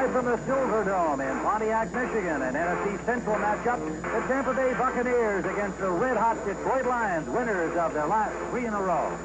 Live from the Silver Dome in Pontiac, Michigan, an NFC Central matchup. The Tampa Bay Buccaneers against the red-hot Detroit Lions, winners of their last 3 in a row.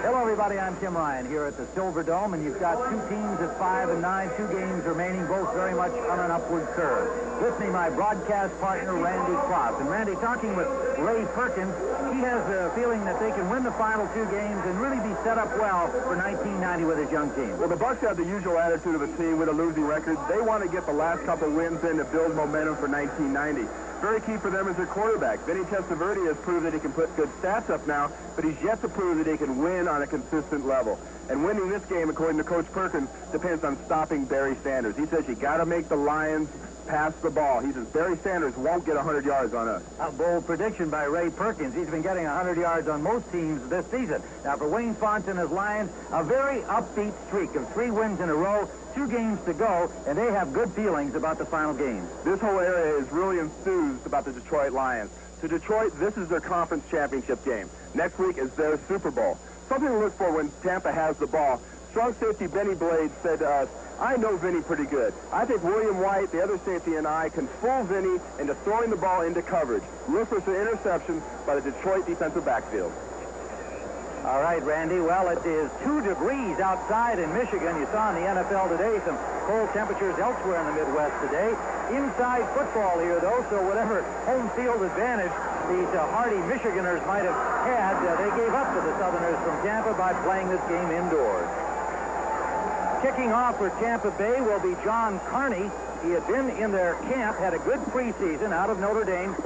Hello, everybody. I'm Tim Ryan here at the Silver Dome, and you've got two teams at 5 and 9, 2 games remaining, both very much on an upward curve. With me, my broadcast partner, Randy Klopp. And Randy, talking with Ray Perkins, he has a feeling that they can win the final 2 games and really be set up well for 1990 with his young team. Well, the Bucs have the usual attitude of a team with a losing record. They want to get the last couple wins in to build momentum for 1990. Very key for them as their quarterback. Vinny Testaverde has proved that he can put good stats up now, but he's yet to prove that he can win on a consistent level. And winning this game, according to Coach Perkins, depends on stopping Barry Sanders. He says you got to make the Lions pass the ball. He says Barry Sanders won't get 100 yards on us. A bold prediction by Ray Perkins. He's been getting 100 yards on most teams this season. Now, for Wayne Fontes and his Lions, a very upbeat streak of 3 wins in a row, 2 games to go, and they have good feelings about the final game. This whole area is really enthused about the Detroit Lions. To Detroit, this is their conference championship game. Next week is their Super Bowl. Something to look for when Tampa has the ball. Strong safety Benny Blades said to us, I know Vinny pretty good. I think William White, the other safety, and I can fool Vinny into throwing the ball into coverage. Look for some interception by the Detroit defensive backfield. All right, Randy. Well, it is 2 degrees outside in Michigan. You saw in the NFL today some cold temperatures elsewhere in the Midwest today. Inside football here, though, so whatever home field advantage these hardy Michiganers might have had, they gave up to the Southerners from Tampa by playing this game indoors. Kicking off for Tampa Bay will be John Carney. He had been in their camp, had a good preseason out of Notre Dame,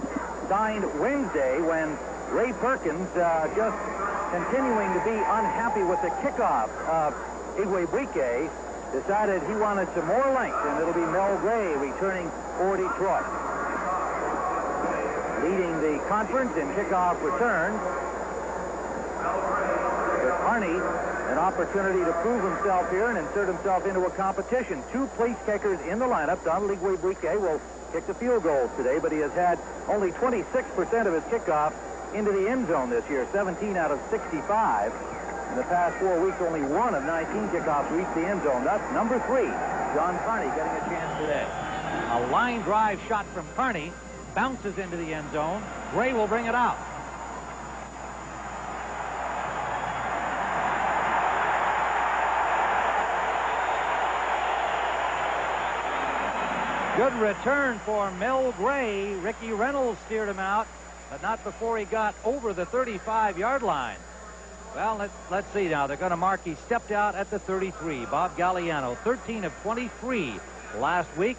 signed Wednesday when Ray Perkins, just continuing to be unhappy with the kickoff of Igwebuike, decided he wanted some more length, and it'll be Mel Gray returning for Detroit. Leading the conference in kickoff returns. For Carney, an opportunity to prove himself here and insert himself into a competition. 2 place kickers in the lineup. Donald Igwebuike will kick the field goals today, but he has had only 26% of his kickoffs into the end zone this year, 17 out of 65. In the past 4 weeks, only 1 of 19 kickoffs reached the end zone. That's number 3, John Carney, getting a chance today. A line drive shot from Carney bounces into the end zone. Gray will bring it out. Good return for Mel Gray. Ricky Reynolds steered him out, but not before he got over the 35-yard line. Well, let's see now. They're going to mark he stepped out at the 33. Bob Galliano, 13 of 23 last week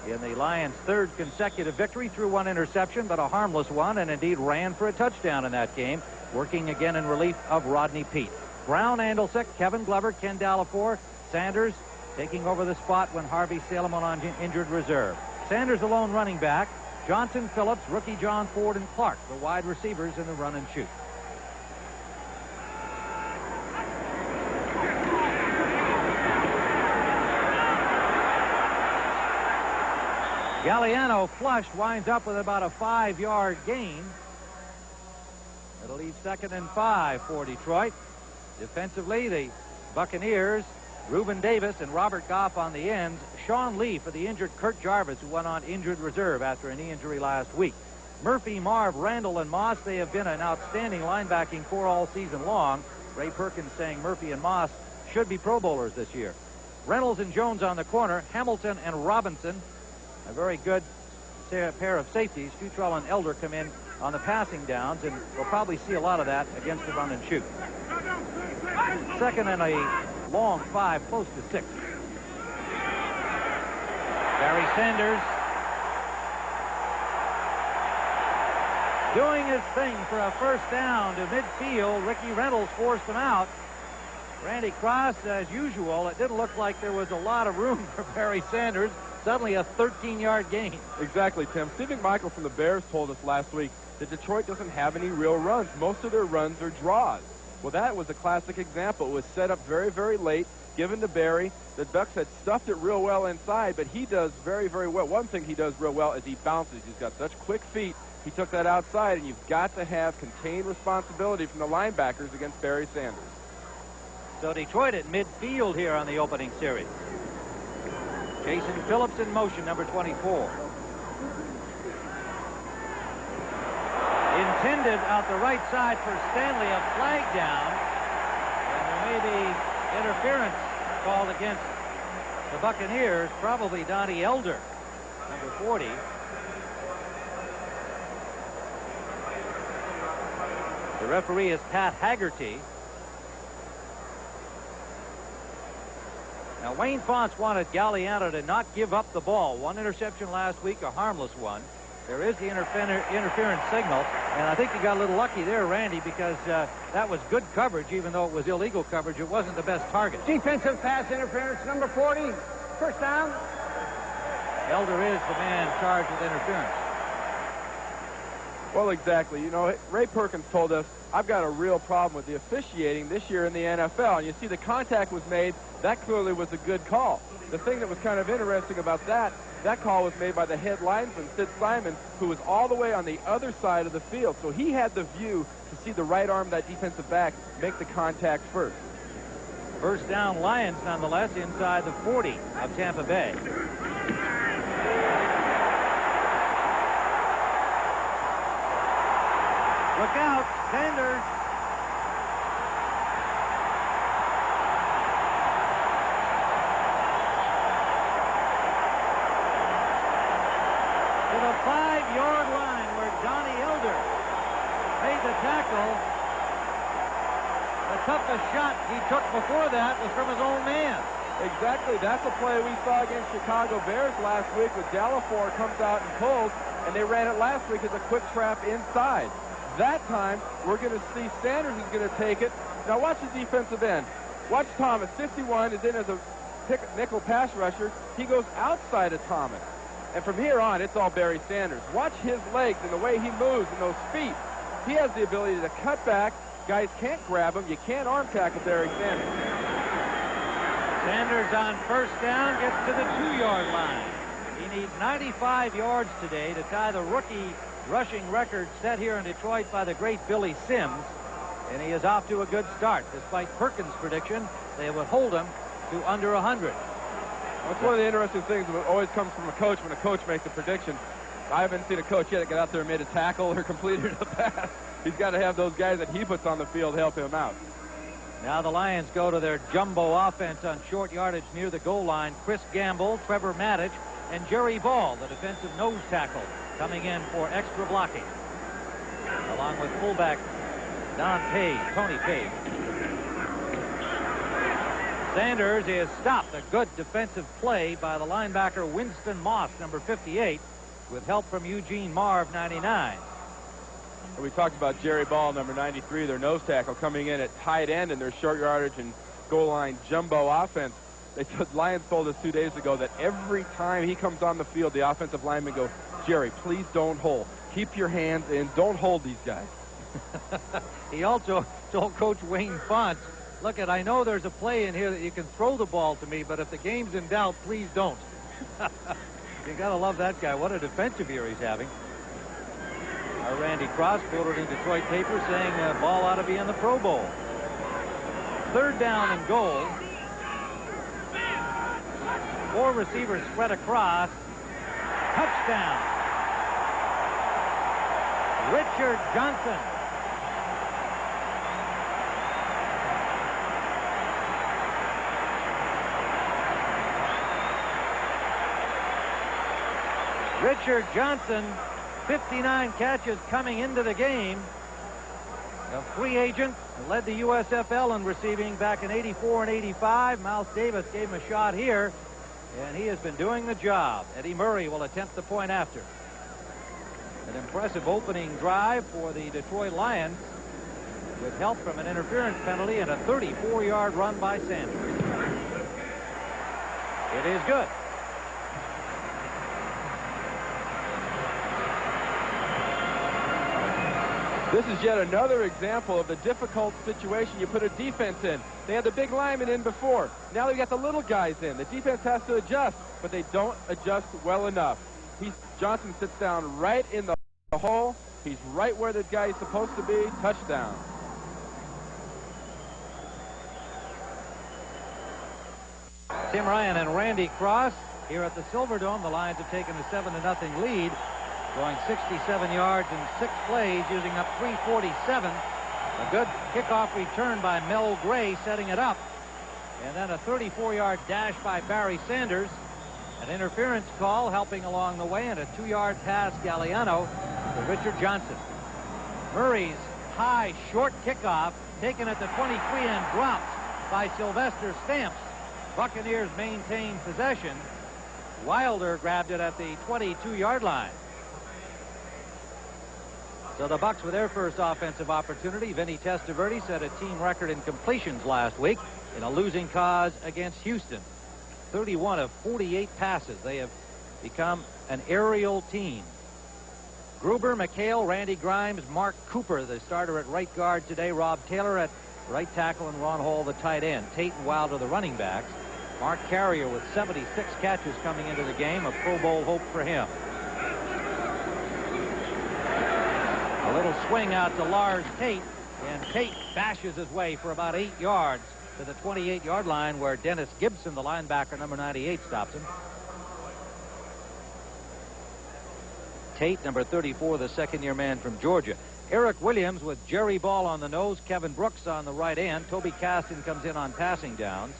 in the Lions' 3rd consecutive victory, threw 1 interception, but a harmless one, and indeed ran for a touchdown in that game, working again in relief of Rodney Peete. Brown, Andlesick, Kevin Glover, Ken Dallafor, Sanders taking over the spot when Harvey Salem went on injured reserve. Sanders, the lone running back. Johnson, Phillips, rookie John Ford, and Clark, the wide receivers in the run and shoot. Galliano flushed, winds up with about a 5-yard gain. It'll leave 2nd and 5 for Detroit. Defensively, the Buccaneers, Reuben Davis and Robert Goff on the ends. Sean Lee for the injured Kurt Jarvis, who went on injured reserve after a knee injury last week. Murphy, Marv, Randall, and Moss, they have been an outstanding linebacking core all season long. Ray Perkins saying Murphy and Moss should be Pro Bowlers this year. Reynolds and Jones on the corner. Hamilton and Robinson, a very good pair of safeties. Futrell and Elder come in on the passing downs, and we'll probably see a lot of that against the run and shoot. 2nd and a long 5, close to 6. Barry Sanders doing his thing for a 1st down to midfield. Ricky Reynolds forced him out. Randy Cross, as usual, it didn't look like there was a lot of room for Barry Sanders. Suddenly a 13-yard gain. Exactly, Tim. Steve McMichael from the Bears told us last week that Detroit doesn't have any real runs. Most of their runs are draws. Well, that was a classic example. It was set up very, very late, given to Barry. The Ducks had stuffed it real well inside, but he does very, very well. One thing he does real well is he bounces. He's got such quick feet. He took that outside, and you've got to have contained responsibility from the linebackers against Barry Sanders. So Detroit at midfield here on the opening series. Jason Phillips in motion, number 24. Intended out the right side for Stanley, a flag down. And there may be interference called against the Buccaneers, probably Donnie Elder, number 40. The referee is Pat Haggerty. Now, Wayne Fonts wanted Galliano to not give up the ball. One interception last week, a harmless one. There is the interference signal, and I think he got a little lucky there, Randy, because that was good coverage, even though it was illegal coverage. It wasn't the best target. Defensive pass interference, number 40. First down. Elder is the man charged with interference. Well, exactly. You know, Ray Perkins told us, I've got a real problem with the officiating this year in the NFL. And you see the contact was made. That clearly was a good call. The thing that was kind of interesting about that call was made by the head linesman, Sid Simon, who was all the way on the other side of the field. So he had the view to see the right arm of that defensive back make the contact first. First down, Lions, nonetheless, inside the 40 of Tampa Bay. Look out, Sanders. To the 5-yard line where Donnie Elder made the tackle. The toughest shot he took before that was from his own man. Exactly. That's a play we saw against Chicago Bears last week with Delafour comes out and pulls, and they ran it last week as a quick trap inside. That time, we're going to see Sanders is going to take it. Now watch the defensive end. Watch Thomas. 51 is in as a nickel pass rusher. He goes outside of Thomas. And from here on, it's all Barry Sanders. Watch his legs and the way he moves and those feet. He has the ability to cut back. Guys can't grab him. You can't arm tackle Barry Sanders. Sanders on first down gets to the 2-yard line. He needs 95 yards today to tie the rookie rushing record set here in Detroit by the great Billy Sims, and he is off to a good start. Despite Perkins' prediction, they would hold him to under 100. That's one of the interesting things that always comes from a coach when a coach makes a prediction. I haven't seen a coach yet that got out there and made a tackle or completed a pass. He's got to have those guys that he puts on the field help him out. Now the Lions go to their jumbo offense on short yardage near the goal line. Chris Gamble, Trevor Maddich, and Jerry Ball, the defensive nose tackle, coming in for extra blocking, along with fullback Tony Page. Sanders is stopped. A good defensive play by the linebacker Winston Moss, number 58, with help from Eugene Marv, 99. We talked about Jerry Ball, number 93, their nose tackle, coming in at tight end in their short yardage and goal line jumbo offense. Lions told us 2 days ago that every time he comes on the field, the offensive linemen go, Jerry, please don't hold. Keep your hands in. Don't hold these guys. He also told Coach Wayne Fonts, look, I know there's a play in here that you can throw the ball to me, but if the game's in doubt, please don't. You got to love that guy. What a defensive year he's having. Randy Cross quoted in Detroit papers saying Ball ought to be in the Pro Bowl. Third down and goal. 4 receivers spread across. Touchdown. Richard Johnson. Richard Johnson, 59 catches coming into the game. A free agent, led the USFL in receiving back in 84 and 85. Miles Davis gave him a shot here, and he has been doing the job. Eddie Murray will attempt the point after. An impressive opening drive for the Detroit Lions, with help from an interference penalty and a 34-yard run by Sanders. It is good. This is yet another example of the difficult situation you put a defense in. They had the big linemen in before. Now they got the little guys in. The defense has to adjust, but they don't adjust well enough. Johnson sits down right in the hole. He's right where the guy is supposed to be. Touchdown. Tim Ryan and Randy Cross here at the Silverdome. The Lions have taken a 7-0 lead, going 67 yards in 6 plays, using up 3:47. A good kickoff return by Mel Gray, setting it up. And then a 34-yard dash by Barry Sanders. An interference call helping along the way, and a 2-yard pass, Galliano, to Richard Johnson. Murray's high, short kickoff, taken at the 23 and dropped by Sylvester Stamps. Buccaneers maintain possession. Wilder grabbed it at the 22-yard line. So the Bucs with their first offensive opportunity. Vinny Testaverde set a team record in completions last week in a losing cause against Houston. 31 of 48 passes. They have become an aerial team. Gruber, McHale, Randy Grimes, Mark Cooper, the starter at right guard today. Rob Taylor at right tackle, and Ron Hall, the tight end. Tate and Wilder, the running backs. Mark Carrier with 76 catches coming into the game. A Pro Bowl hope for him. A little swing out to Lars Tate, and Tate bashes his way for about 8 yards to the 28-yard line, where Dennis Gibson, the linebacker, number 98, stops him. Tate, number 34, the second-year man from Georgia. Eric Williams with Jerry Ball on the nose, Kevin Brooks on the right end. Toby Caston comes in on passing downs.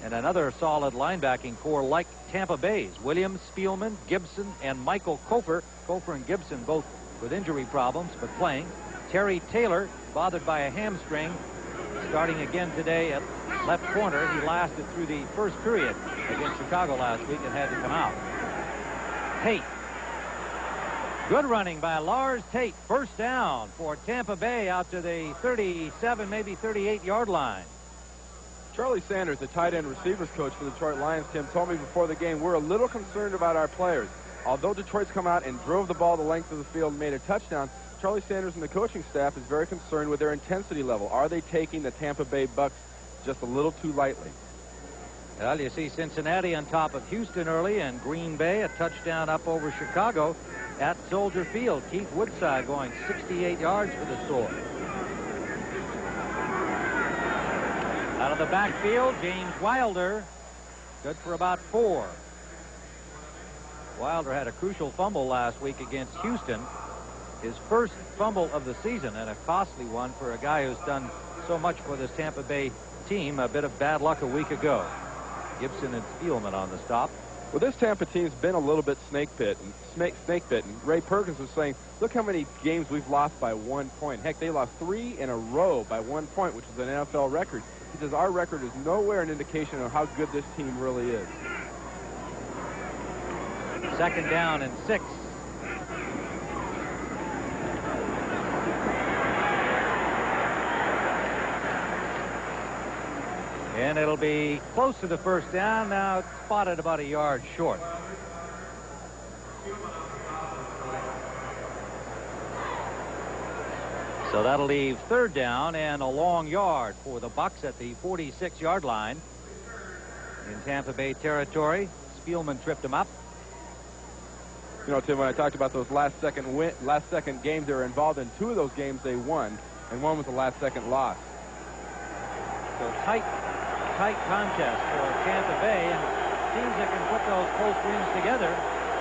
And another solid linebacking core like Tampa Bay's. Williams, Spielman, Gibson, and Michael Kofer. Kofer and Gibson both with injury problems, but playing. Terry Taylor, bothered by a hamstring, starting again today at left corner. He lasted through the first period against Chicago last week and had to come out. Tate. Good running by Lars Tate. First down for Tampa Bay out to the 37, maybe 38-yard line. Charlie Sanders, the tight end receivers coach for the Detroit Lions, Tim, told me before the game, we're a little concerned about our players. Although Detroit's come out and drove the ball the length of the field and made a touchdown, Charlie Sanders and the coaching staff is very concerned with their intensity level. Are they taking the Tampa Bay Bucs just a little too lightly? Well, you see Cincinnati on top of Houston early, and Green Bay a touchdown up over Chicago at Soldier Field. Keith Woodside going 68 yards for the score. Out of the backfield, James Wilder, good for about 4. Wilder had a crucial fumble last week against Houston. His first fumble of the season, and a costly one for a guy who's done so much for this Tampa Bay team. A bit of bad luck a week ago. Gibson and Spielman on the stop. Well, this Tampa team's been a little bit snake bitten. Ray Perkins was saying, look how many games we've lost by 1 point. Heck, they lost 3 in a row by 1 point, which is an NFL record. He says our record is nowhere an indication of how good this team really is. Second down and 6. And it'll be close to the first down. Now it's spotted about a yard short. So that'll leave third down and a long yard for the Bucs at the 46-yard line in Tampa Bay territory. Spielman tripped him up. You know, Tim, when I talked about those last second games they were involved in, 2 of those games they won, and 1 was a last-second loss. So tight contest for Tampa Bay, and teams that can put those close wins together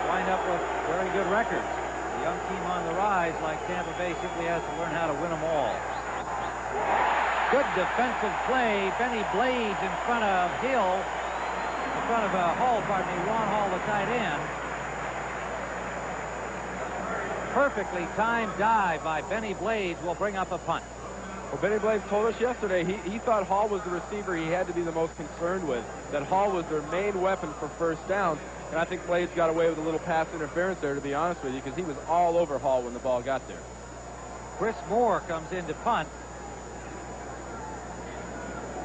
wind up with very good records. A young team on the rise like Tampa Bay simply has to learn how to win them all. Good defensive play. Benny Blades in front of Hall, Ron Hall, the tight end. Perfectly timed dive by Benny Blades will bring up a punt. Well, Benny Blades told us yesterday he thought Hall was the receiver he had to be the most concerned with, that Hall was their main weapon for first downs, and I think Blades got away with a little pass interference there, to be honest with you, because he was all over Hall when the ball got there. Chris Moore comes in to punt.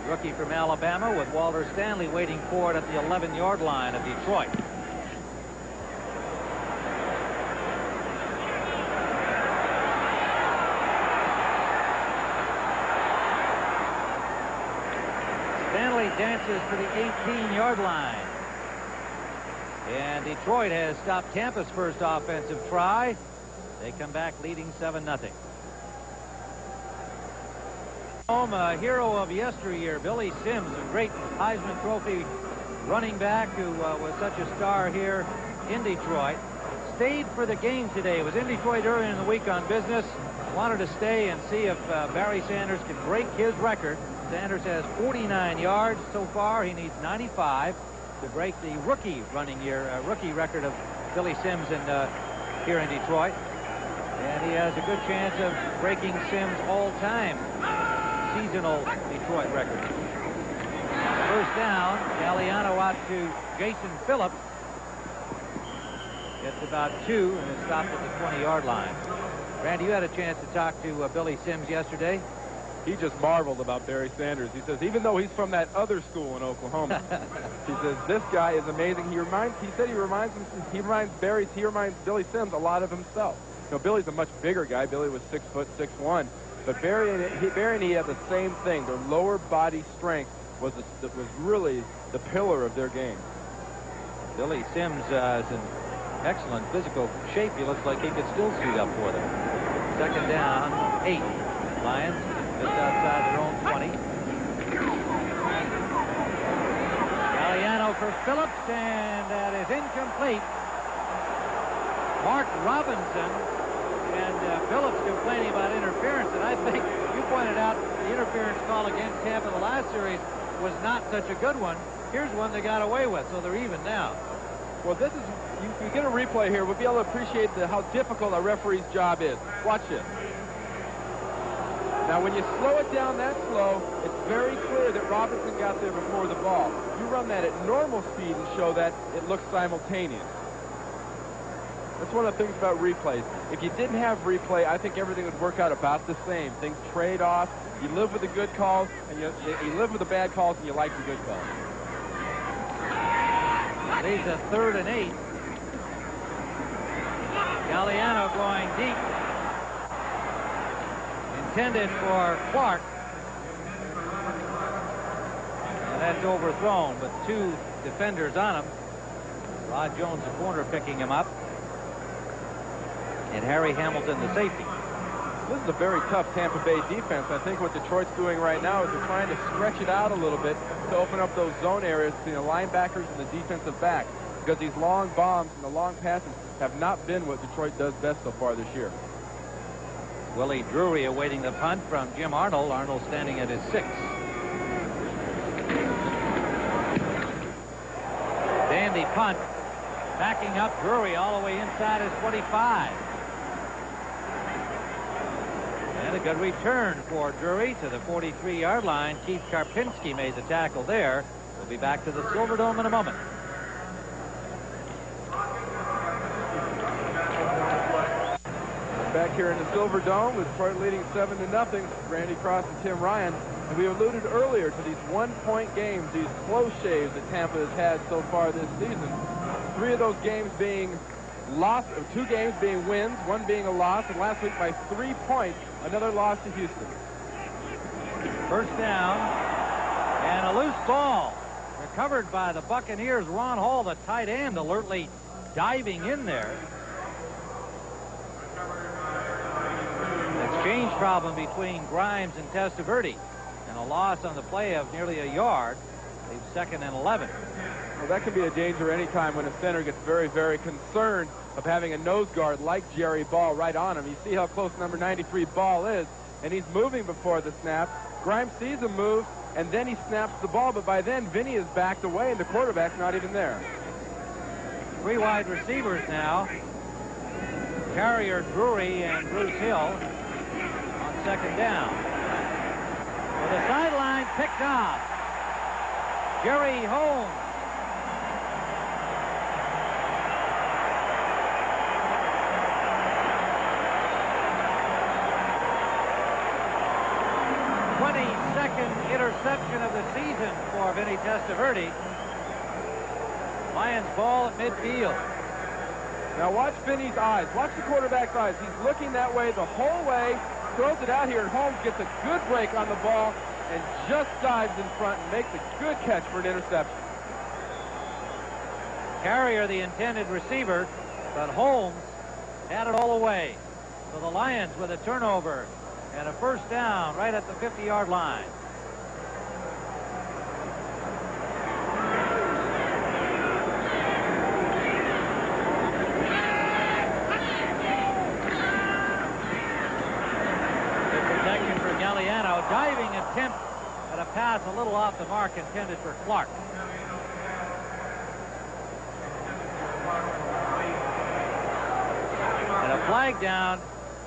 Rookie from Alabama, with Walter Stanley waiting for it at the 11-yard line of Detroit. Stanley dances to the 18-yard line. And Detroit has stopped Tampa's first offensive try. They come back leading 7-0. A hero of yesteryear, Billy Sims, a great Heisman Trophy running back who was such a star here in Detroit, stayed for the game today. Was in Detroit earlier in the week on business. Wanted to stay and see if Barry Sanders can break his record. Sanders has 49 yards so far. He needs 95 to break the rookie record of Billy Sims here in Detroit. And he has a good chance of breaking Sims' all-time seasonal Detroit record. First down, Galliano out to Jason Phillips. Gets about 2 and is stopped at the 20-yard line. Randy, you had a chance to talk to Billy Sims yesterday. He just marveled about Barry Sanders. He says, even though he's from that other school in Oklahoma, he says, this guy is amazing. He reminds Billy Sims a lot of himself. You know, Billy's a much bigger guy. Billy was 6'6", but Barry and he had the same thing. Their lower body strength was really the pillar of their game. Billy Sims is in excellent physical shape. He looks like he could still suit up for them. Second down, 8. Lions just outside their own 20. Galliano for Phillips, and that is incomplete. Mark Robinson and Phillips complaining about interference, and I think you pointed out the interference call against Tampa the last series was not such a good one. Here's one they got away with, so they're even now. Well, this is, you get a replay here, we'll be able to appreciate how difficult a referee's job is. Watch this. Now, when you slow it down that slow, it's very clear that Robinson got there before the ball. You run that at normal speed and show that, it looks simultaneous. That's one of the things about replays. If you didn't have replay, I think everything would work out about the same. Things trade off. You live with the good calls, and you live with the bad calls, and you like the good calls. Leaves a 3rd and 8. Galliano going deep. Intended for Clark. And that's overthrown with 2 defenders on him. Rod Jones, the corner, picking him up. And Harry Hamilton, the safety. This is a very tough Tampa Bay defense. I think what Detroit's doing right now is they're trying to stretch it out a little bit to open up those zone areas between the linebackers and the defensive back, because these long bombs and the long passes have not been what Detroit does best so far this year. Willie Drury awaiting the punt from Jim Arnold. Arnold standing at his 6. Dandy punt. Backing up Drury all the way inside his 25. And a good return for Drury to the 43-yard line. Keith Karpinski made the tackle there. We'll be back to the Silverdome in a moment. Back here in the Silverdome with Detroit leading 7-0. Randy Cross and Tim Ryan. And we alluded earlier to these one-point games, these close shaves that Tampa has had so far this season. 3 of those games being lost, 2 games being wins, 1 being a loss, and last week by 3 points, another loss to Houston. First down, and a loose ball recovered by the Buccaneers. Ron Hall, the tight end, alertly diving in there. Exchange problem between Grimes and Testaverde, and a loss on the play of nearly a yard. Leaves 2nd and 11. Well, that can be a danger anytime when a center gets very, very concerned of having a nose guard like Jerry Ball right on him. You see how close number 93 Ball is, and he's moving before the snap. Grimes sees him move, and then he snaps the ball, but by then Vinny is backed away, and the quarterback's not even there. 3 wide receivers now. Carrier, Drury, and Bruce Hill on 2nd down. Well, the sideline picked off. Jerry Holmes. Interception of the season for Vinny Testaverde. Lions ball at midfield. Now watch Vinny's eyes. Watch the quarterback's eyes. He's looking that way the whole way, throws it out here, and Holmes gets a good break on the ball and just dives in front and makes a good catch for an interception. Carrier, the intended receiver, but Holmes had it all away. So the Lions with a turnover and a first down right at the 50-yard line. diving attempt at a pass a little off the mark intended for Clark. And a flag down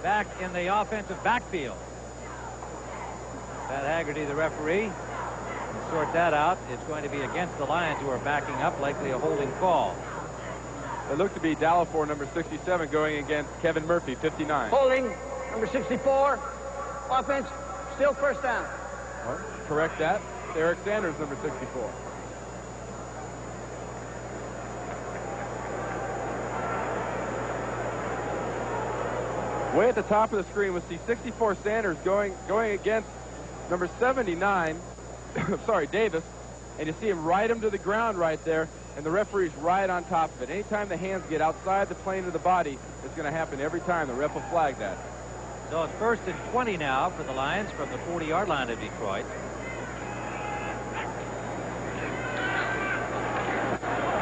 back in the offensive backfield. Pat Haggerty, the referee, will sort that out. It's going to be against the Lions, who are backing up, likely a holding call. It looked to be Dallafor, number 67, going against Kevin Murphy, 59. Holding, number 64. Offense, still first down. Well, correct that. Eric Sanders, number 64. Way at the top of the screen, we see 64 Sanders going against number 79, sorry, Davis, and you see him ride him to the ground right there, and the referee's right on top of it. Anytime the hands get outside the plane of the body, it's going to happen every time. The ref will flag that. So it's 1st and 20 now for the Lions from the 40-yard line of Detroit.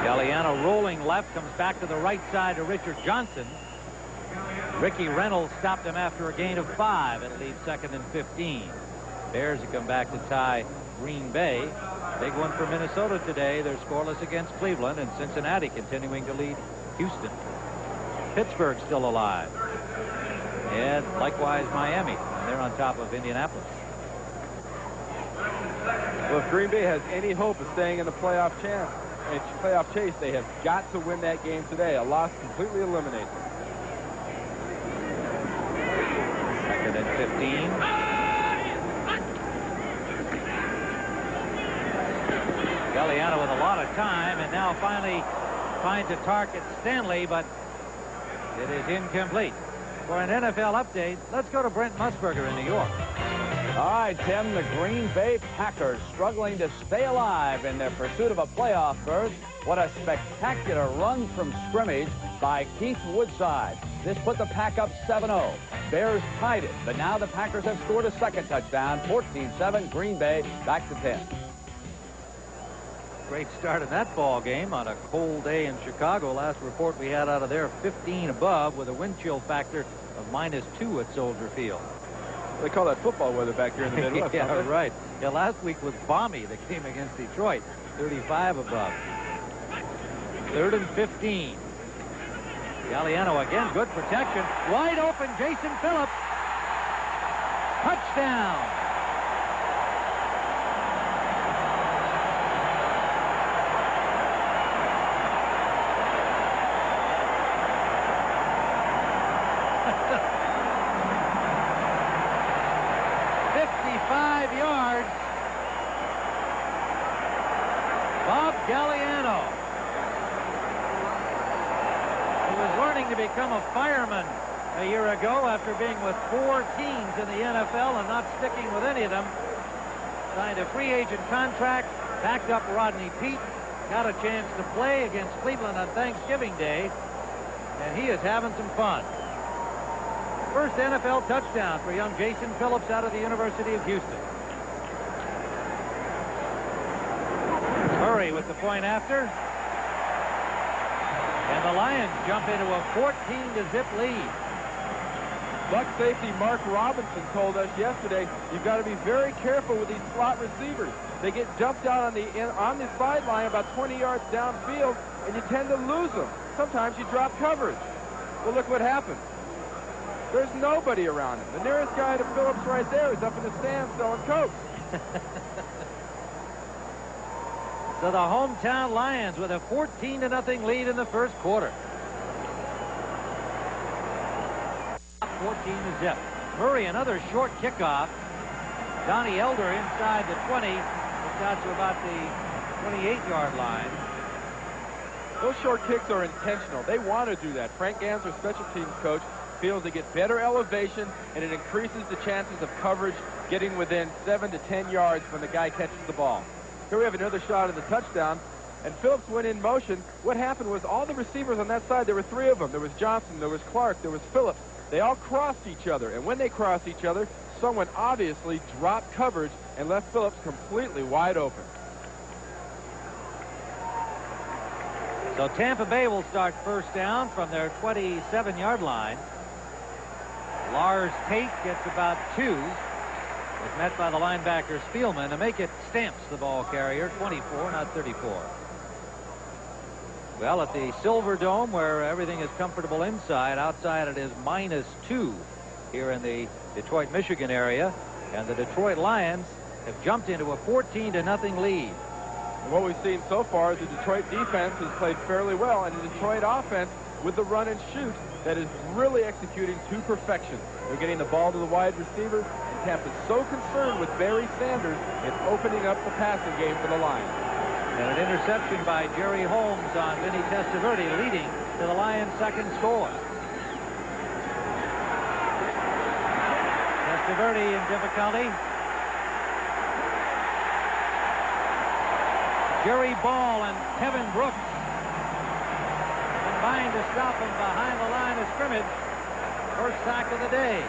Galliano rolling left, comes back to the right side to Richard Johnson. Ricky Reynolds stopped him after a gain of 5. It'll leave 2nd and 15. Bears have come back to tie Green Bay. Big one for Minnesota today. They're scoreless against Cleveland, and Cincinnati continuing to lead Houston. Pittsburgh still alive. And likewise Miami. They're on top of Indianapolis. Well, if Green Bay has any hope of staying in the playoff chase, they have got to win that game today. A loss completely eliminates them. 2nd and 15. Galliano with a lot of time, and now finally finds a target, Stanley, but it is incomplete. For an NFL update, let's go to Brent Musburger in New York. All right, Tim, the Green Bay Packers struggling to stay alive in their pursuit of a playoff berth. What a spectacular run from scrimmage by Keith Woodside. This put the Pack up 7-0. Bears tied it, but now the Packers have scored a second touchdown, 14-7, Green Bay back to 10. Great start in that ball game on a cold day in Chicago. Last report we had out of there, 15 above with a wind chill factor of -2 at Soldier Field. They call that football weather back here in the Midwest. Yeah, right. Yeah, last week was balmy. The game against Detroit, 35 above. 3rd and 15. Galliano again, good protection. Wide open, Jason Phillips. Touchdown. Galliano, who was learning to become a fireman a year ago after being with 4 teams in the NFL and not sticking with any of them. Signed a free agent contract, backed up Rodney Peete, got a chance to play against Cleveland on Thanksgiving Day, and he is having some fun. First NFL touchdown for young Jason Phillips out of the University of Houston. Murray with the point after. And the Lions jump into a 14-0 lead. Buck safety Mark Robinson told us yesterday, you've got to be very careful with these slot receivers. They get dumped out on the sideline about 20 yards downfield, and you tend to lose them. Sometimes you drop coverage. Well, look what happened. There's nobody around him. The nearest guy to Phillips right there is up in the stands selling Coke. So the hometown Lions with a 14-0 lead in the first quarter. 14-0. Murray, another short kickoff. Donnie Elder inside the 20. It's out to about the 28-yard line. Those short kicks are intentional. They want to do that. Frank Ganser, special teams coach, feels they get better elevation, and it increases the chances of coverage getting within 7 to 10 yards when the guy catches the ball. Here we have another shot at the touchdown, and Phillips went in motion. What happened was all the receivers on that side, there were 3 of them. There was Johnson, there was Clark, there was Phillips. They all crossed each other, and when they crossed each other, someone obviously dropped coverage and left Phillips completely wide open. So Tampa Bay will start first down from their 27-yard line. Lars Tate gets about 2. is met by the linebacker Spielman to make it Stamps, the ball carrier, 24, not 34. Well, at the Silver Dome, where everything is comfortable inside, outside it is -2 here in the Detroit, Michigan area. And the Detroit Lions have jumped into a 14-0 lead. And what we've seen so far is the Detroit defense has played fairly well, and the Detroit offense with the run and shoot that is really executing to perfection. They're getting the ball to the wide receivers, and Tampa's so concerned with Barry Sanders in opening up the passing game for the Lions. And an interception by Jerry Holmes on Vinny Testaverde, leading to the Lions' second score. Testaverde in difficulty. Jerry Ball and Kevin Brooks combined to stop him behind the line of scrimmage. First sack of the day.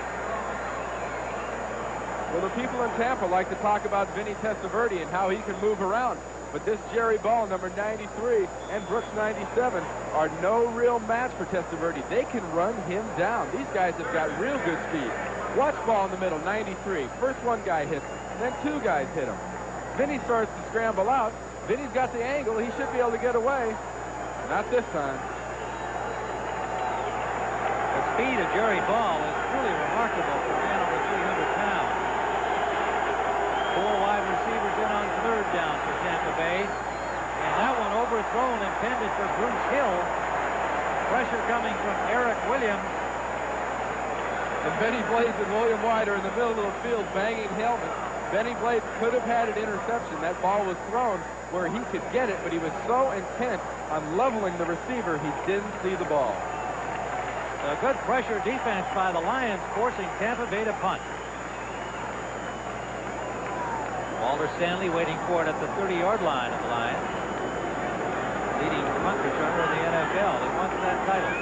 Well, the people in Tampa like to talk about Vinny Testaverde and how he can move around. But this Jerry Ball, number 93, and Brooks, 97, are no real match for Testaverde. They can run him down. These guys have got real good speed. Watch Ball in the middle, 93. First one guy hits, then two guys hit him. Vinny starts to scramble out. Vinny's got the angle. He should be able to get away. Not this time. The speed of Jerry Ball is truly remarkable for a man over 300 pounds. 4 wide receivers in on third down for Tampa Bay. And that one overthrown, intended for Bruce Hill. Pressure coming from Eric Williams. And Benny Blades and William White are in the middle of the field banging helmets. Benny Blades could have had an interception. That ball was thrown where he could get it, but he was so intent on leveling the receiver, he didn't see the ball. A good pressure defense by the Lions, forcing Tampa Bay to punt. Walter Stanley waiting for it at the 30-yard line of the Lions. Leading punt returner in the NFL. He wants that title.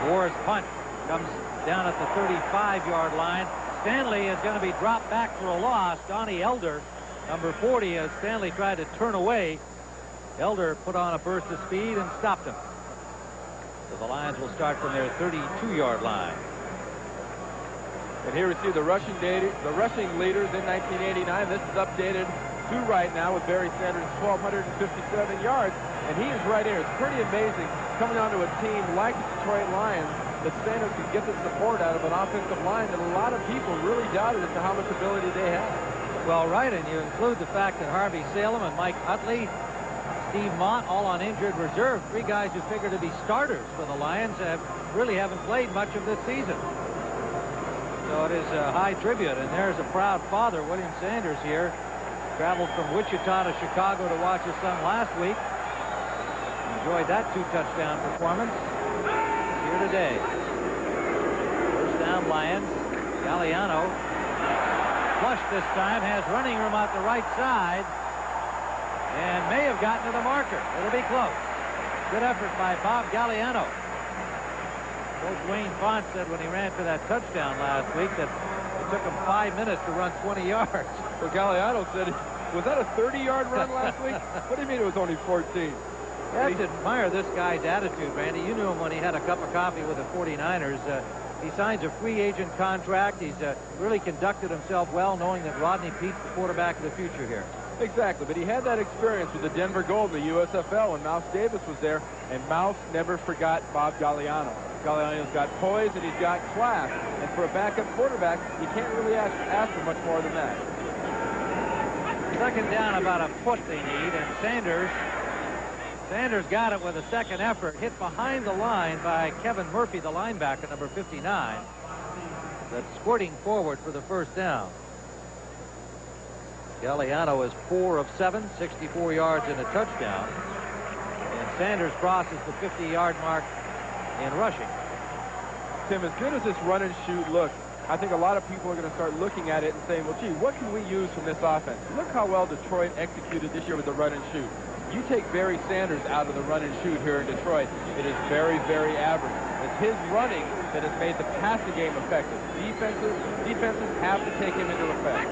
Moore's punt comes down at the 35-yard line. Stanley is going to be dropped back for a loss. Donnie Elder, number 40, as Stanley tried to turn away. Elder put on a burst of speed and stopped him. So the Lions will start from their 32-yard line. And here we see the rushing leaders in 1989. This is updated to right now with Barry Sanders, 1,257 yards. And he is right here. It's pretty amazing coming onto a team like the Detroit Lions that Sanders can get the support out of an offensive line that a lot of people really doubted as to how much ability they have. Well, right, and you include the fact that Harvey Salem and Mike Utley, Steve Mott, all on injured reserve. 3 guys who figure to be starters for the Lions really haven't played much of this season. So it is a high tribute, and there's a proud father, William Sanders, here. Traveled from Wichita to Chicago to watch his son last week. Enjoyed that 2-touchdown performance. Here today. First down, Lions. Galliano, flush this time, has running room out the right side, and may have gotten to the marker. It'll be close. Good effort by Bob Galliano. Coach Wayne Font said when he ran for that touchdown last week that it took him 5 minutes to run 20 yards. Well, Galliano said, was that a 30-yard run last week? What do you mean it was only 14? You have to admire this guy's attitude, Randy. You knew him when he had a cup of coffee with the 49ers. He signs a free agent contract. He's really conducted himself well, knowing that Rodney Pete's the quarterback of the future here. Exactly, but he had that experience with the Denver Gold in the USFL when Mouse Davis was there, and Mouse never forgot Bob Galliano. Galliano's got poise and he's got class, and for a backup quarterback, you can't really ask for much more than that. Second down, about a foot they need, and Sanders got it with a second effort, hit behind the line by Kevin Murphy, the linebacker, number 59. That's squirting forward for the first down. Galliano is 4 of 7, 64 yards and a touchdown. And Sanders crosses the 50-yard mark in rushing. Tim, as good as this run and shoot looks, I think a lot of people are going to start looking at it and saying, well, gee, what can we use from this offense? Look how well Detroit executed this year with the run and shoot. You take Barry Sanders out of the run and shoot here in Detroit, it is very, very average. It's his running that has made the passing game effective. Defenses have to take him into effect.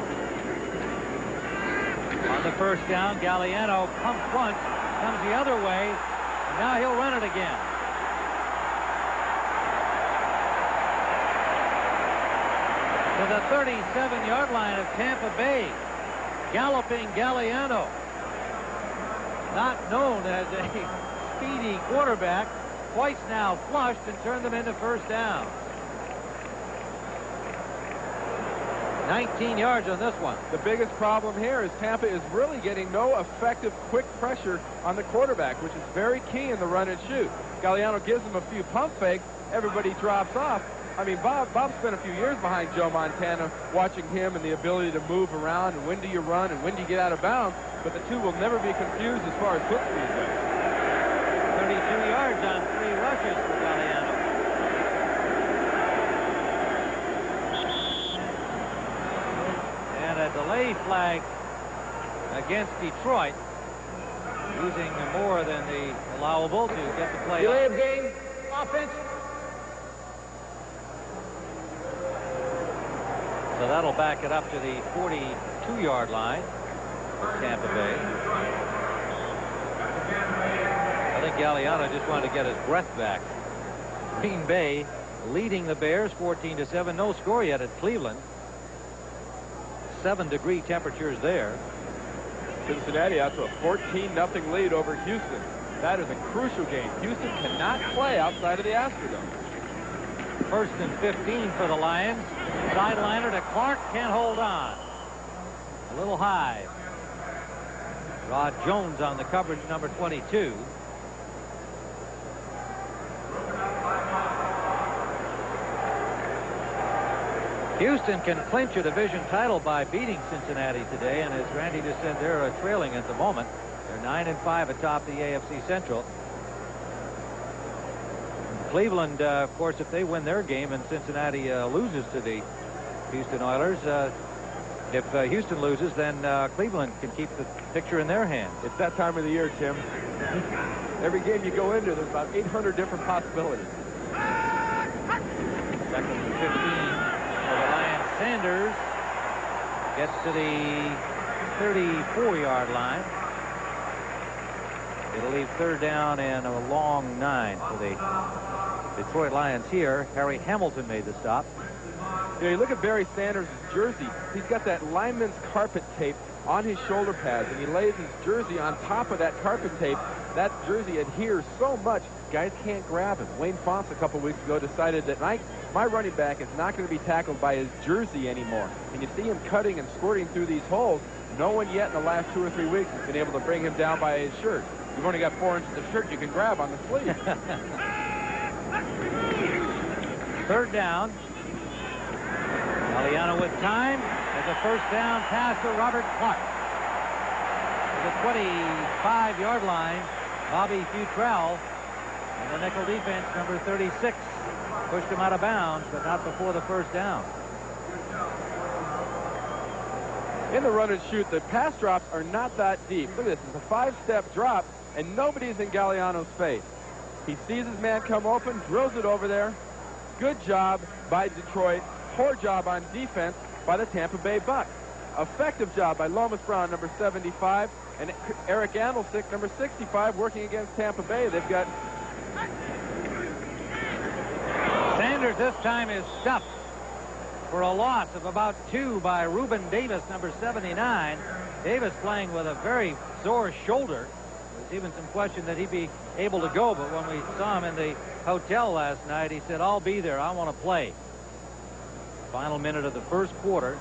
On the first down, Galliano pump once, comes the other way, Now he'll run it again. To the 37-yard line of Tampa Bay. Galloping Galliano. Not known as a speedy quarterback. Twice now flushed and turned them into first down. 19 yards on this one. The biggest problem here is Tampa is really getting no effective quick pressure on the quarterback, which is very key in the run and shoot. Galliano gives him a few pump fakes. Everybody drops off. I mean, Bob spent a few years behind Joe Montana watching him and the ability to move around and when do you run and when do you get out of bounds. But the two will never be confused as far as foot speed goes. 32 yards on 3 rushes for Galliano. And a delay flag against Detroit, using more than the allowable to get the play. Delay of game, offense. So that'll back it up to the 42-yard line for Tampa Bay. I think Galliano just wanted to get his breath back. Green Bay leading the Bears 14-7. No score yet at Cleveland. 7-degree temperatures there. Cincinnati out to a 14-0 lead over Houston. That is a crucial game. Houston cannot play outside of the Astrodome. 1st and 15 for the Lions. Sideliner to Clark, can't hold on. A little high. Rod Jones on the coverage, number 22. Houston can clinch a division title by beating Cincinnati today, and as Randy just said, they're trailing at the moment. They're 9-5 atop the AFC Central. Cleveland, of course, if they win their game and Cincinnati loses to the Houston Oilers, if Houston loses, then Cleveland can keep the picture in their hands. It's that time of the year, Tim. Every game you go into, there's about 800 different possibilities. 2nd and 15 for the Lions. Sanders gets to the 34-yard line. It'll leave 3rd down and a long 9 for the Detroit Lions here. Harry Hamilton made the stop. You know, you look at Barry Sanders' jersey. He's got that lineman's carpet tape on his shoulder pads, and he lays his jersey on top of that carpet tape. That jersey adheres so much, guys can't grab him. Wayne Fonts a couple weeks ago decided that my running back is not going to be tackled by his jersey anymore. And you see him cutting and squirting through these holes. No one yet in the last 2 or 3 weeks has been able to bring him down by his shirt. You've only got 4 inches of shirt you can grab on the sleeve. 3rd down. Galliano with time. There's a 1st down pass to Robert Clark. To the 25-yard line, Bobby Futrell. And the nickel defense, number 36, pushed him out of bounds, but not before the 1st down. In the run and shoot, the pass drops are not that deep. Look at this. It's a 5-step drop, and nobody's in Galliano's face. He sees his man come open, drills it over there. Good job by Detroit. Poor job on defense by the Tampa Bay Bucks. Effective job by Lomas Brown, number 75, and Eric Andlesick, number 65, working against Tampa Bay. They've got... Sanders this time is stuffed for a loss of about 2 by Reuben Davis, number 79. Davis playing with a very sore shoulder. There's even some question that he'd be able to go, but when we saw him in the hotel last night, he said, "I'll be there. I want to play." Final minute of the 1st quarter.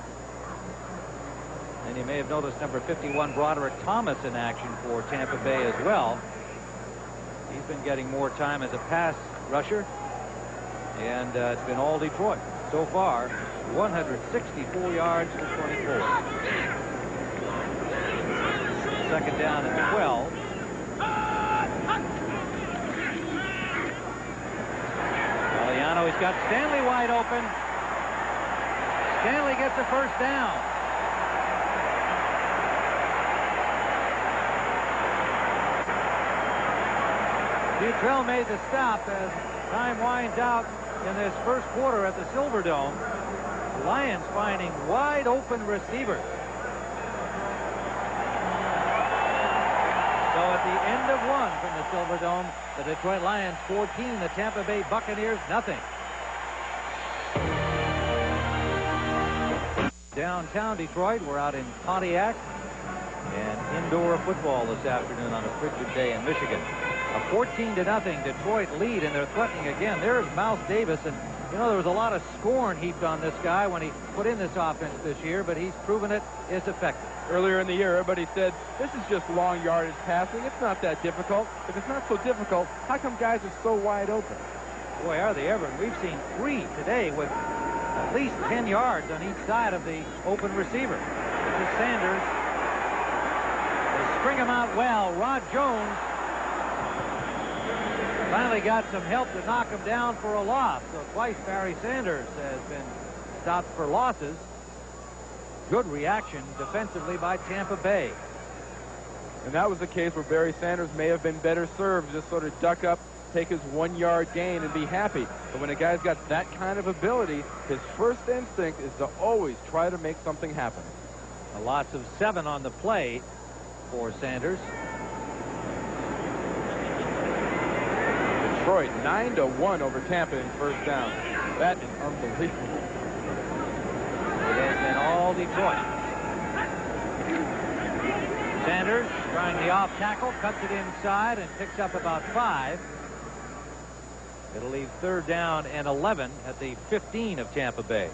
And you may have noticed number 51, Broderick Thomas, in action for Tampa Bay as well. He's been getting more time as a pass rusher. And it's been all Detroit so far. 164 yards to 24. 2nd down and 12. Galliano, he's got Stanley wide open. Stanley gets a 1st down. Futrell made the stop as time winds out in this 1st quarter at the Silverdome. Lions finding wide open receivers. So at the end of one from the Silverdome, the Detroit Lions 14, the Tampa Bay Buccaneers nothing. Downtown Detroit, we're out in Pontiac, and indoor football this afternoon on a frigid day in Michigan. A 14-0 Detroit lead, and they're threatening again. There's Mouse Davis, and you know there was a lot of scorn heaped on this guy when he put in this offense this year, but he's proven it is effective. Earlier in the year, everybody said, this is just long yardage passing. It's not that difficult. If it's not so difficult, how come guys are so wide open? Boy, are they ever. And we've seen 3 today with at least 10 yards on each side of the open receiver. This is Sanders. They string him out well. Rod Jones finally got some help to knock him down for a loss. So twice Barry Sanders has been stopped for losses. Good reaction defensively by Tampa Bay. And that was the case where Barry Sanders may have been better served, just sort of duck up, take his 1-yard gain and be happy. But when a guy's got that kind of ability, his first instinct is to always try to make something happen. A loss of 7 on the play for Sanders. Detroit 9-1 over Tampa in first down. That is unbelievable. It has been all Detroit. Sanders trying the off tackle, cuts it inside and picks up about 5. It'll leave 3rd down and 11 at the 15 of Tampa Bay.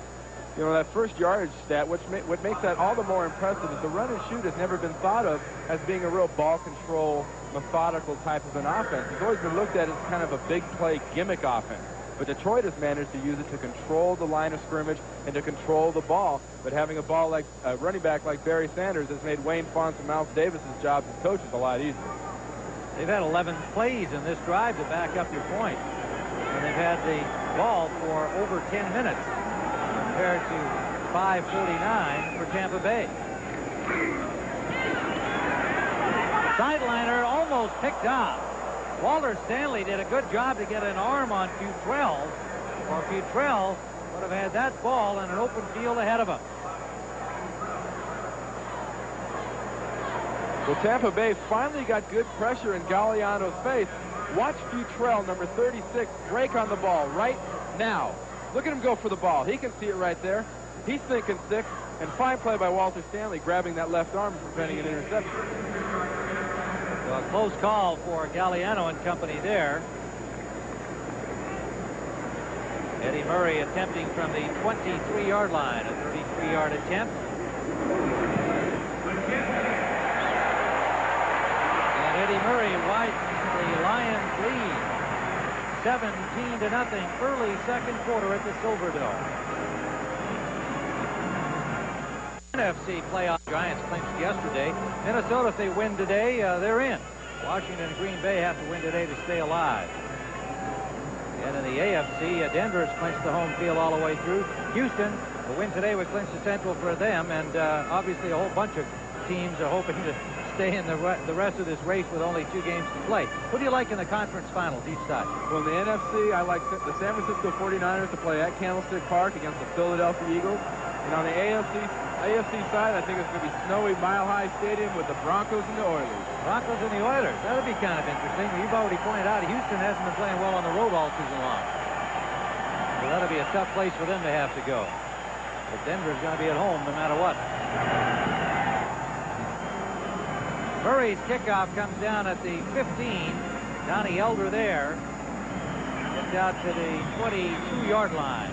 You know, that first yardage stat, what makes that all the more impressive is the run and shoot has never been thought of as being a real ball control, methodical type of an offense. It's always been looked at as kind of a big play gimmick offense. But Detroit has managed to use it to control the line of scrimmage and to control the ball. But having a ball like a running back like Barry Sanders has made Wayne Fonts and Mouse Davis's jobs as coaches a lot easier. They've had 11 plays in this drive to back up your point. And they've had the ball for over 10 minutes compared to 5:49 for Tampa Bay. Sideliner almost picked off. Walter Stanley did a good job to get an arm on Futrell, or Futrell would have had that ball in an open field ahead of him. Well, Tampa Bay finally got good pressure in Galliano's face. Watch Futrell, number 36, break on the ball right now. Look at him go for the ball. He can see it right there. He's thinking 6, and fine play by Walter Stanley, grabbing that left arm and preventing an interception. So a close call for Galliano and company there. Eddie Murray attempting from the 23-yard line, a 33-yard attempt. And Eddie Murray widens the Lions lead 17-0 early second quarter at the Silverdome. NFC playoff. Giants clinched yesterday. Minnesota, if they win today, they're in. Washington and Green Bay have to win today to stay alive. And in the AFC, Denver's clinched the home field all the way through. Houston, the win today would clinch the Central for them, and obviously a whole bunch of teams are hoping to stay in the rest of this race with only 2 games to play. Who do you like in the conference finals each side? Well, in the NFC, I like the San Francisco 49ers to play at Candlestick Park against the Philadelphia Eagles. And on the AFC side, I think it's going to be snowy Mile High Stadium with the Broncos and the Oilers. Broncos and the Oilers. That'll be kind of interesting. You've already pointed out Houston hasn't been playing well on the road all season long. So that'll be a tough place for them to have to go. But Denver's going to be at home no matter what. Murray's kickoff comes down at the 15. Donnie Elder there. Gets out to the 22-yard line.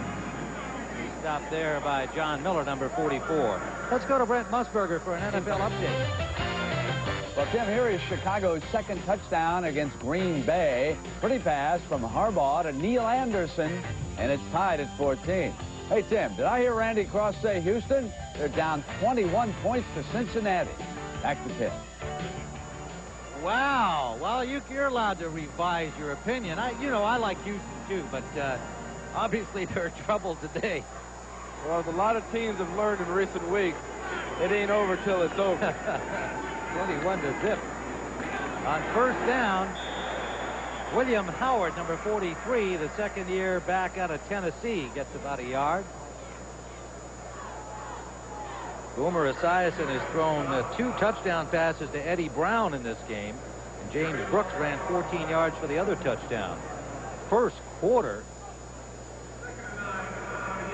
Stopped there by John Miller, number 44. Let's go to Brent Musburger for an NFL update. Well, Tim, here is Chicago's second touchdown against Green Bay. Pretty pass from Harbaugh to Neil Anderson, and it's tied at 14. Hey, Tim, did I hear Randy Cross say Houston? They're down 21 points to Cincinnati. Back to Tim. Wow. Well, you're allowed to revise your opinion. I like Houston, too, but obviously they're in trouble today. Well, as a lot of teams have learned in recent weeks, it ain't over till it's over. 21-0. On first down, William Howard, number 43, the second year back out of Tennessee, gets about a yard. Boomer Esiason has thrown 2 touchdown passes to Eddie Brown in this game. James Brooks ran 14 yards for the other touchdown. First quarter.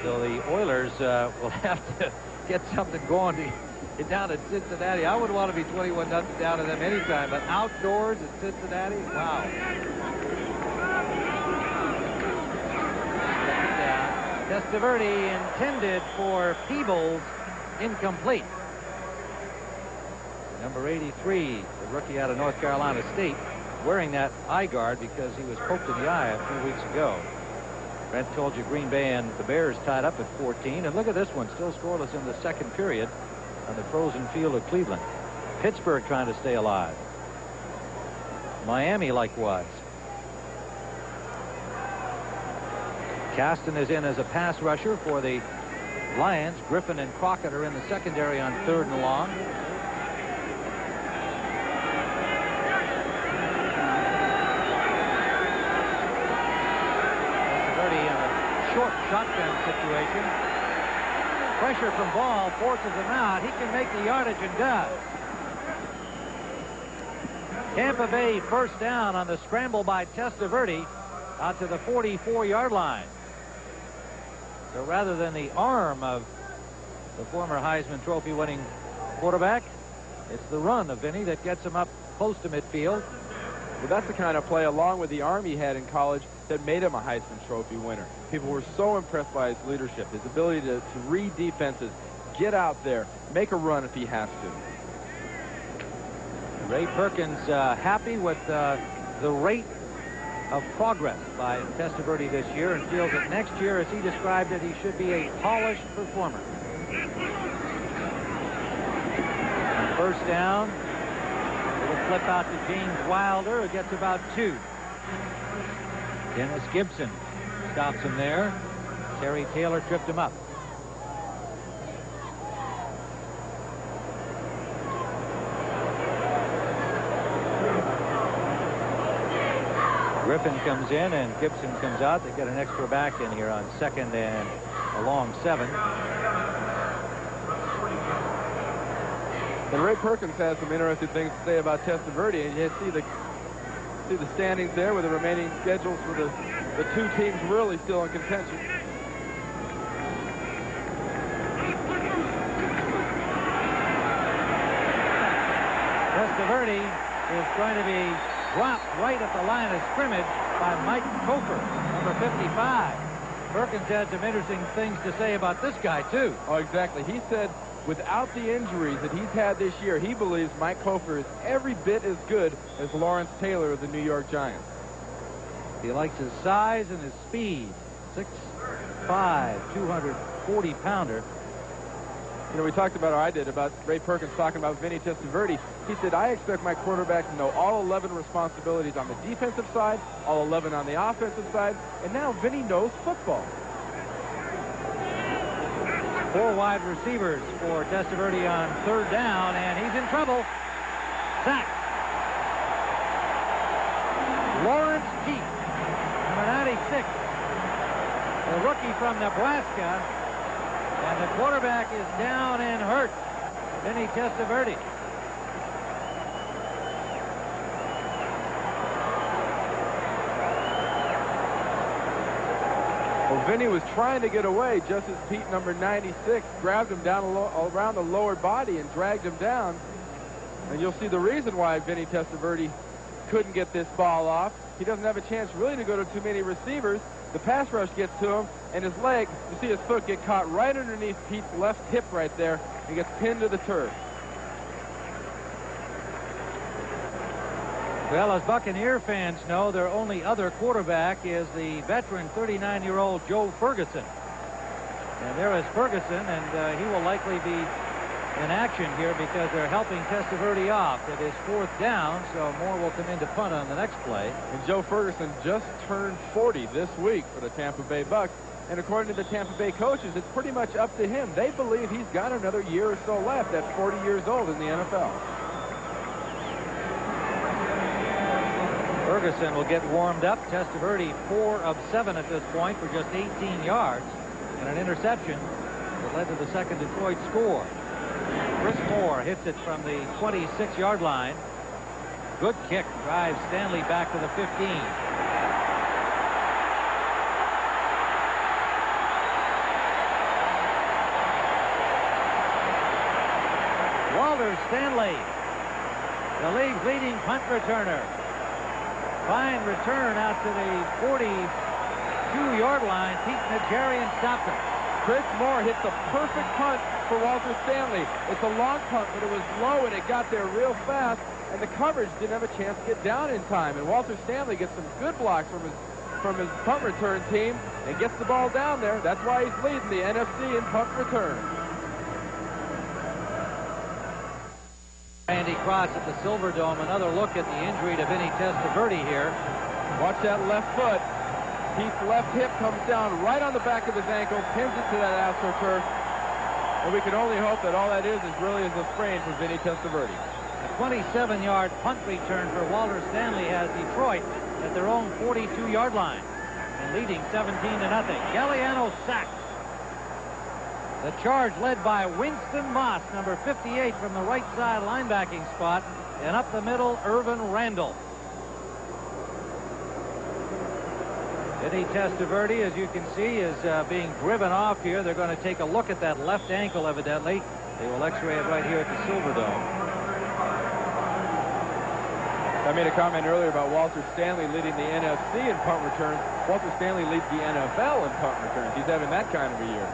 So the Oilers will have to get something going to get down at Cincinnati. I wouldn't want to be 21-0 down to them anytime, but outdoors at Cincinnati, wow. Testaverde intended for Peebles, incomplete. Number 83, the rookie out of North Carolina State, wearing that eye guard because he was poked in the eye a few weeks ago. Brent told you Green Bay and the Bears tied up at 14. And look at this one, still scoreless in the second period on the frozen field of Cleveland. Pittsburgh trying to stay alive. Miami likewise. Caston is in as a pass rusher for the Lions. Griffin and Crockett are in the secondary on 3rd and long. Short shotgun situation. Pressure from Ball forces him out. He can make the yardage and does. Tampa Bay first down on the scramble by Testaverde out to the 44-yard line. So rather than the arm of the former Heisman Trophy winning quarterback, it's the run of Vinny that gets him up close to midfield. Well, that's the kind of play, along with the arm he had in college, that made him a Heisman Trophy winner. People were so impressed by his leadership, his ability to read defenses, get out there, make a run if he has to. Ray Perkins happy with the rate of progress by Testaverde this year, and feels that next year, as he described it, he should be a polished performer. First down. It'll flip out to James Wilder, who gets about 2. Dennis Gibson stops him there. Terry Taylor tripped him up. Griffin comes in and Gibson comes out. They get an extra back in here on 2nd and a long 7. And Ray Perkins has some interesting things to say about Testaverde, and you see the standings there with the remaining schedules for the two teams really still in contention. Testaverde is going to be dropped right at the line of scrimmage by Mike Cofer, number 55. Perkins had some interesting things to say about this guy, too. Oh, exactly. He said without the injuries that he's had this year, he believes Mike Cofer is every bit as good as Lawrence Taylor of the New York Giants. He likes his size and his speed. 6'5", 240-pounder. You know, we talked about, or I did, about Ray Perkins talking about Vinny Testaverde. He said, I expect my quarterback to know all 11 responsibilities on the defensive side, all 11 on the offensive side, and now Vinny knows football. 4 wide receivers for Testaverde on 3rd down, and he's in trouble. Sack. Lawrence Keith, number 96, the rookie from Nebraska. And the quarterback is down and hurt. Vinny Testaverde. Well, Vinny was trying to get away just as Pete, number 96, grabbed him down around the lower body and dragged him down. And you'll see the reason why Vinny Testaverde couldn't get this ball off. He doesn't have a chance really to go to too many receivers. The pass rush gets to him, and his leg, you see his foot get caught right underneath Pete's left hip right there. He gets pinned to the turf. Well, as Buccaneer fans know, their only other quarterback is the veteran 39-year-old Joe Ferguson. And there is Ferguson, and he will likely be in action here because they're helping Testaverde off. It is 4th down, so Moore will come in to punt on the next play. And Joe Ferguson just turned 40 this week for the Tampa Bay Bucs. And according to the Tampa Bay coaches, it's pretty much up to him. They believe he's got another year or so left at 40 years old in the NFL. Ferguson will get warmed up. Testaverde 4 of 7 at this point for just 18 yards and an interception that led to the second Detroit score. Chris Moore hits it from the 26-yard line. Good kick drives Stanley back to the 15. Walter Stanley, the league's leading punt returner. Fine return out to the 42-yard line. Pete Najarian stopped him. Chris Moore hit the perfect punt for Walter Stanley. It's a long punt, but it was low and it got there real fast, and the coverage didn't have a chance to get down in time. And Walter Stanley gets some good blocks from his punt return team and gets the ball down there. That's why he's leading the NFC in punt return. Randy Cross at the Silverdome. Another look at the injury to Vinny Testaverde here. Watch that left foot. Pete's left hip comes down right on the back of his ankle, pins it to that AstroTurf. And we can only hope that all that is really is a sprain for Vinny Testaverde. A 27-yard punt return for Walter Stanley has Detroit at their own 42-yard line and leading 17-0. Galliano sacked. The charge led by Winston Moss, number 58, from the right side linebacking spot, and up the middle, Irvin Randall. Vinny Testaverde, as you can see, is being driven off here. They're going to take a look at that left ankle, evidently. They will x-ray it right here at the Silverdome. I made a comment earlier about Walter Stanley leading the NFC in punt returns. Walter Stanley leads the NFL in punt returns. He's having that kind of a year.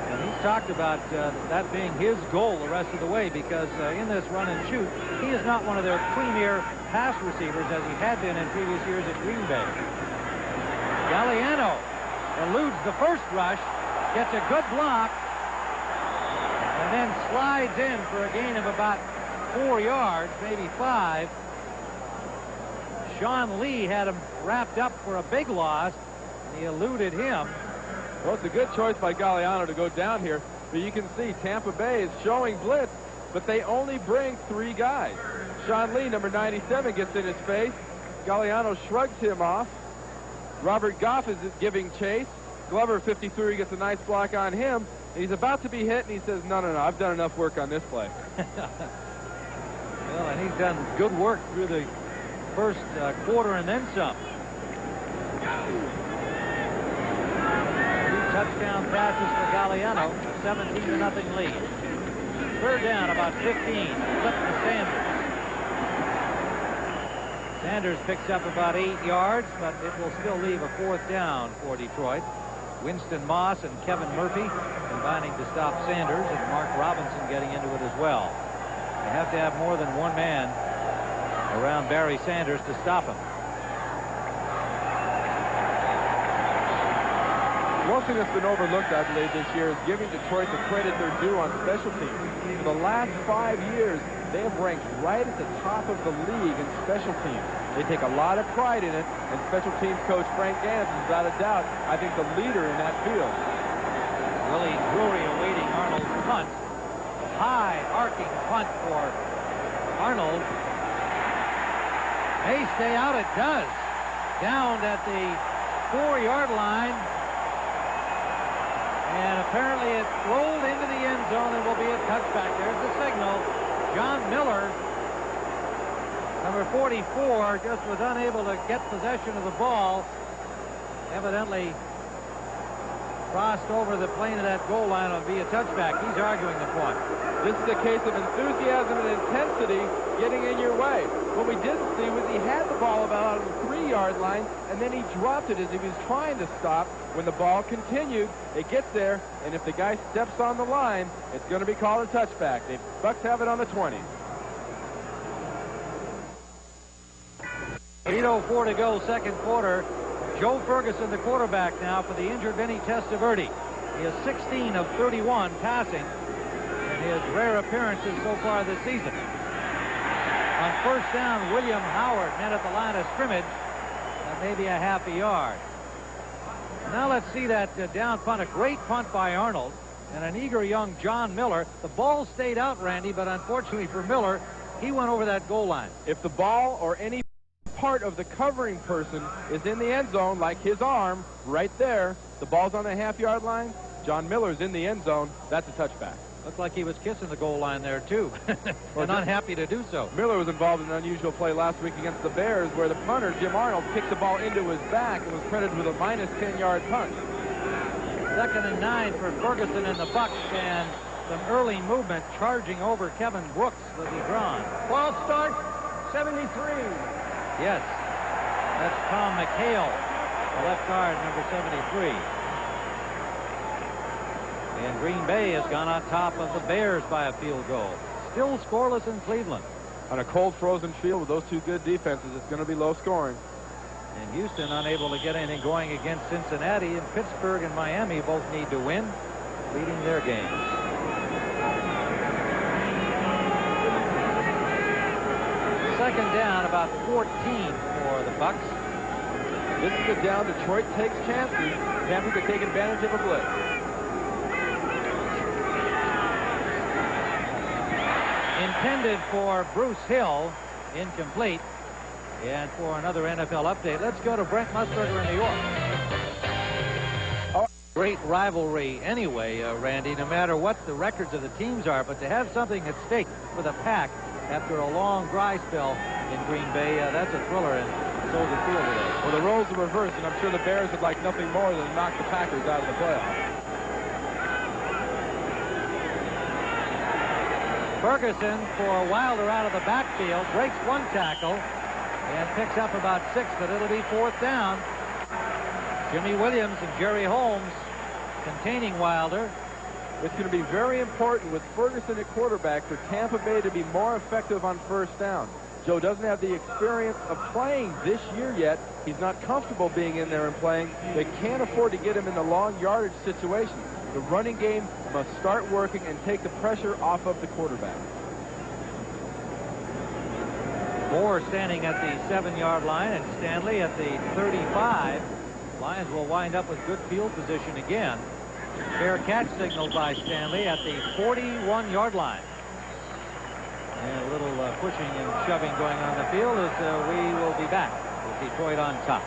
And he's talked about that being his goal the rest of the way, because in this run and shoot, he is not one of their premier pass receivers as he had been in previous years at Green Bay. Galliano eludes the first rush, gets a good block, and then slides in for a gain of about 4 yards, maybe 5. Sean Lee had him wrapped up for a big loss, and he eluded him. Well, it's a good choice by Galliano to go down here, but you can see Tampa Bay is showing blitz, but they only bring 3 guys. Sean Lee, number 97, gets in his face. Galliano shrugs him off. Robert Goff is giving chase. Glover, 53, gets a nice block on him. And he's about to be hit, and he says, no, I've done enough work on this play. Well, and he's done good work through the first quarter and then some. 2 touchdown passes for Galliano, 17-0 lead. Third down, about 15. Flip to Sanders. Sanders picks up about 8 yards, but it will still leave a 4th down for Detroit. Winston Moss and Kevin Murphy combining to stop Sanders, and Mark Robinson getting into it as well. They have to have more than one man around Barry Sanders to stop him. One thing that's been overlooked, I believe, this year is giving Detroit the credit they're due on special teams. For the last 5 years, they have ranked right at the top of the league in special teams. They take a lot of pride in it, and special teams coach Frank Gans is, without a doubt, I think, the leader in that field. Willie Drury awaiting Arnold's punt. High arcing punt for Arnold. May stay out. It does. Down at the 4-yard line. And apparently it rolled into the end zone and will be a touchback. There's the signal. John Miller, number 44, just was unable to get possession of the ball. Evidently crossed over the plane of that goal line. It'll be a touchback. He's arguing the point. This is a case of enthusiasm and intensity getting in your way. What we didn't see was he had the ball about on the 3-yard line, and then he dropped it as he was trying to stop. When the ball continued, it gets there, and if the guy steps on the line, it's going to be called a touchback. The Bucks have it on the 20. 8:04 to go, second quarter. Joe Ferguson, the quarterback now for the injured Vinny Testaverde. He is 16 of 31 passing in his rare appearances so far this season. On first down, William Howard met at the line of scrimmage at maybe a half a yard. Now let's see that down punt. A great punt by Arnold and an eager young John Miller. The ball stayed out, Randy, but unfortunately for Miller, he went over that goal line. If the ball or any part of the covering person is in the end zone, like his arm right there, the ball's on the half-yard line, John Miller's in the end zone, that's a touchback. Looked like he was kissing the goal line there, too. And unhappy to do so. Miller was involved in an unusual play last week against the Bears where the punter, Jim Arnold, kicked the ball into his back and was credited with a minus 10-yard punt. 2nd and 9 for Ferguson and the Bucks, and some early movement charging over Kevin Brooks was he drawn. Ball start, 73. Yes, that's Tom McHale, the left guard, number 73. And Green Bay has gone on top of the Bears by a field goal. Still scoreless in Cleveland. On a cold, frozen field with those two good defenses, it's going to be low scoring. And Houston unable to get anything going against Cincinnati, and Pittsburgh and Miami both need to win, leading their games. Second down, about 14 for the Bucks. This is the down Detroit takes chances. Tampa could take advantage of a blitz. Intended for Bruce Hill, incomplete. And for another NFL update, let's go to Brent Musburger in New York. Great rivalry anyway, Randy, no matter what the records of the teams are, but to have something at stake for the Pack after a long dry spell in Green Bay, that's a thriller in Soldier Field today. Well, the roles are reversed, and I'm sure the Bears would like nothing more than knock the Packers out of the playoffs. Ferguson for Wilder out of the backfield, breaks one tackle and picks up about 6, but it'll be 4th down. Jimmy Williams and Jerry Holmes containing Wilder. It's going to be very important with Ferguson at quarterback for Tampa Bay to be more effective on 1st down. Joe doesn't have the experience of playing this year yet. He's not comfortable being in there and playing. They can't afford to get him in the long yardage situation. The running game must start working and take the pressure off of the quarterback. Moore standing at the 7-yard line and Stanley at the 35. Lions will wind up with good field position again. Fair catch signaled by Stanley at the 41-yard line. And a little pushing and shoving going on the field as we will be back with Detroit on top.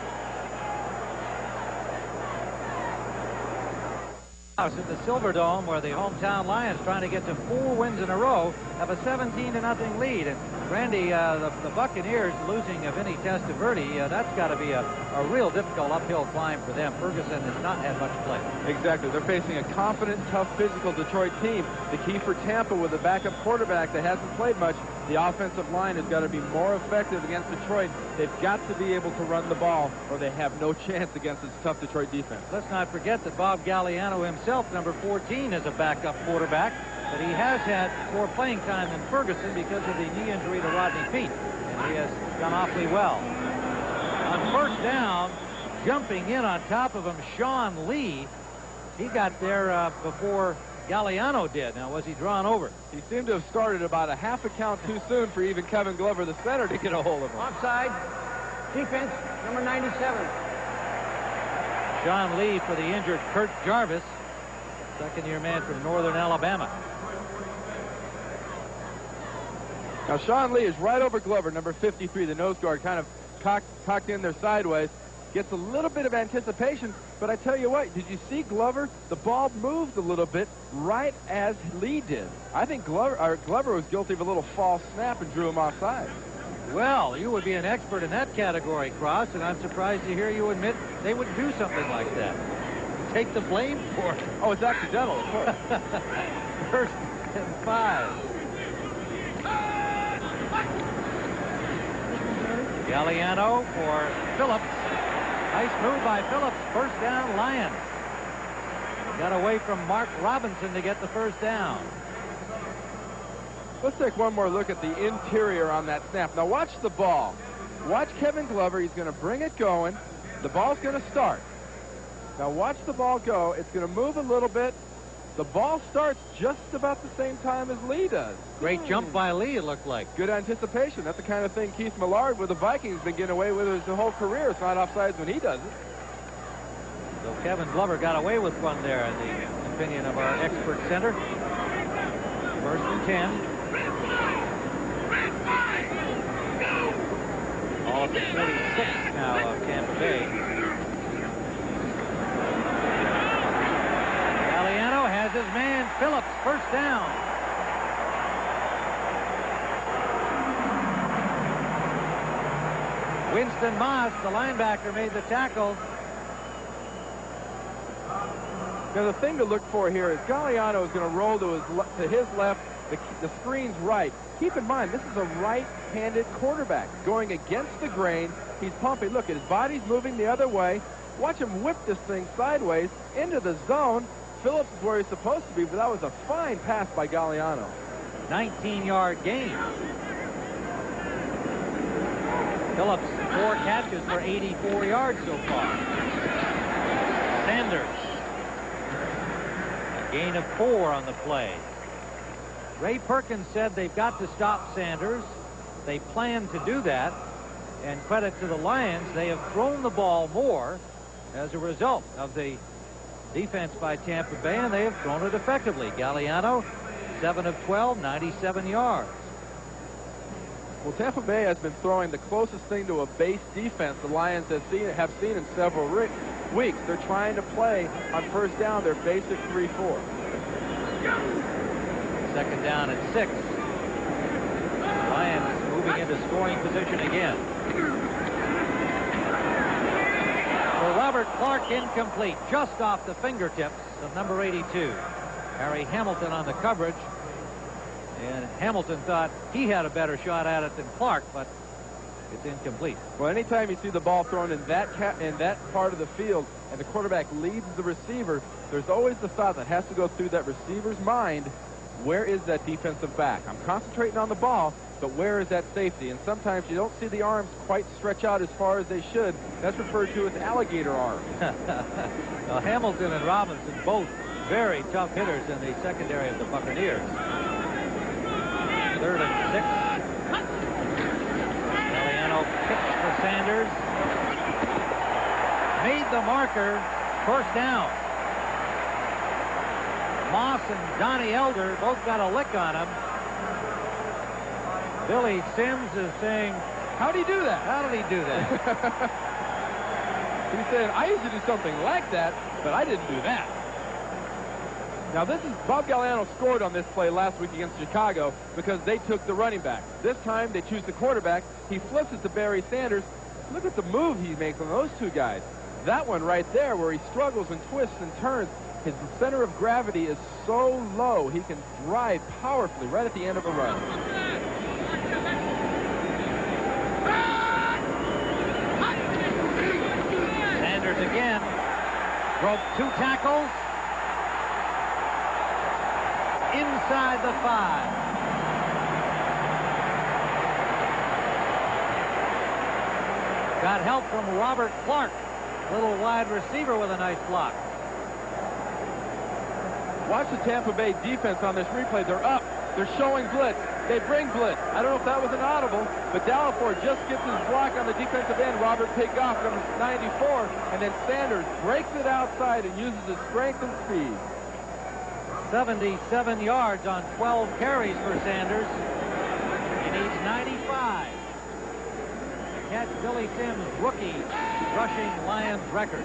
At the Silverdome, where the hometown Lions, trying to get to 4 wins in a row, have a 17-0 lead. And Randy, the Buccaneers losing Vinny Testaverde, that's got to be a real difficult uphill climb for them. Ferguson has not had much play. Exactly. They're facing a confident, tough, physical Detroit team. The key for Tampa with a backup quarterback that hasn't played much, the offensive line has got to be more effective against Detroit. They've got to be able to run the ball, or they have no chance against this tough Detroit defense. Let's not forget that Bob Galliano himself, number 14, is a backup quarterback, but he has had more playing time than Ferguson because of the knee injury to Rodney Peete, and he has done awfully well. On 1st down, jumping in on top of him, Sean Lee. He got there before Galliano did. Now, was he drawn over? He seemed to have started about a half a count too soon for even Kevin Glover, the center, to get a hold of him. Offside. Defense, number 97. Sean Lee for the injured Kurt Jarvis, second-year man from Northern Alabama. Now, Sean Lee is right over Glover, number 53, the nose guard, kind of cocked in there sideways. Gets a little bit of anticipation, but I tell you what, did you see Glover? The ball moved a little bit right as Lee did. I think Glover was guilty of a little false snap and drew him offside. Well, you would be an expert in that category, Cross, and I'm surprised to hear you admit they would do something like that. Take the blame for it. Oh, it's accidental, of course. 1st and 5. Galliano for Phillips. Nice move by Phillips. 1st down, Lions. Got away from Mark Robinson to get the 1st down. Let's take one more look at the interior on that snap. Now watch the ball. Watch Kevin Glover. He's going to bring it going. The ball's going to start. Now watch the ball go. It's going to move a little bit. The ball starts just about the same time as Lee does. Great jump by Lee, it looked like. Good anticipation. That's the kind of thing Keith Millard with the Vikings has been getting away with his whole career. It's not offsides when he does it. So Kevin Glover got away with one there, in the opinion of our expert center. 1st and 10. All at the 46 now of Tampa Bay. Galliano has his man Phillips, first down. Winston Moss, the linebacker, made the tackle. Now the thing to look for here is Galliano is going to roll to his left, the screen's right. Keep in mind, this is a right-handed quarterback going against the grain. He's pumping. Look, his body's moving the other way. Watch him whip this thing sideways into the zone. Phillips is where he's supposed to be, but that was a fine pass by Galliano. 19-yard gain. Phillips, 4 catches for 84 yards so far. Sanders, a gain of 4 on the play. Ray Perkins said they've got to stop Sanders. They plan to do that. And credit to the Lions, they have thrown the ball more as a result of the defense by Tampa Bay, and they have thrown it effectively. Galliano, 7 of 12, 97 yards. Well, Tampa Bay has been throwing the closest thing to a base defense the Lions have seen in several weeks. They're trying to play on first down their basic 3-4. Second down at 6. Lions moving into scoring position again. For Robert Clark, incomplete, just off the fingertips of number 82. Harry Hamilton on the coverage. And Hamilton thought he had a better shot at it than Clark, but it's incomplete. Well, anytime you see the ball thrown in that part of the field and the quarterback leads the receiver, there's always the thought that has to go through that receiver's mind, where is that defensive back? I'm concentrating on the ball, but where is that safety? And sometimes you don't see the arms quite stretch out as far as they should. That's referred to as alligator arms. Well, Hamilton and Robinson, both very tough hitters in the secondary of the Buccaneers. 3rd and 6. Galliano kicks for Sanders. Made the marker. First down. Moss and Donnie Elder both got a lick on him. Billy Sims is saying, how did he do that? How did he do that? He said, I used to do something like that, but I didn't do that. Now, Bob Galliano scored on this play last week against Chicago because they took the running back. This time, they choose the quarterback. He flips it to Barry Sanders. Look at the move he makes on those two guys. That one right there where he struggles and twists and turns, his center of gravity is so low, he can drive powerfully right at the end of a run. Sanders again. Broke 2 tackles. Inside the 5. Got help from Robert Clark, little wide receiver with a nice block. Watch the Tampa Bay defense on this replay. They're up. They're showing blitz. They bring blitz. I don't know if that was an audible, but Dallapour just gets his block on the defensive end. Robert Pigoff, number 94, and then Sanders breaks it outside and uses his strength and speed. 77 yards on 12 carries for Sanders. He needs 95 to catch Billy Sims' rookie rushing Lions record.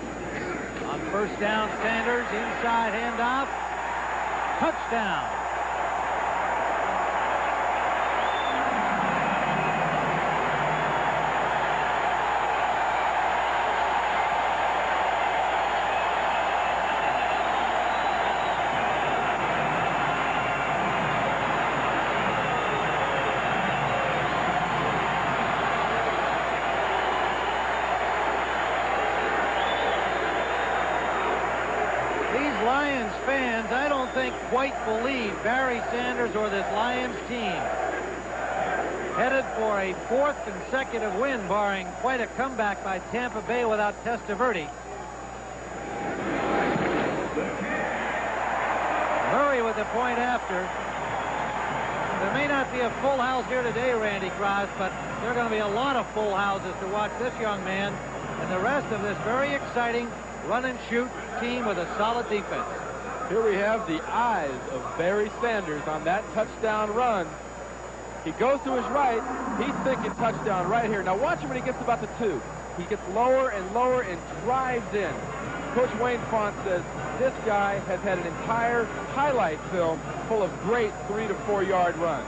On first down, Sanders, inside handoff. Touchdown. Lions fans, I don't think quite believe Barry Sanders or this Lions team headed for a 4th consecutive win, barring quite a comeback by Tampa Bay without Testaverde. Murray with the point after. There may not be a full house here today, Randy Cross, but there are going to be a lot of full houses to watch this young man and the rest of this very exciting run-and-shoot team with a solid defense. Here we have the eyes of Barry Sanders on that touchdown run. He goes to his right. He's thinking touchdown right here. Now watch him when he gets about the 2. He gets lower and lower and drives in. Coach Wayne Font says this guy has had an entire highlight film full of great 3- to 4-yard runs.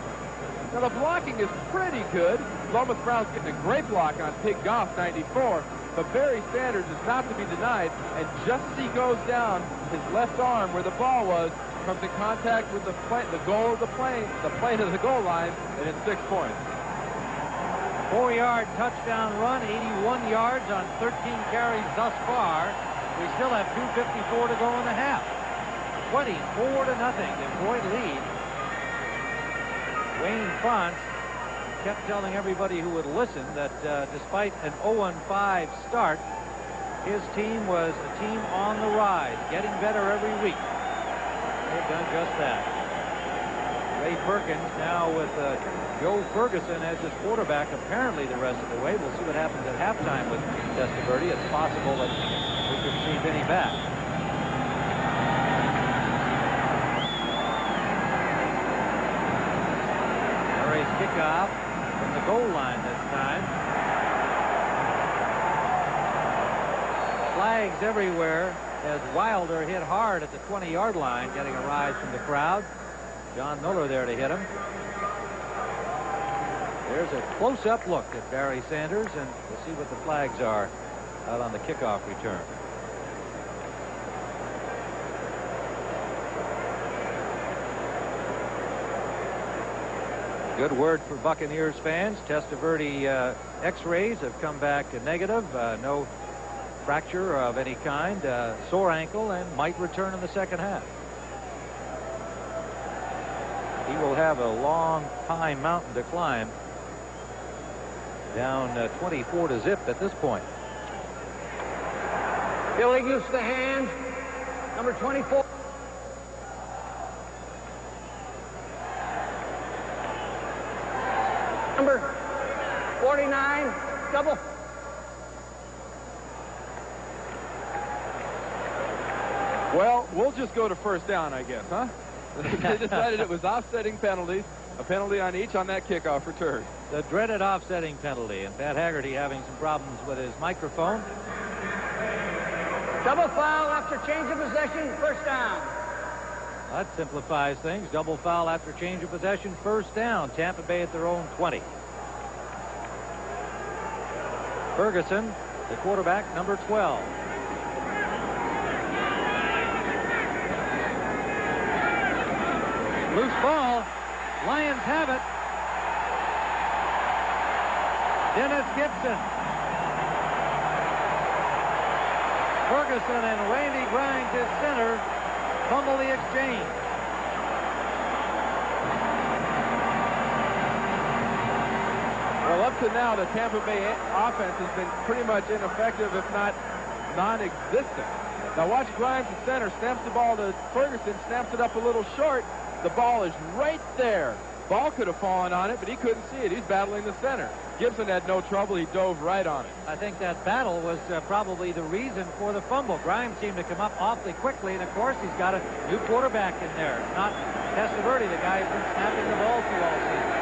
Now, the blocking is pretty good. Lomas Brown's getting a great block on Pig Goff, 94. But Barry Sanders is not to be denied. And just as he goes down, his left arm, where the ball was, comes in contact with the goal of the plane of the goal line, and it's 6 points. 4-yard touchdown run, 81 yards on 13 carries thus far. We still have 2:54 to go in the half. 24-0. Detroit lead. Wayne Font kept telling everybody who would listen that despite an 0-5 start, his team was a team on the rise, getting better every week. They've done just that. Ray Perkins now with Joe Ferguson as his quarterback apparently the rest of the way. We'll see what happens at halftime with Testaverde. It's possible that we could see Vinny back. Murray's kickoff from the goal line this time. Flags everywhere as Wilder hit hard at the 20-yard line, getting a rise from the crowd. John Miller there to hit him. There's a close-up look at Barry Sanders, and we'll see what the flags are out on the kickoff return. Good word for Buccaneers fans. Testaverde x-rays have come back negative. No fracture of any kind. Sore ankle, and might return in the second half. He will have a long high mountain to climb. Down 24-0 at this point. Billy use the hands. Number 24. Number 49. Double. Well, we'll just go to first down, I guess, huh? They decided it was offsetting penalties, a penalty on each on that kickoff return. The dreaded offsetting penalty, and Pat Haggerty having some problems with his microphone. Double foul after change of possession, first down. That simplifies things. Double foul after change of possession, first down. Tampa Bay at their own 20. Ferguson, the quarterback, number 12. Loose ball. Lions have it. Dennis Gibson. Ferguson and Randy Grimes at center. Fumble the exchange. Well, up to now, the Tampa Bay offense has been pretty much ineffective, if not non-existent. Now watch Grimes at center, snaps the ball to Ferguson, snaps it up a little short. The ball is right there. Ball could have fallen on it, but he couldn't see it. He's battling the center. Gibson had no trouble. He dove right on it. I think that battle was probably the reason for the fumble. Grimes seemed to come up awfully quickly, and of course he's got a new quarterback in there. Not Testaverde, the guy who's been snapping the ball to all season.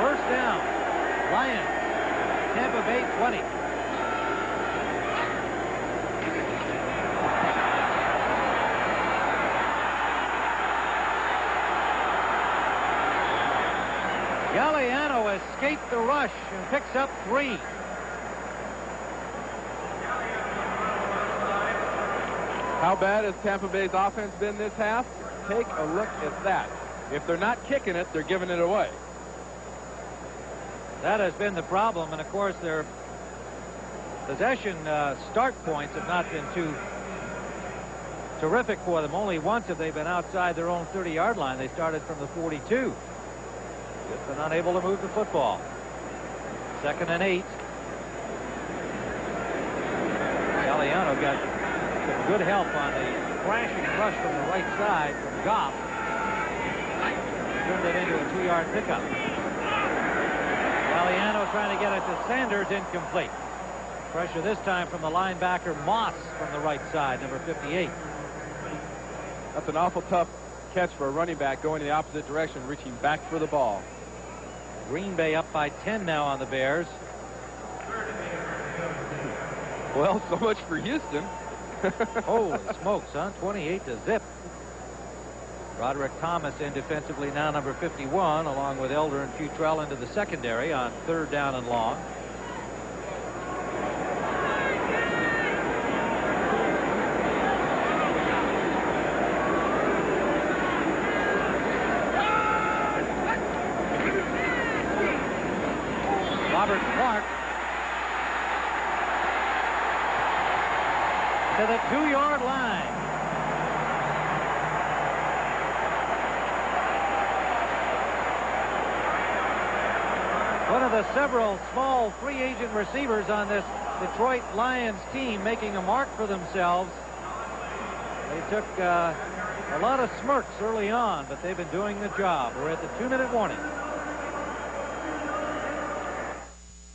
First down. Lions. Tampa Bay 20. Galliano escaped the rush and picks up 3. How bad has Tampa Bay's offense been this half? Take a look at that. If they're not kicking it, they're giving it away. That has been the problem, and of course their possession start points have not been too terrific for them. Only once have they been outside their own 30-yard line. They started from the 42. Just been unable to move the football. 2nd and 8. Galliano got some good help on the crashing rush from the right side from Goff. Turned it into a 2-yard pickup. Galliano trying to get it to Sanders, incomplete. Pressure this time from the linebacker Moss from the right side, number 58. That's an awful tough catch for a running back going in the opposite direction, reaching back for the ball. Green Bay up by 10 now on the Bears. Well, so much for Houston. Holy smokes, son. 28-0. Roderick Thomas in defensively now, number 51, along with Elder and Futrell into the secondary on 3rd down and long. Robert Clark to the 2-yard line. One of the several small free agent receivers on this Detroit Lions team making a mark for themselves. They took a lot of smirks early on, but they've been doing the job. We're at the 2-minute warning.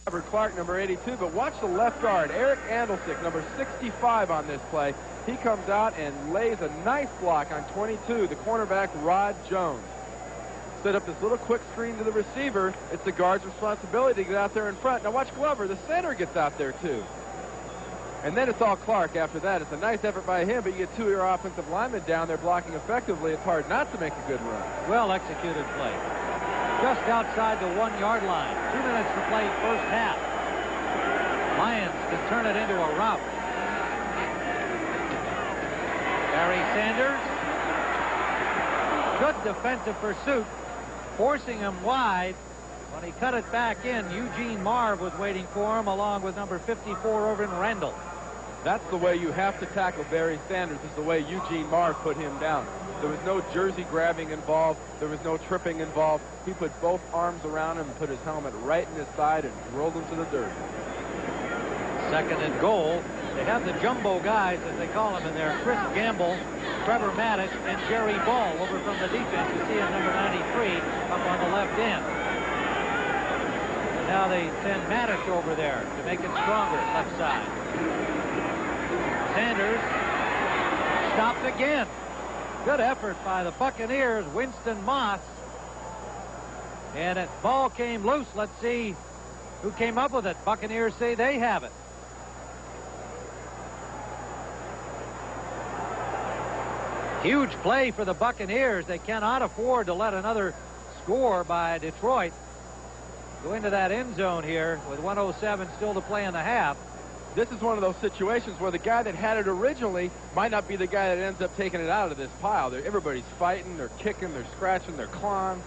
Robert Clark, number 82, but watch the left guard, Eric Andelsick, number 65 on this play. He comes out and lays a nice block on 22, the cornerback Rod Jones. Set up this little quick screen to the receiver. It's the guard's responsibility to get out there in front. Now watch Glover, the center gets out there too. And then it's all Clark after that. It's a nice effort by him, but you get 2 of your offensive linemen down there blocking effectively. It's hard not to make a good run. Well executed play. Just outside the 1-yard line. 2 minutes to play first half. Lions can turn it into a rout. Barry Sanders. Good defensive pursuit, forcing him wide. When he cut it back in, Eugene Marv was waiting for him, along with number 54, Irvin Randall. That's the way you have to tackle Barry Sanders, is the way Eugene Marv put him down. There was no jersey grabbing involved. There was no tripping involved. He put both arms around him and put his helmet right in his side and rolled him to the dirt. 2nd and goal. They have the jumbo guys, as they call them, in there. Chris Gamble, Trevor Mattis, and Jerry Ball over from the defense. You see him, number 93, up on the left end. And now they send Mattis over there to make it stronger, left side. Sanders stopped again. Good effort by the Buccaneers. Winston Moss. And that ball came loose. Let's see who came up with it. Buccaneers say they have it. Huge play for the Buccaneers. They cannot afford to let another score by Detroit go into that end zone here with 1:07 still to play in the half. This is one of those situations where the guy that had it originally might not be the guy that ends up taking it out of this pile. Everybody's fighting, they're kicking, they're scratching, they're clawing.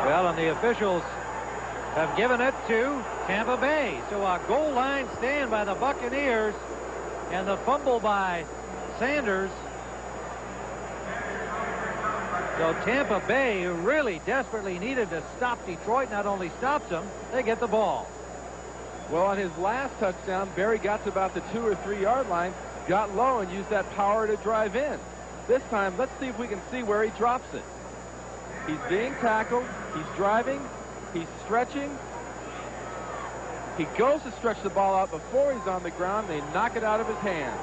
Well, and the officials have given it to Tampa Bay. So a goal line stand by the Buccaneers. And the fumble by Sanders. So Tampa Bay, who really desperately needed to stop Detroit, not only stops them, they get the ball. Well, on his last touchdown, Barry got to about the 2 or 3 yard line, got low and used that power to drive in. This time, let's see if we can see where he drops it. He's being tackled. He's driving. He's stretching. He goes to stretch the ball out before he's on the ground. They knock it out of his hands.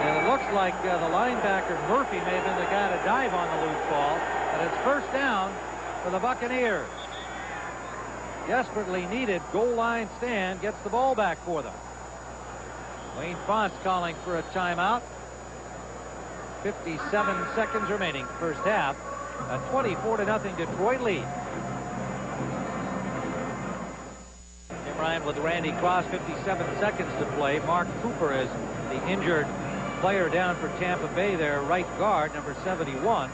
And it looks like the linebacker Murphy may have been the guy to dive on the loose ball. But it's first down for the Buccaneers. Desperately needed goal line stand gets the ball back for them. Wayne Fonts calling for a timeout. 57 seconds remaining first half. A 24-0 Detroit lead. Ryan with Randy Cross, 57 seconds to play. Mark Cooper is the injured player down for Tampa Bay there, right guard, number 71.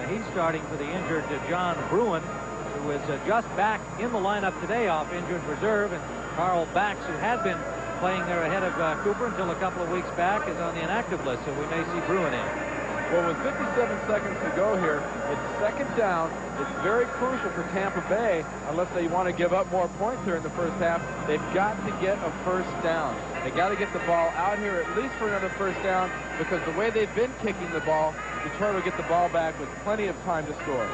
He's starting for the injured John Bruin, who is just back in the lineup today off injured reserve. And Carl Bax, who had been playing there ahead of Cooper until a couple of weeks back, is on the inactive list, so we may see Bruin in. Well, with 57 seconds to go here, it's 2nd down. It's very crucial for Tampa Bay, unless they want to give up more points here in the first half. They've got to get a first down. They got to get the ball out here at least for another first down, because the way they've been kicking the ball, Detroit will get the ball back with plenty of time to score.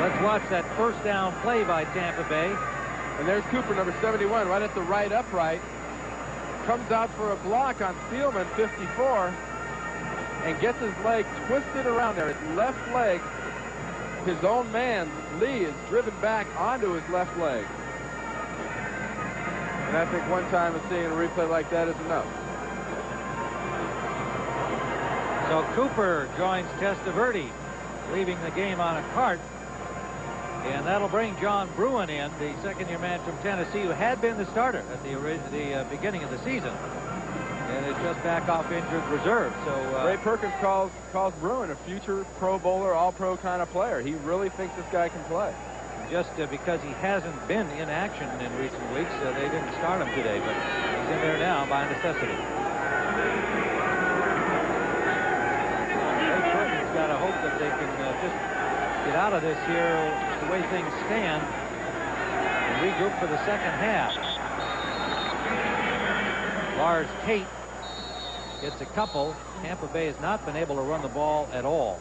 Let's watch that first down play by Tampa Bay. And there's Cooper, number 71, right at the right upright. Comes out for a block on Spielman, 54, and gets his leg twisted around there. His left leg his own man, Lee, is driven back onto his left leg. And I think one time of seeing a replay like that is enough. So Cooper joins Testaverde, leaving the game on a cart. And that'll bring John Bruin in, the second-year man from Tennessee, who had been the starter at the beginning of the season. And is just back off injured reserve. So Ray Perkins calls Bruin a future Pro Bowler, All-Pro kind of player. He really thinks this guy can play. Just because he hasn't been in action in recent weeks, they didn't start him today, but he's in there now by necessity. Ray Perkins got to hope that they can just get out of this here the way things stand and regroup for the second half. Lars Tate gets a couple. Tampa Bay has not been able to run the ball at all.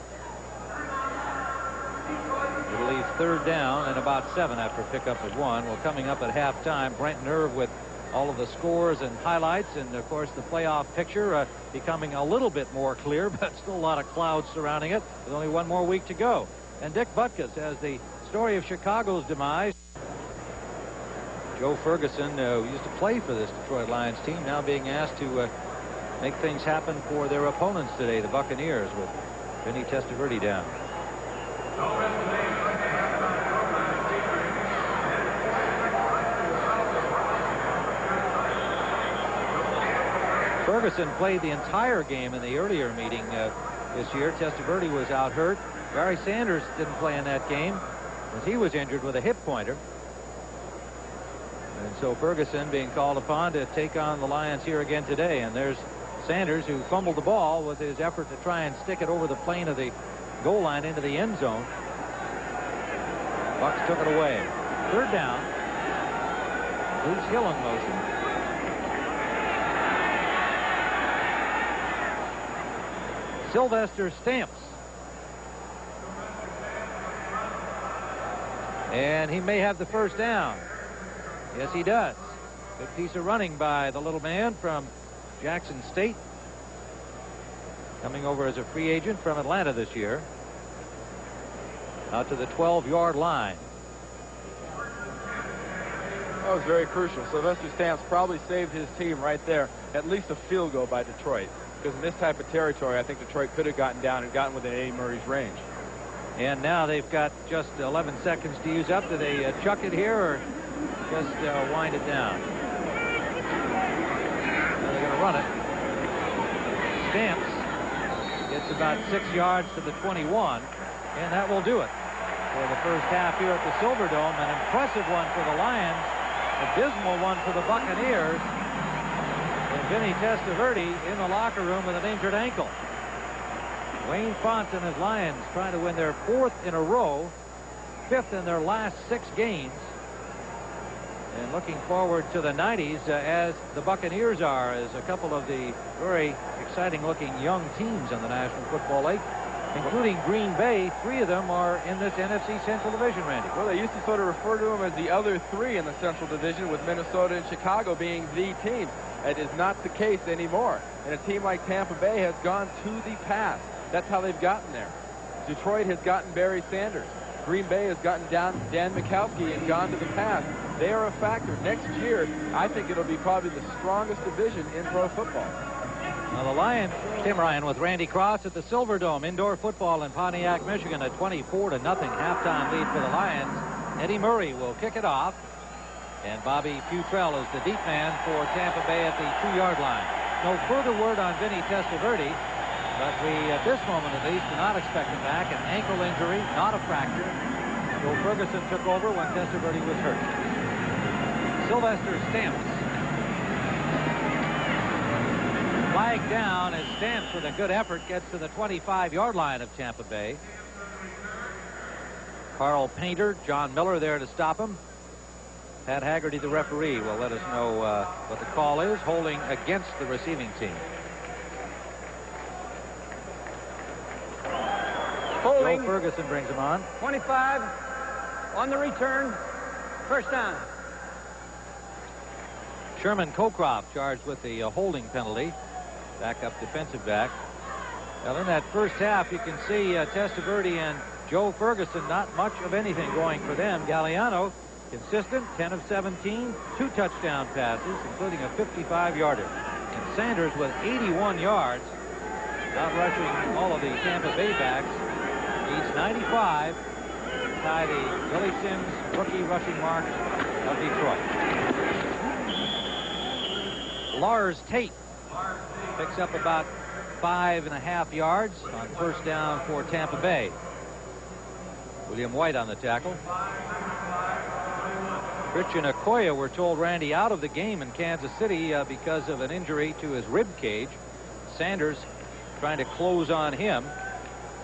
It'll leave third down and about 7 after a pickup of 1. Well, coming up at halftime, Brent Nerve with all of the scores and highlights, and of course the playoff picture becoming a little bit more clear, but still a lot of clouds surrounding it with only one more week to go. And Dick Butkus has the story of Chicago's demise. Joe Ferguson, who used to play for this Detroit Lions team, now being asked to make things happen for their opponents today, the Buccaneers, with Vinny Testaverde down. Ferguson played the entire game in the earlier meeting this year. Testaverde was out hurt. Barry Sanders didn't play in that game as he was injured with a hip pointer. And so Ferguson being called upon to take on the Lions here again today. And there's Sanders, who fumbled the ball with his effort to try and stick it over the plane of the goal line into the end zone. Bucks took it away. Third down. Bruce Hill in motion. Sylvester Stamps. And he may have the first down. Yes, he does. Good piece of running by the little man from Jackson State. Coming over as a free agent from Atlanta this year. Out to the 12-yard line. That was very crucial. Sylvester Stamps probably saved his team right there. At least a field goal by Detroit. Because in this type of territory, I think Detroit could have gotten down and gotten within Eddie Murray's range. And now they've got just 11 seconds to use up. Do they chuck it here or just wind it down? Well, they're going to run it. Stamps gets about 6 yards to the 21, and that will do it for the first half here at the Silverdome. An impressive one for the Lions, a dismal one for the Buccaneers. And Vinny Testaverde in the locker room with an injured ankle. Wayne Font and his Lions trying to win their 4th in a row, 5th in their last 6 games. And looking forward to the 90s as the Buccaneers are, as a couple of the very exciting looking young teams in the National Football League, including Green Bay. 3 of them are in this NFC Central Division, Randy. Well, they used to sort of refer to them as the other 3 in the Central Division, with Minnesota and Chicago being the team. That is not the case anymore. And a team like Tampa Bay has gone to the past. That's how they've gotten there. Detroit has gotten Barry Sanders. Green Bay has gotten down Dan Mikowski and gone to the past. They are a factor. Next year, I think it'll be probably the strongest division in pro football. Now the Lions, Tim Ryan with Randy Cross at the Silverdome. Indoor football in Pontiac, Michigan, a 24-0 halftime lead for the Lions. Eddie Murray will kick it off. And Bobby Futrell is the deep man for Tampa Bay at the 2-yard line. No further word on Vinny Testaverde, but we, at this moment at least, do not expect him back. An ankle injury, not a fracture. Joe Ferguson took over when Testaverde was hurt. Sylvester Stamps. Flag down as Stamps, with a good effort, gets to the 25-yard line of Tampa Bay. Carl Painter, John Miller there to stop him. Pat Haggerty, the referee, will let us know what the call is. Holding against the receiving team. Holding. Joe Ferguson brings him on. 25 on the return. First down. Sherman Cocroft charged with the holding penalty. Backup defensive back. Well, in that first half, you can see Testaverde and Joe Ferguson, not much of anything going for them. Galliano, consistent, 10 of 17, 2 touchdown passes, including a 55-yarder. And Sanders with 81 yards, out rushing all of the Tampa Bay backs. He's 95, tie the Billy Sims rookie rushing mark of Detroit. Lars Tate picks up about 5.5 yards on first down for Tampa Bay. William White on the tackle. Christian Okoye, we're told, Randy, out of the game in Kansas City because of an injury to his rib cage. Sanders trying to close on him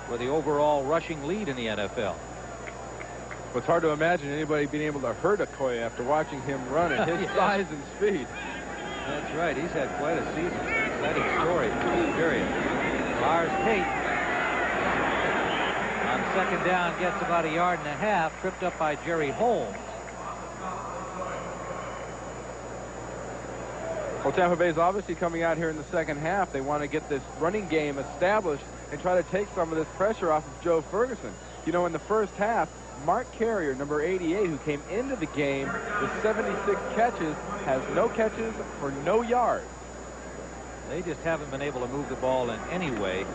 for the overall rushing lead in the NFL. Well, it's hard to imagine anybody being able to hurt Okoye after watching him run at his size and speed. That's right. He's had quite a season. Exciting story. Period. Lars Tate on second down gets about 1.5 yards, tripped up by Jerry Holmes. Well, Tampa Bay's obviously coming out here in the second half. They want to get this running game established and try to take some of this pressure off of Joe Ferguson. You know, in the first half, Mark Carrier, number 88, who came into the game with 76 catches, has no catches for no yards. They just haven't been able to move the ball in any way.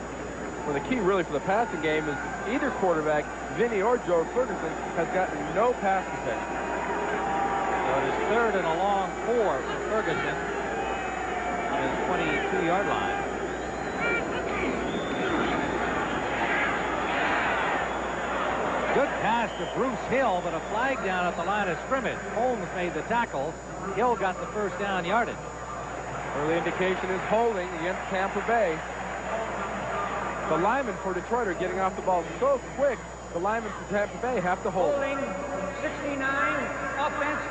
Well, the key really for the passing game is either quarterback, Vinny or Joe Ferguson, has gotten no pass protection. So it is 3rd and a long 4 for Ferguson on his 22-yard line. Good pass to Bruce Hill, but a flag down at the line of scrimmage. Holmes made the tackle. Hill got the first down yardage. Early indication is holding against Tampa Bay. The linemen for Detroit are getting off the ball so quick, the linemen for Tampa Bay have to hold. Holding 69, offense,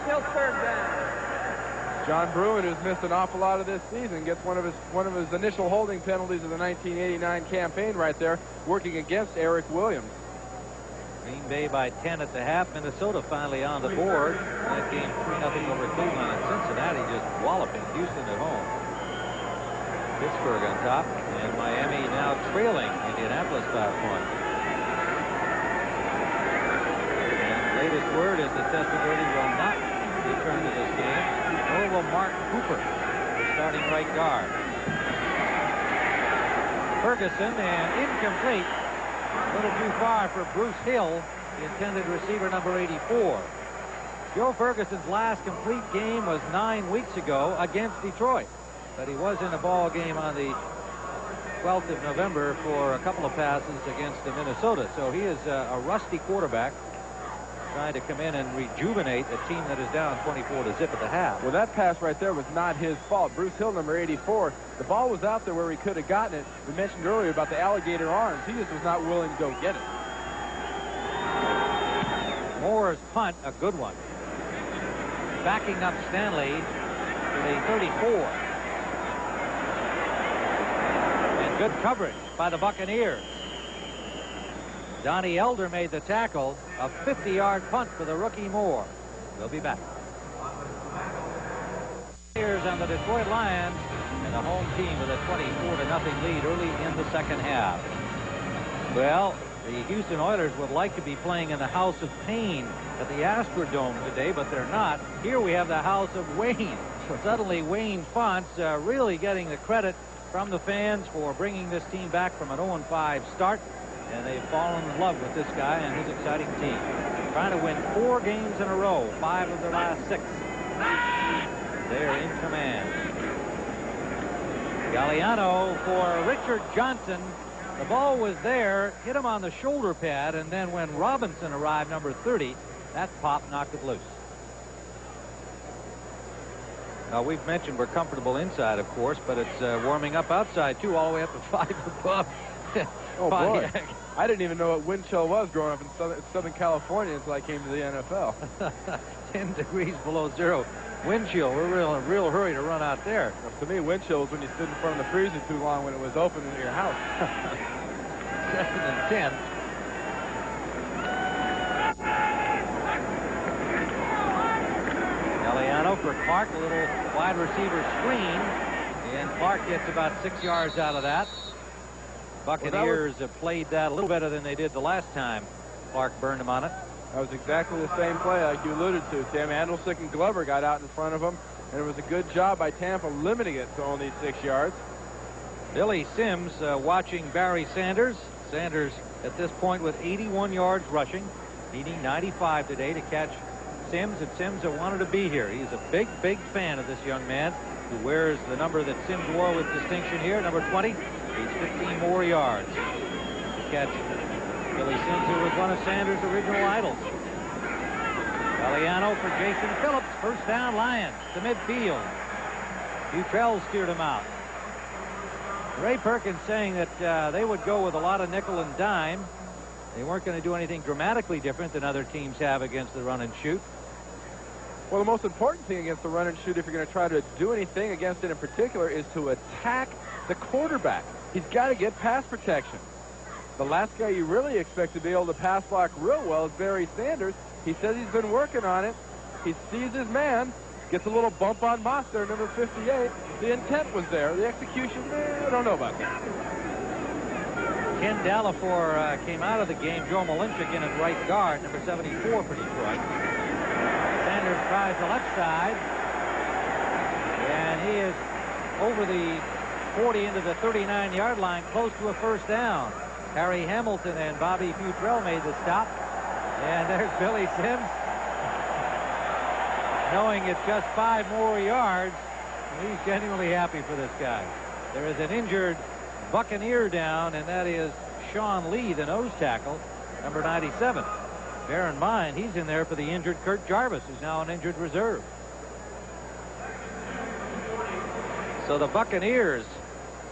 still 3rd down. John Bruin, who's missed an awful lot of this season, gets one of his initial holding penalties of the 1989 campaign right there, working against Eric Williams. Green Bay by 10 at the half. Minnesota finally on the board. That game 3-0 over Cleveland, and Cincinnati just walloping Houston at home. Pittsburgh on top, and Miami now trailing Indianapolis by a point. And the latest word is that Testaverde will not return to this game, nor will Mark Cooper, the starting right guard. Ferguson, and incomplete. A little too far for Bruce Hill, the intended receiver, number 84. Joe Ferguson's last complete game was 9 weeks ago against Detroit, but he was in a ball game on the 12th of November for a couple of passes against Minnesota. So he is a rusty quarterback trying to come in and rejuvenate a team that is down 24-0 at the half. Well, that pass right there was not his fault. Bruce Hill, number 84, the ball was out there where he could have gotten it. We mentioned earlier about the alligator arms. He just was not willing to go get it. Moore's punt, a good one. Backing up Stanley to the 34. And good coverage by the Buccaneers. Donnie Elder made the tackle. A 50-yard punt for the rookie Moore. They'll be back. Here's on the Detroit Lions, and the home team with a 24-0 lead early in the second half. Well, the Houston Oilers would like to be playing in the House of Pain at the Astrodome today, but they're not. Here we have the House of Wayne. Suddenly Wayne Fonts really getting the credit from the fans for bringing this team back from an 0-5 start. And they've fallen in love with this guy and his exciting team. Trying to win 4 games in a row, 5 of their last 6. They're in command. Galliano for Richard Johnson. The ball was there, hit him on the shoulder pad, and then when Robinson arrived, number 30, that pop knocked it loose. Now, we've mentioned we're comfortable inside, of course, but it's warming up outside, too, all the way up to 5 above. Oh, boy. I didn't even know what wind chill was growing up in Southern California until I came to the NFL. 10 degrees below zero. Wind chill. We're in a real hurry to run out there. Well, to me, wind chill is when you stood in front of the freezer too long when it was open in your house. 2nd and 10. Galliano for Clark, a little wide receiver screen, and Clark gets about 6 yards out of that. Buccaneers have played that a little better than they did the last time Clark burned him on it. That was exactly the same play like you alluded to, Tim. Andrelsick and Glover got out in front of him, and it was a good job by Tampa limiting it to only 6 yards. Billy Sims watching Barry Sanders. Sanders at this point with 81 yards rushing, needing 95 today to catch Sims, and Sims wanted to be here. He's a big fan of this young man who wears the number that Sims wore with distinction here, number 20. He's 15 more yards to catch Billy Sims, who was one of Sanders' original idols. Galliano for Jason Phillips. First down, Lions to midfield. Butrell steered him out. Ray Perkins saying that they would go with a lot of nickel and dime. They weren't going to do anything dramatically different than other teams have against the run and shoot. Well, the most important thing against the run and shoot, if you're going to try to do anything against it in particular, is to attack the quarterback. He's got to get pass protection. The last guy you really expect to be able to pass block real well is Barry Sanders. He says he's been working on it. He sees his man, gets a little bump on Moss there, number 58. The intent was there. The execution, I don't know about that. Ken Dallafor came out of the game. Joe Malinchik in at right guard, number 74 for Detroit. Sanders tries the left side, and he is over the 40 into the 39-yard line, close to a first down. Harry Hamilton and Bobby Futrell made the stop, and there's Billy Sims, knowing it's just 5 more yards. He's genuinely happy for this guy. There is an injured Buccaneer down, and that is Sean Lee, the nose tackle, number 97. Bear in mind, he's in there for the injured Kurt Jarvis, who's now an injured reserve. So the Buccaneers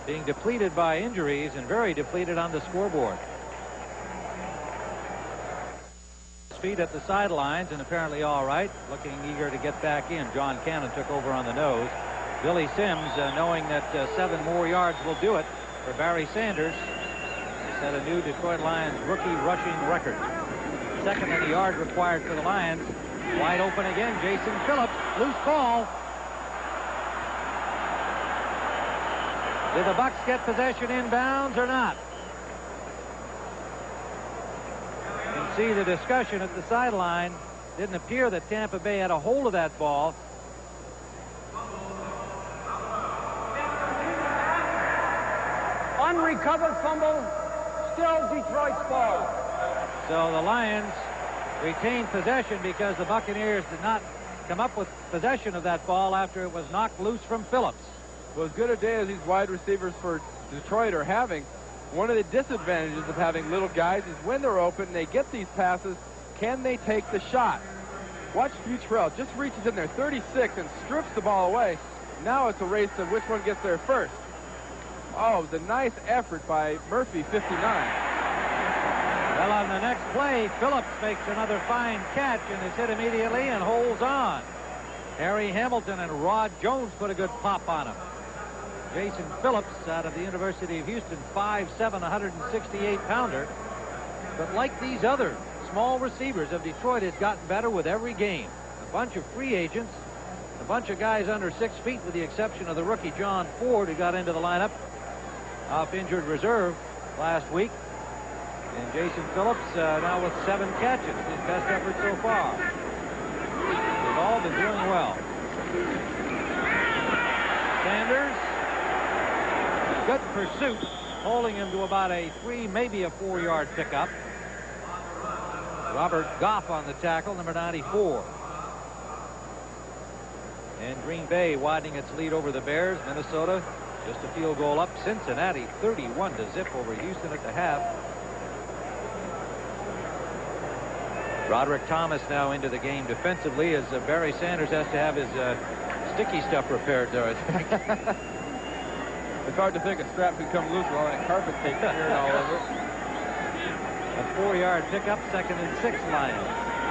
being depleted by injuries and very depleted on the scoreboard. Feet at the sidelines and apparently all right, looking eager to get back in. John Cannon took over on the nose. Billy Sims, knowing that 7 more yards will do it for Barry Sanders, set a new Detroit Lions rookie rushing record. Second in the yard required for the Lions. Wide open again, Jason Phillips, loose ball. Did the Bucs get possession inbounds or not? You can see the discussion at the sideline. Didn't appear that Tampa Bay had a hold of that ball. Unrecovered fumble, still Detroit's ball. So the Lions retained possession because the Buccaneers did not come up with possession of that ball after it was knocked loose from Phillips. Well, as good a day as these wide receivers for Detroit are having, one of the disadvantages of having little guys is when they're open and they get these passes, can they take the shot? Watch Futrell, just reaches in there, 36, and strips the ball away. Now it's a race to which one gets there first. Oh, it was a nice effort by Murphy, 59. Well, on the next play, Phillips makes another fine catch and is hit immediately and holds on. Harry Hamilton and Rod Jones put a good pop on him. Jason Phillips out of the University of Houston, 5'7", 168-pounder. But like these other small receivers of Detroit, has gotten better with every game. A bunch of free agents, a bunch of guys under 6 feet with the exception of the rookie John Ford, who got into the lineup off injured reserve last week. And Jason Phillips now with 7 catches, his best effort so far. They've all been doing well. Sanders, good pursuit, holding him to about a 3, maybe a 4-yard pickup. Robert Goff on the tackle, number 94. And Green Bay widening its lead over the Bears. Minnesota just a field goal up. Cincinnati 31-0 over Houston at the half. Roderick Thomas now into the game defensively as Barry Sanders has to have his sticky stuff repaired there, I think. It's hard to think a strap could come loose with all that carpet tape smeared all over it. A 4-yard pickup, 2nd and 6 Lions.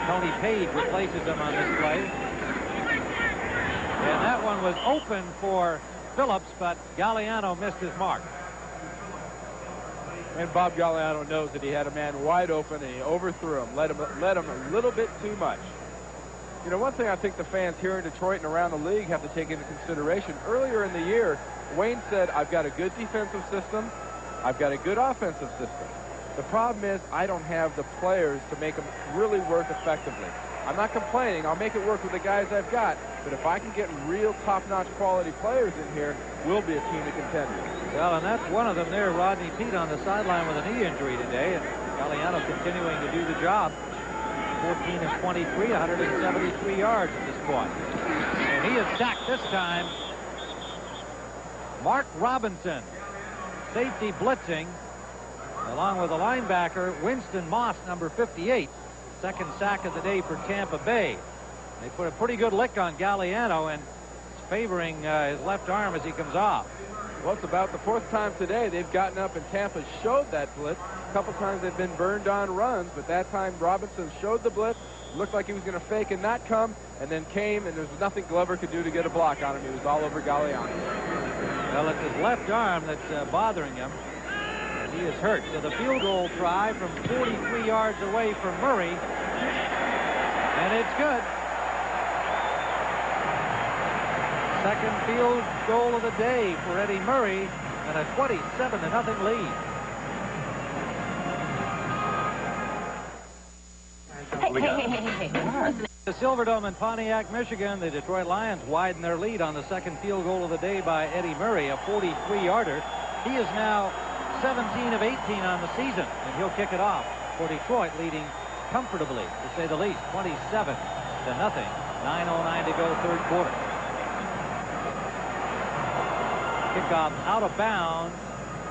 Tony Page replaces him on this play. And that one was open for Phillips, but Galliano missed his mark. And Bob Galliano knows that he had a man wide open, and he overthrew him, led him a little bit too much. You know, one thing I think the fans here in Detroit and around the league have to take into consideration, earlier in the year, Wayne said, I've got a good defensive system. I've got a good offensive system. The problem is I don't have the players to make them really work effectively. I'm not complaining. I'll make it work with the guys I've got. But if I can get real top-notch quality players in here, we'll be a team to contend with. Well, and that's one of them there, Rodney Peete, on the sideline with a knee injury today. And Galliano continuing to do the job. 14 of 23, 173 yards at this point. And he is sacked this time. Mark Robinson, safety blitzing, along with the linebacker, Winston Moss, number 58. Second sack of the day for Tampa Bay. They put a pretty good lick on Galliano, and it's favoring his left arm as he comes off. Well, it's about the fourth time today they've gotten up and Tampa showed that blitz. A couple times they've been burned on runs, but that time Robinson showed the blitz, looked like he was going to fake and not come, and then came, and there's nothing Glover could do to get a block on him. He was all over Galliano. Well, it's his left arm that's bothering him. He is hurt. So the field goal try from 43 yards away from Murray. And it's good. Second field goal of the day for Eddie Murray, and a 27-0 lead. The Silverdome in Pontiac, Michigan, the Detroit Lions widen their lead on the second field goal of the day by Eddie Murray, a 43-yarder. He is now 17 of 18 on the season, and he'll kick it off for Detroit, leading comfortably, to say the least, 27-0. 9:09 to go, third quarter. Kickoff out of bounds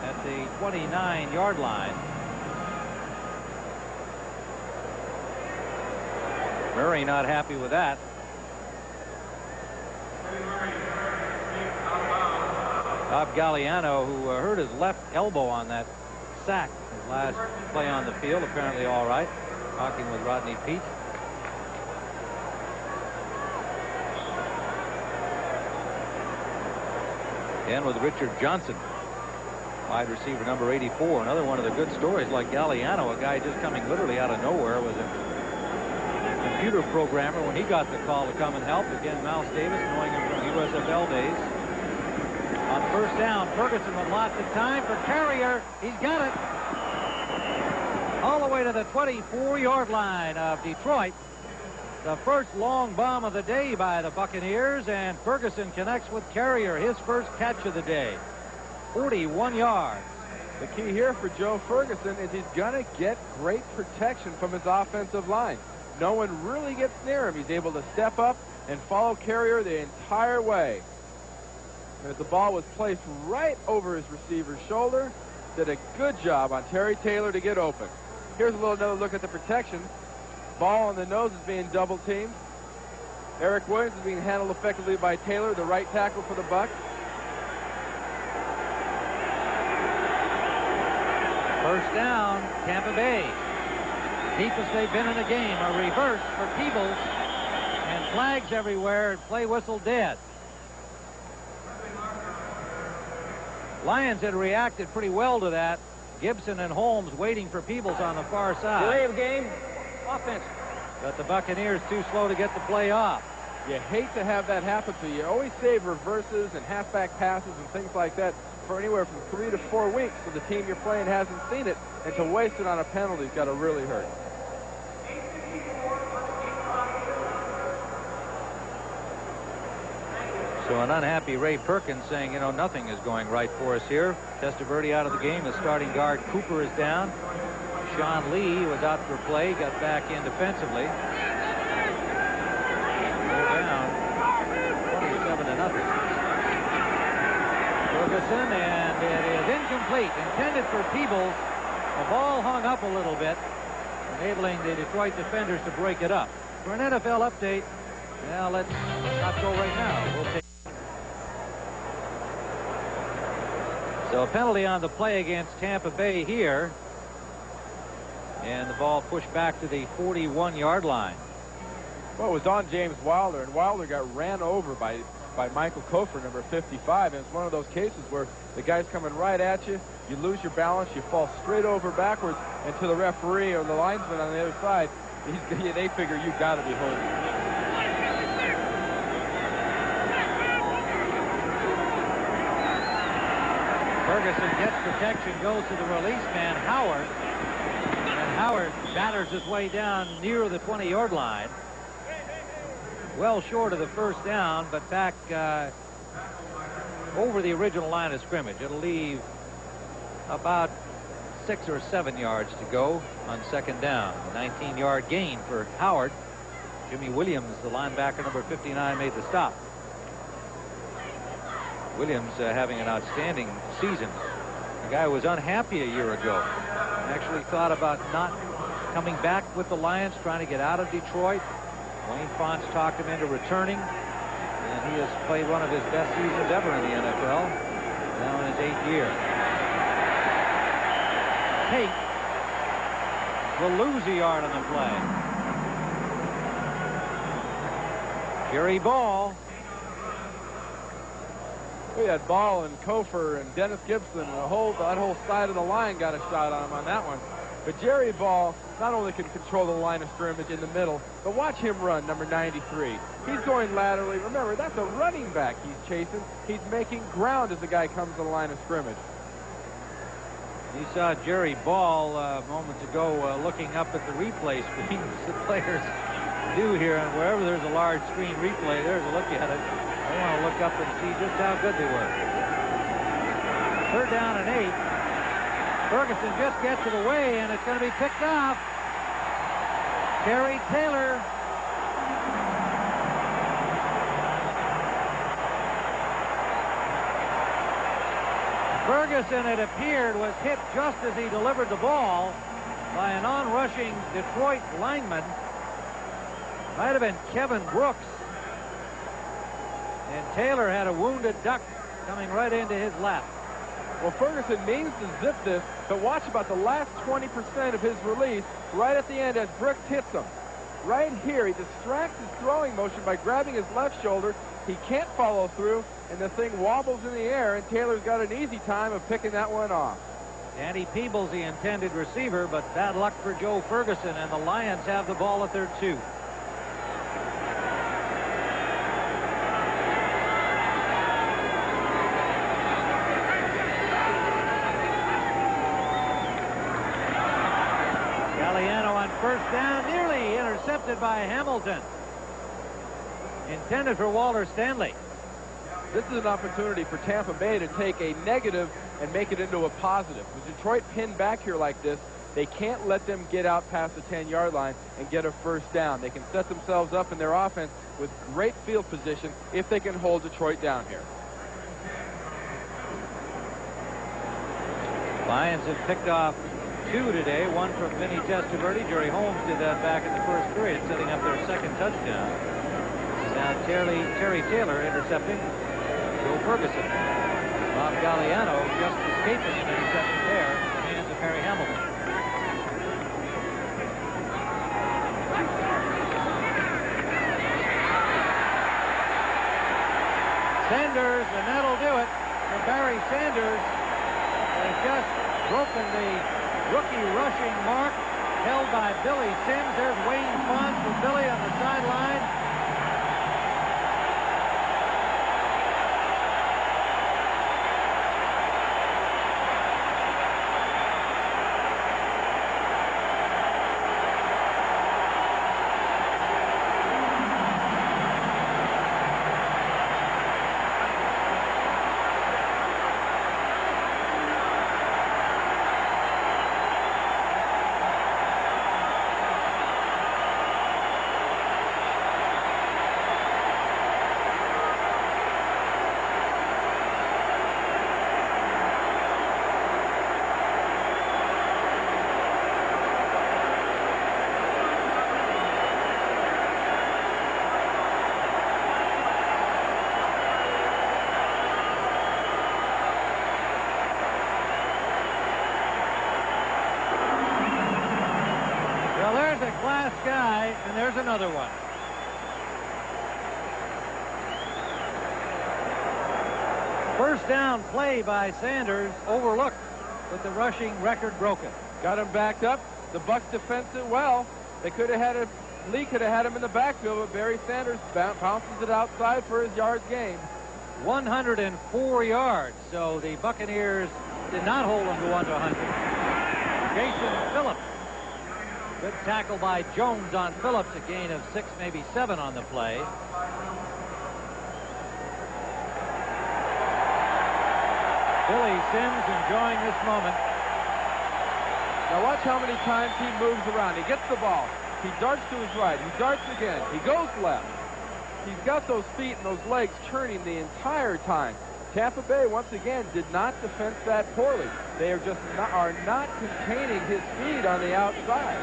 at the 29-yard line. Murray not happy with that. Bob Galliano, who hurt his left elbow on that sack his last play on the field, apparently all right. Talking with Rodney Peete. And with Richard Johnson, wide receiver number 84. Another one of the good stories, like Galliano, a guy just coming literally out of nowhere, was a computer programmer when he got the call to come and help. Again, Mouse Davis, knowing him from USFL days. On first down, Ferguson with lots of time for Carrier. He's got it. All the way to the 24-yard line of Detroit. The first long bomb of the day by the Buccaneers, and Ferguson connects with Carrier, his first catch of the day. 41 yards. The key here for Joe Ferguson is he's going to get great protection from his offensive line. No one really gets near him. He's able to step up and follow Carrier the entire way. As the ball was placed right over his receiver's shoulder, did a good job on Terry Taylor to get open. Here's another look at the protection. Ball on the nose is being double teamed. Eric Williams is being handled effectively by Taylor, the right tackle for the Bucs. First down, Tampa Bay. Deepest they've been in the game. A reverse for Peebles, and flags everywhere, and play whistle dead. Lions had reacted pretty well to that. Gibson and Holmes waiting for Peebles on the far side. Delay of game, offense. But the Buccaneers too slow to get the play off. You hate to have that happen to you. You always save reverses and halfback passes and things like that for anywhere from 3 to 4 weeks, so the team you're playing hasn't seen it, and to waste it on a penalty's got to really hurt. So an unhappy Ray Perkins saying, you know, nothing is going right for us here. Testaverde out of the game. The starting guard Cooper is down. Sean Lee was out for play, got back in defensively. We're down 27-0. Ferguson, and it is incomplete. Intended for Peebles. The ball hung up a little bit, enabling the Detroit defenders to break it up. For an NFL update, well, let's not go right now. We'll take. So a penalty on the play against Tampa Bay here. And the ball pushed back to the 41-yard line. Well, it was on James Wilder, and Wilder got ran over by Michael Kofor, number 55. And it's one of those cases where the guy's coming right at you, you lose your balance, you fall straight over backwards, and to the referee or the linesman on the other side, they figure you've got to be holding. Ferguson gets protection, goes to the release man, Howard. And Howard batters his way down near the 20-yard line. Well short of the first down, but back over the original line of scrimmage. It'll leave about 6 or 7 yards to go on second down. 19-yard gain for Howard. Jimmy Williams, the linebacker, number 59, made the stop. Williams having an outstanding season. The guy was unhappy a year ago. Actually thought about not coming back with the Lions, trying to get out of Detroit. Wayne Fonts talked him into returning, and he has played one of his best seasons ever in the NFL, now in his 8th year. Tate will lose a yard on the play. Jerry Ball. We had Ball and Kofor and Dennis Gibson, and that whole side of the line got a shot on him on that one. But Jerry Ball not only can control the line of scrimmage in the middle, but watch him run, number 93. He's going laterally. Remember, that's a running back he's chasing. He's making ground as the guy comes to the line of scrimmage. You saw Jerry Ball moments ago looking up at the replay screens the players do here, and wherever there's a large screen replay, there's a look at it. I want to look up and see just how good they were. 3rd down and 8. Ferguson just gets it away, and it's going to be picked off. Terry Taylor. Ferguson, it appeared, was hit just as he delivered the ball by an on-rushing Detroit lineman. Might have been Kevin Brooks. And Taylor had a wounded duck coming right into his lap. Well, Ferguson means to zip this, but watch about the last 20% of his release right at the end as Brooks hits him. Right here, he distracts his throwing motion by grabbing his left shoulder. He can't follow through, and the thing wobbles in the air, and Taylor's got an easy time of picking that one off. Danny Peebles, the intended receiver, but bad luck for Joe Ferguson, and the Lions have the ball at their 2. First down, nearly intercepted by Hamilton. Intended for Walter Stanley. This is an opportunity for Tampa Bay to take a negative and make it into a positive. With Detroit pinned back here like this, they can't let them get out past the 10-yard line and get a first down. They can set themselves up in their offense with great field position if they can hold Detroit down here. Lions have picked off 2 today, one from Vinny Testaverde. Jerry Holmes did that back in the first period, setting up their 2nd touchdown. Now Terry Taylor intercepting Joe Ferguson. Bob Galliano just escaping an interception there in the hands of Harry Hamilton. Sanders, and that'll do it for Barry Sanders. Has just broken the rookie rushing mark held by Billy Sims. There's Wayne Fonts with Billy on the sideline. Guy, and there's another one. First down play by Sanders, overlooked with the rushing record broken. Got him backed up. The Bucs defense it well. They could have had Lee could have had him in the backfield, but Barry Sanders bounces it outside for his yards gained. 104 yards. So the Buccaneers did not hold him to 100. Jason Phillips. Good tackle by Jones on Phillips, a gain of 6, maybe 7 on the play. Billy Sims enjoying this moment. Now watch how many times he moves around. He gets the ball. He darts to his right. He darts again. He goes left. He's got those feet and those legs churning the entire time. Tampa Bay, once again, did not defend that poorly. They are just not containing his speed on the outside.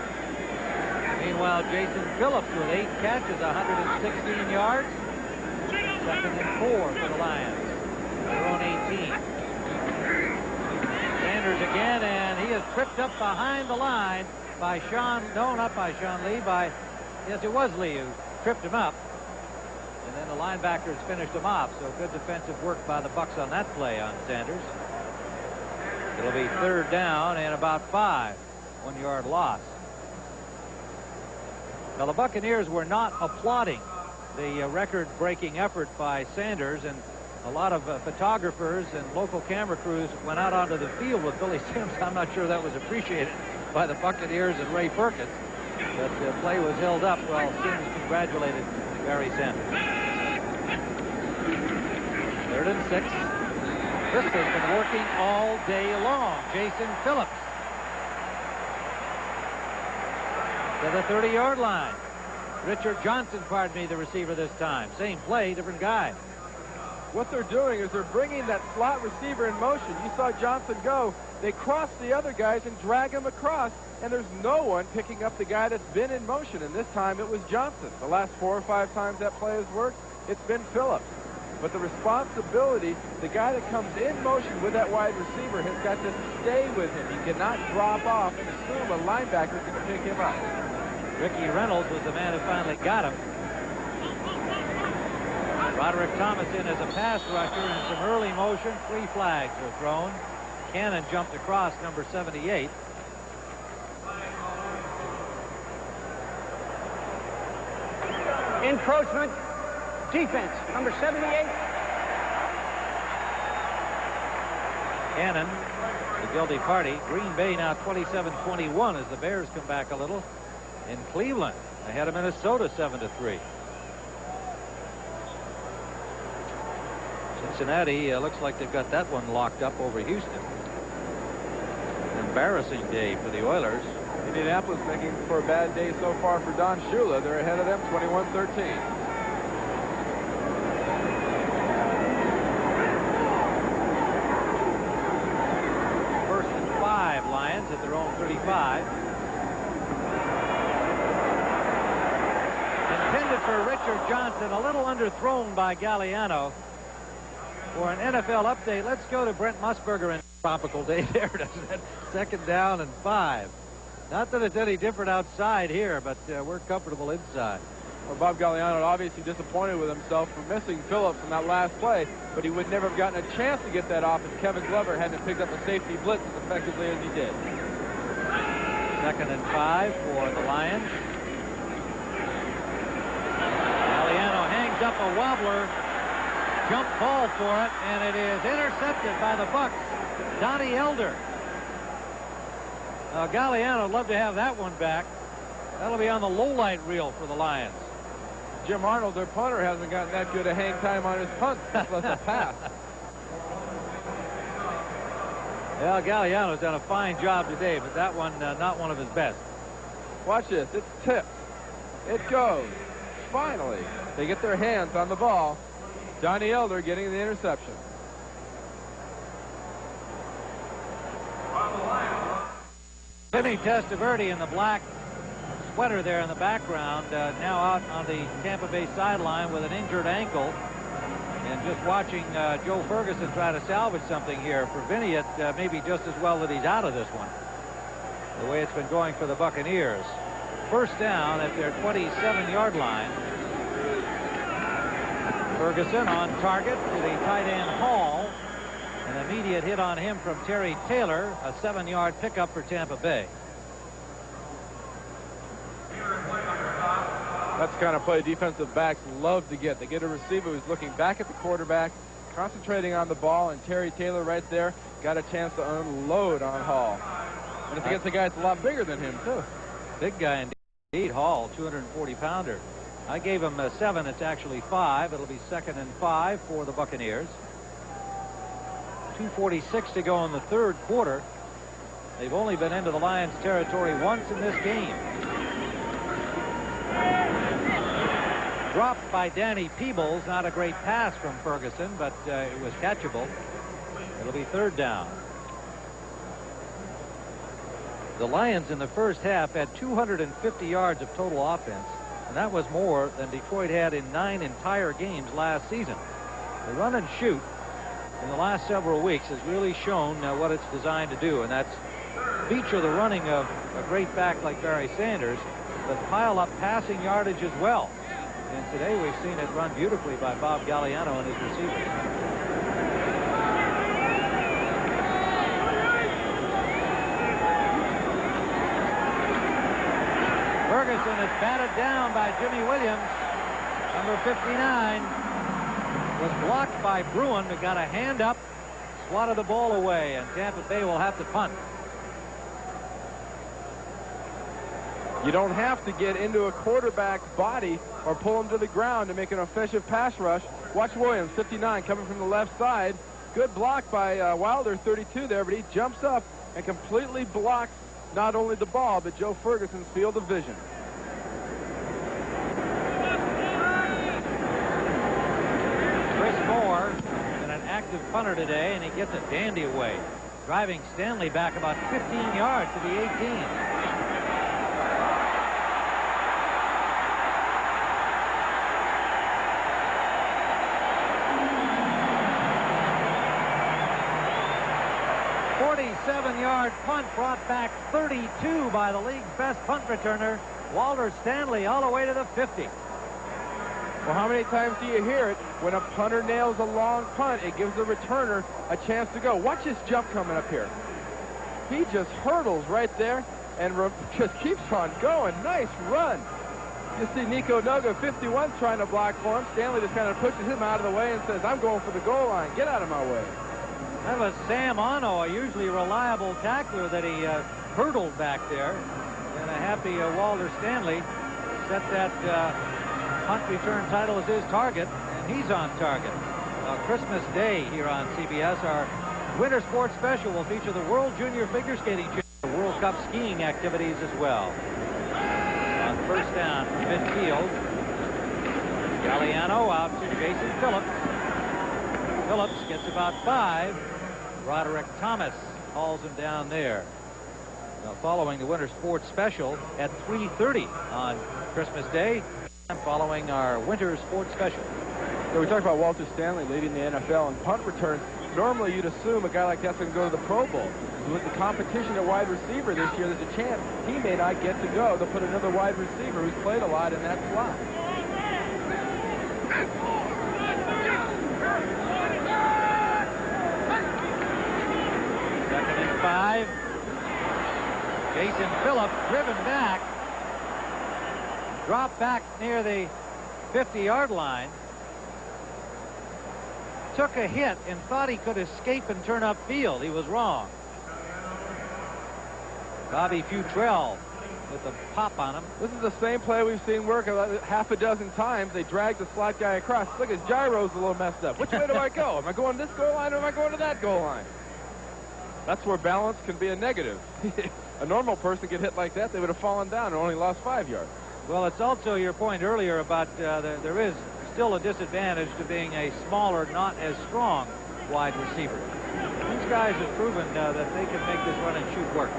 Meanwhile, Jason Phillips with 8 catches, 116 yards. 2nd and 4 for the Lions. Their own 18. Sanders again, and he is tripped up behind the line by not by Sean Lee, yes, it was Lee who tripped him up. And then the linebackers finished him off, so good defensive work by the Bucs on that play on Sanders. It'll be 3rd down and about 5. 1-yard loss. Now, the Buccaneers were not applauding the record-breaking effort by Sanders, and a lot of photographers and local camera crews went out onto the field with Billy Sims. I'm not sure that was appreciated by the Buccaneers and Ray Perkins, but the play was held up while Sims congratulated Barry Sanders. 3rd and 6. This has been working all day long. Jason Phillips to the 30-yard line. Richard Johnson, pardon me, the receiver this time. Same play, different guy. What they're doing is they're bringing that slot receiver in motion. You saw Johnson go. They cross the other guys and drag him across, and there's no one picking up the guy that's been in motion, and this time it was Johnson. The last 4 or 5 times that play has worked, it's been Phillips. But the responsibility, the guy that comes in motion with that wide receiver has got to stay with him. He cannot drop off and assume a linebacker is going to pick him up. Ricky Reynolds was the man who finally got him. Roderick Thomas in as a pass rusher in some early motion. 3 flags were thrown. Cannon jumped across number 78. Encroachment. Defense. Number 78. Cannon, the guilty party. Green Bay now 27-21 as the Bears come back a little. In Cleveland, ahead of Minnesota 7-3. Cincinnati looks like they've got that one locked up over Houston. Embarrassing day for the Oilers. Indianapolis making for a bad day so far for Don Shula. They're ahead of them 21-13. 1st and 5, Lions at their own 35. Intended for Richard Johnson, a little underthrown by Galliano. For an NFL update, let's go to Brent Musburger in tropical day there, doesn't it? 2nd down and 5. Not that it's any different outside here, but we're comfortable inside. Well, Bob Galliano obviously disappointed with himself for missing Phillips in that last play, but he would never have gotten a chance to get that off if Kevin Glover hadn't picked up a safety blitz as effectively as he did. 2nd and 5 for the Lions. Galliano hangs up a wobbler. Jump ball for it, and it is intercepted by the Bucs. Donnie Elder. Galliano would love to have that one back. That'll be on the low light reel for the Lions. Jim Arnold, their punter, hasn't gotten that good a hang time on his punt, much less a pass. Well, Galliano's done a fine job today, but that one not one of his best. Watch this. It's tipped. It goes. Finally, they get their hands on the ball. Donnie Elder getting the interception. Timmy Testaverde in the black sweater there in the background, now out on the Tampa Bay sideline with an injured ankle. And just watching Joe Ferguson try to salvage something here. For Vinny, it may be just as well that he's out of this one, the way it's been going for the Buccaneers. 1st down at their 27-yard line. Ferguson on target to the tight end Hall. An immediate hit on him from Terry Taylor. A 7-yard pickup for Tampa Bay. That's the kind of play defensive backs love to get. They get a receiver who's looking back at the quarterback, concentrating on the ball, and Terry Taylor right there got a chance to unload on Hall. And it's against a guy that's a lot bigger than him, too. Big guy indeed. Hall, 240-pounder. I gave him a 7. It's actually 5. It'll be 2nd and 5 for the Buccaneers. 2:46 to go in the third quarter. They've only been into the Lions' territory once in this game. Dropped by Danny Peebles. Not a great pass from Ferguson, but it was catchable. It'll be 3rd down. The Lions in the first half had 250 yards of total offense, and that was more than Detroit had in 9 entire games last season. The run and shoot in the last several weeks has really shown what it's designed to do, and that's feature the running of a great back like Barry Sanders, but pile up passing yardage as well. And today we've seen it run beautifully by Bob Galliano and his receivers. Ferguson is batted down by Jimmy Williams. Number 59 was blocked by Bruin, who got a hand up, swatted the ball away, and Tampa Bay will have to punt. You don't have to get into a quarterback's body or pull him to the ground to make an offensive pass rush. Watch Williams, 59, coming from the left side. Good block by Wilder, 32 there, but he jumps up and completely blocks not only the ball, but Joe Ferguson's field of vision. Chris Moore is an active punter today, and he gets a dandy away, driving Stanley back about 15 yards to the 18. Seven-yard punt brought back 32 by the league's best punt returner, Walter Stanley, all the way to the 50. Well, how many times do you hear it? When a punter nails a long punt, it gives the returner a chance to go. Watch his jump coming up here. He just hurdles right there and just keeps on going. Nice run. You see Nico Noga, 51, trying to block for him. Stanley just kind of pushes him out of the way and says, I'm going for the goal line. Get out of my way. That was Sam Ono, a usually reliable tackler, that he hurdled back there. And a happy Walter Stanley set that punt return title as his target, and he's on target. Christmas Day here on CBS. Our winter sports special will feature the World Junior Figure Skating Championship, World Cup skiing activities as well. On first down from midfield, Galliano out to Jason Phillips. Phillips gets about 5. Roderick Thomas hauls him down there. Now, following the winter sports special at 3:30 on Christmas Day, and following our winter sports special. So we talked about Walter Stanley leading the NFL in punt returns. Normally you'd assume a guy like that's going to go to the Pro Bowl. With the competition at wide receiver this year, there's a chance he may not get to go. They'll put another wide receiver who's played a lot in that slot. Second and 5. Jason Phillips driven back. Dropped back near the 50-yard line. Took a hit and thought he could escape and turn upfield. He was wrong. Bobby Futrell with a pop on him. This is the same play we've seen work half a dozen times. They drag the slot guy across. Look, his gyro's a little messed up. Which way do I go? Am I going this goal line or am I going to that goal line? That's where balance can be a negative. A normal person get hit like that, they would have fallen down and only lost 5 yards. Well, it's also your point earlier about there is still a disadvantage to being a smaller, not as strong wide receiver. These guys have proven that they can make this run and shoot work.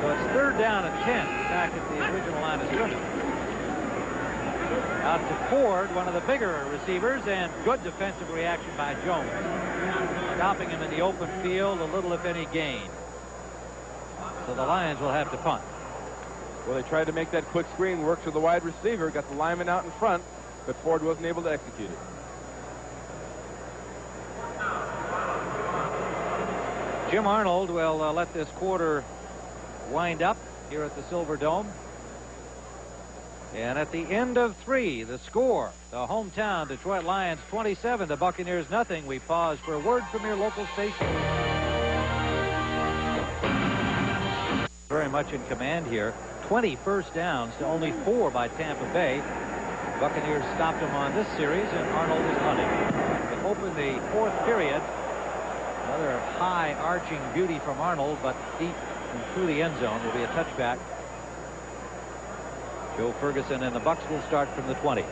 So it's 3rd down and 10 back at the original line of scrimmage. Out to Ford, one of the bigger receivers, and good defensive reaction by Jones. Stopping him in the open field, a little if any gain. So the Lions will have to punt. Well, they tried to make that quick screen work to the wide receiver, got the lineman out in front, but Ford wasn't able to execute it. Jim Arnold will let this quarter wind up here at the Silver Dome. And at the end of 3, the score, the hometown Detroit Lions 27, the Buccaneers nothing. We pause for a word from your local station. Very much in command here. 20 first downs to only 4 by Tampa Bay. Buccaneers stopped them on this series, and Arnold is hunting. To open the 4th period, another high arching beauty from Arnold, but deep and through the end zone will be a touchback. Joe Ferguson and the Bucs will start from the 20.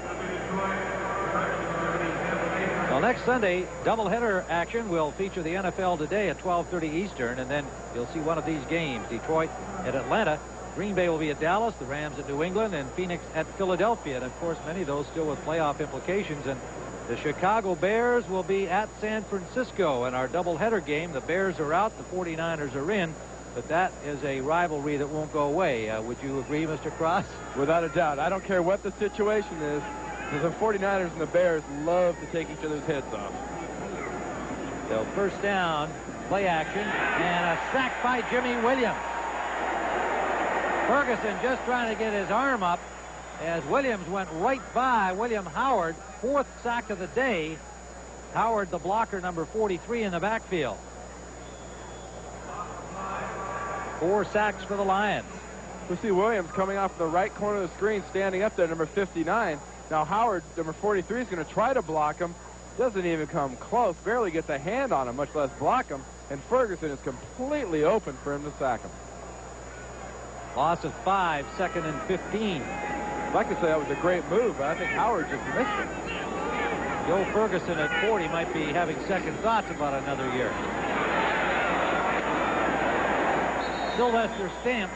Well, next Sunday, doubleheader action will feature the NFL Today at 12:30 Eastern, and then you'll see one of these games. Detroit at Atlanta, Green Bay will be at Dallas, the Rams at New England, and Phoenix at Philadelphia. And, of course, many of those still with playoff implications. And the Chicago Bears will be at San Francisco in our doubleheader game. The Bears are out, the 49ers are in. But that is a rivalry that won't go away. Would you agree, Mr. Cross? Without a doubt. I don't care what the situation is. The 49ers and the Bears love to take each other's heads off. So first down, play action, and a sack by Jimmy Williams. Ferguson just trying to get his arm up as Williams went right by William Howard. 4th sack of the day. Howard, the blocker, number 43 in the backfield. 4 sacks for the Lions. We see Williams coming off the right corner of the screen, standing up there, number 59. Now Howard, number 43, is going to try to block him. Doesn't even come close. Barely gets a hand on him, much less block him. And Ferguson is completely open for him to sack him. Loss of 5, 2nd and 15. I'd like to say that was a great move, but I think Howard just missed it. Joe Ferguson at 40 might be having second thoughts about another year. Sylvester Stamps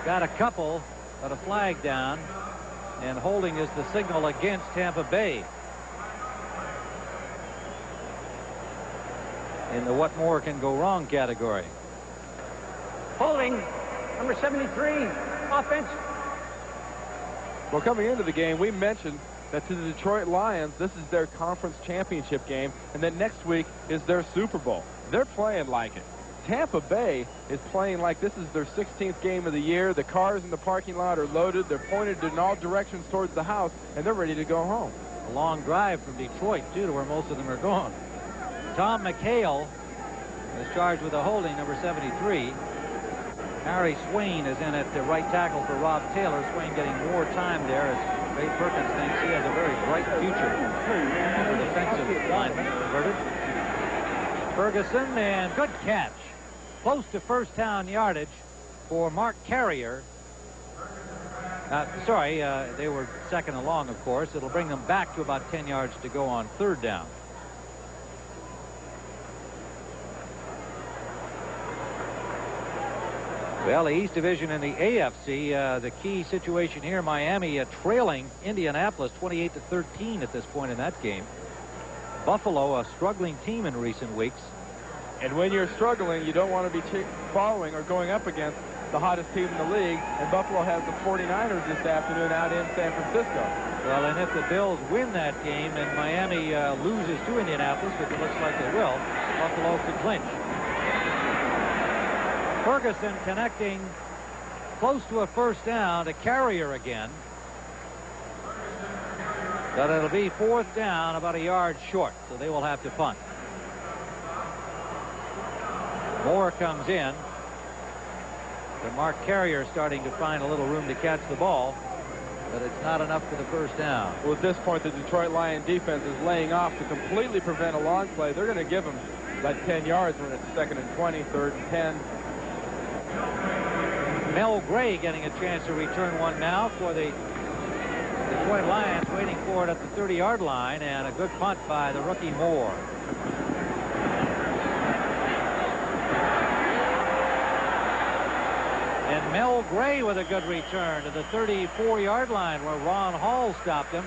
got a couple, but a flag down, and holding is the signal against Tampa Bay. In the what more can go wrong category. Holding, number 73, offense. Well, coming into the game, we mentioned that to the Detroit Lions, this is their conference championship game, and then next week is their Super Bowl. They're playing like it. Tampa Bay is playing like this is their 16th game of the year. The cars in the parking lot are loaded. They're pointed in all directions towards the house, and they're ready to go home. A long drive from Detroit, too, to where most of them are going. Tom McHale is charged with a holding, number 73. Harry Swain is in at the right tackle for Rob Taylor. Swain getting more time there as Ray Perkins thinks he has a very bright future as a defensive lineman. Converted. Ferguson, and good catch. Close to first down yardage for Mark Carrier. They were second and long, of course. It'll bring them back to about 10 yards to go on 3rd down. Well, the East Division in the AFC, the key situation here, Miami trailing Indianapolis 28-13 at this point in that game. Buffalo, a struggling team in recent weeks. And when you're struggling, you don't want to be following or going up against the hottest team in the league. And Buffalo has the 49ers this afternoon out in San Francisco. Well, and if the Bills win that game and Miami loses to Indianapolis, which it looks like they will, Buffalo could clinch. Ferguson connecting close to a first down to Carrier again. But it'll be 4th down, about a yard short, so they will have to punt. Moore comes in. But Mark Carrier starting to find a little room to catch the ball, but it's not enough for the first down. Well, at this point, the Detroit Lion defense is laying off to completely prevent a long play. They're going to give them like 10 yards when it's 2nd and 20, 3rd and 10. Mel Gray getting a chance to return one now for the Detroit Lions, waiting for it at the 30-yard line, and a good punt by the rookie Moore. And Mel Gray with a good return to the 34-yard line where Ron Hall stopped him.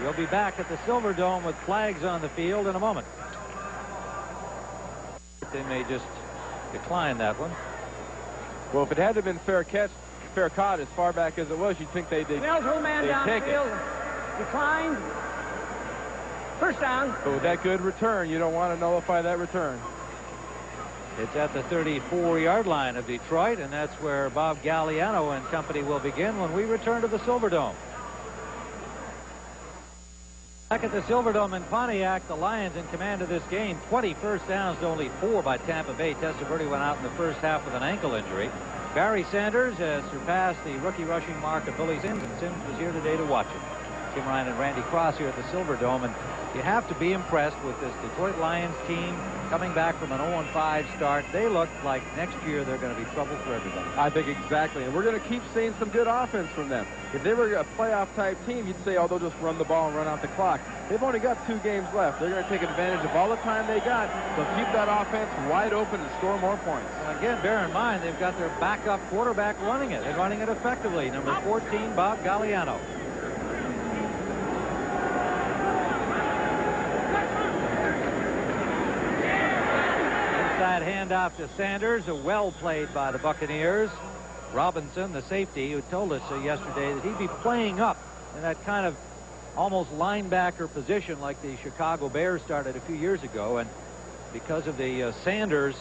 We'll be back at the Silverdome with flags on the field in a moment. They may just decline that one. Well, if it had to have been fair caught as far back as it was, you'd think they'd Mills will man down the take field. it. Declined. First down. But with that good return, you don't want to nullify that return. It's at the 34-yard line of Detroit, and that's where Bob Galliano and company will begin when we return to the Silverdome. Back at the Silverdome in Pontiac, the Lions in command of this game. 20 first downs to only 4 by Tampa Bay. Testaverde went out in the first half with an ankle injury. Barry Sanders has surpassed the rookie rushing mark of Billy Sims, and Sims was here today to watch it. Tim Ryan and Randy Cross here at the Silverdome, and you have to be impressed with this Detroit Lions team coming back from an 0-5 start. They look like next year they're going to be trouble for everybody. I think exactly, and we're going to keep seeing some good offense from them. If they were a playoff-type team, you'd say, oh, they'll just run the ball and run out the clock. They've only got 2 games left. They're going to take advantage of all the time they got. They'll keep that offense wide open and score more points. And again, bear in mind, they've got their backup quarterback running it. They're running it effectively. Number 14, Bob Galliano. Inside handoff to Sanders, well played by the Buccaneers. Robinson, the safety, who told us yesterday that he'd be playing up in that kind of almost linebacker position like the Chicago Bears started a few years ago, and because of the Sanders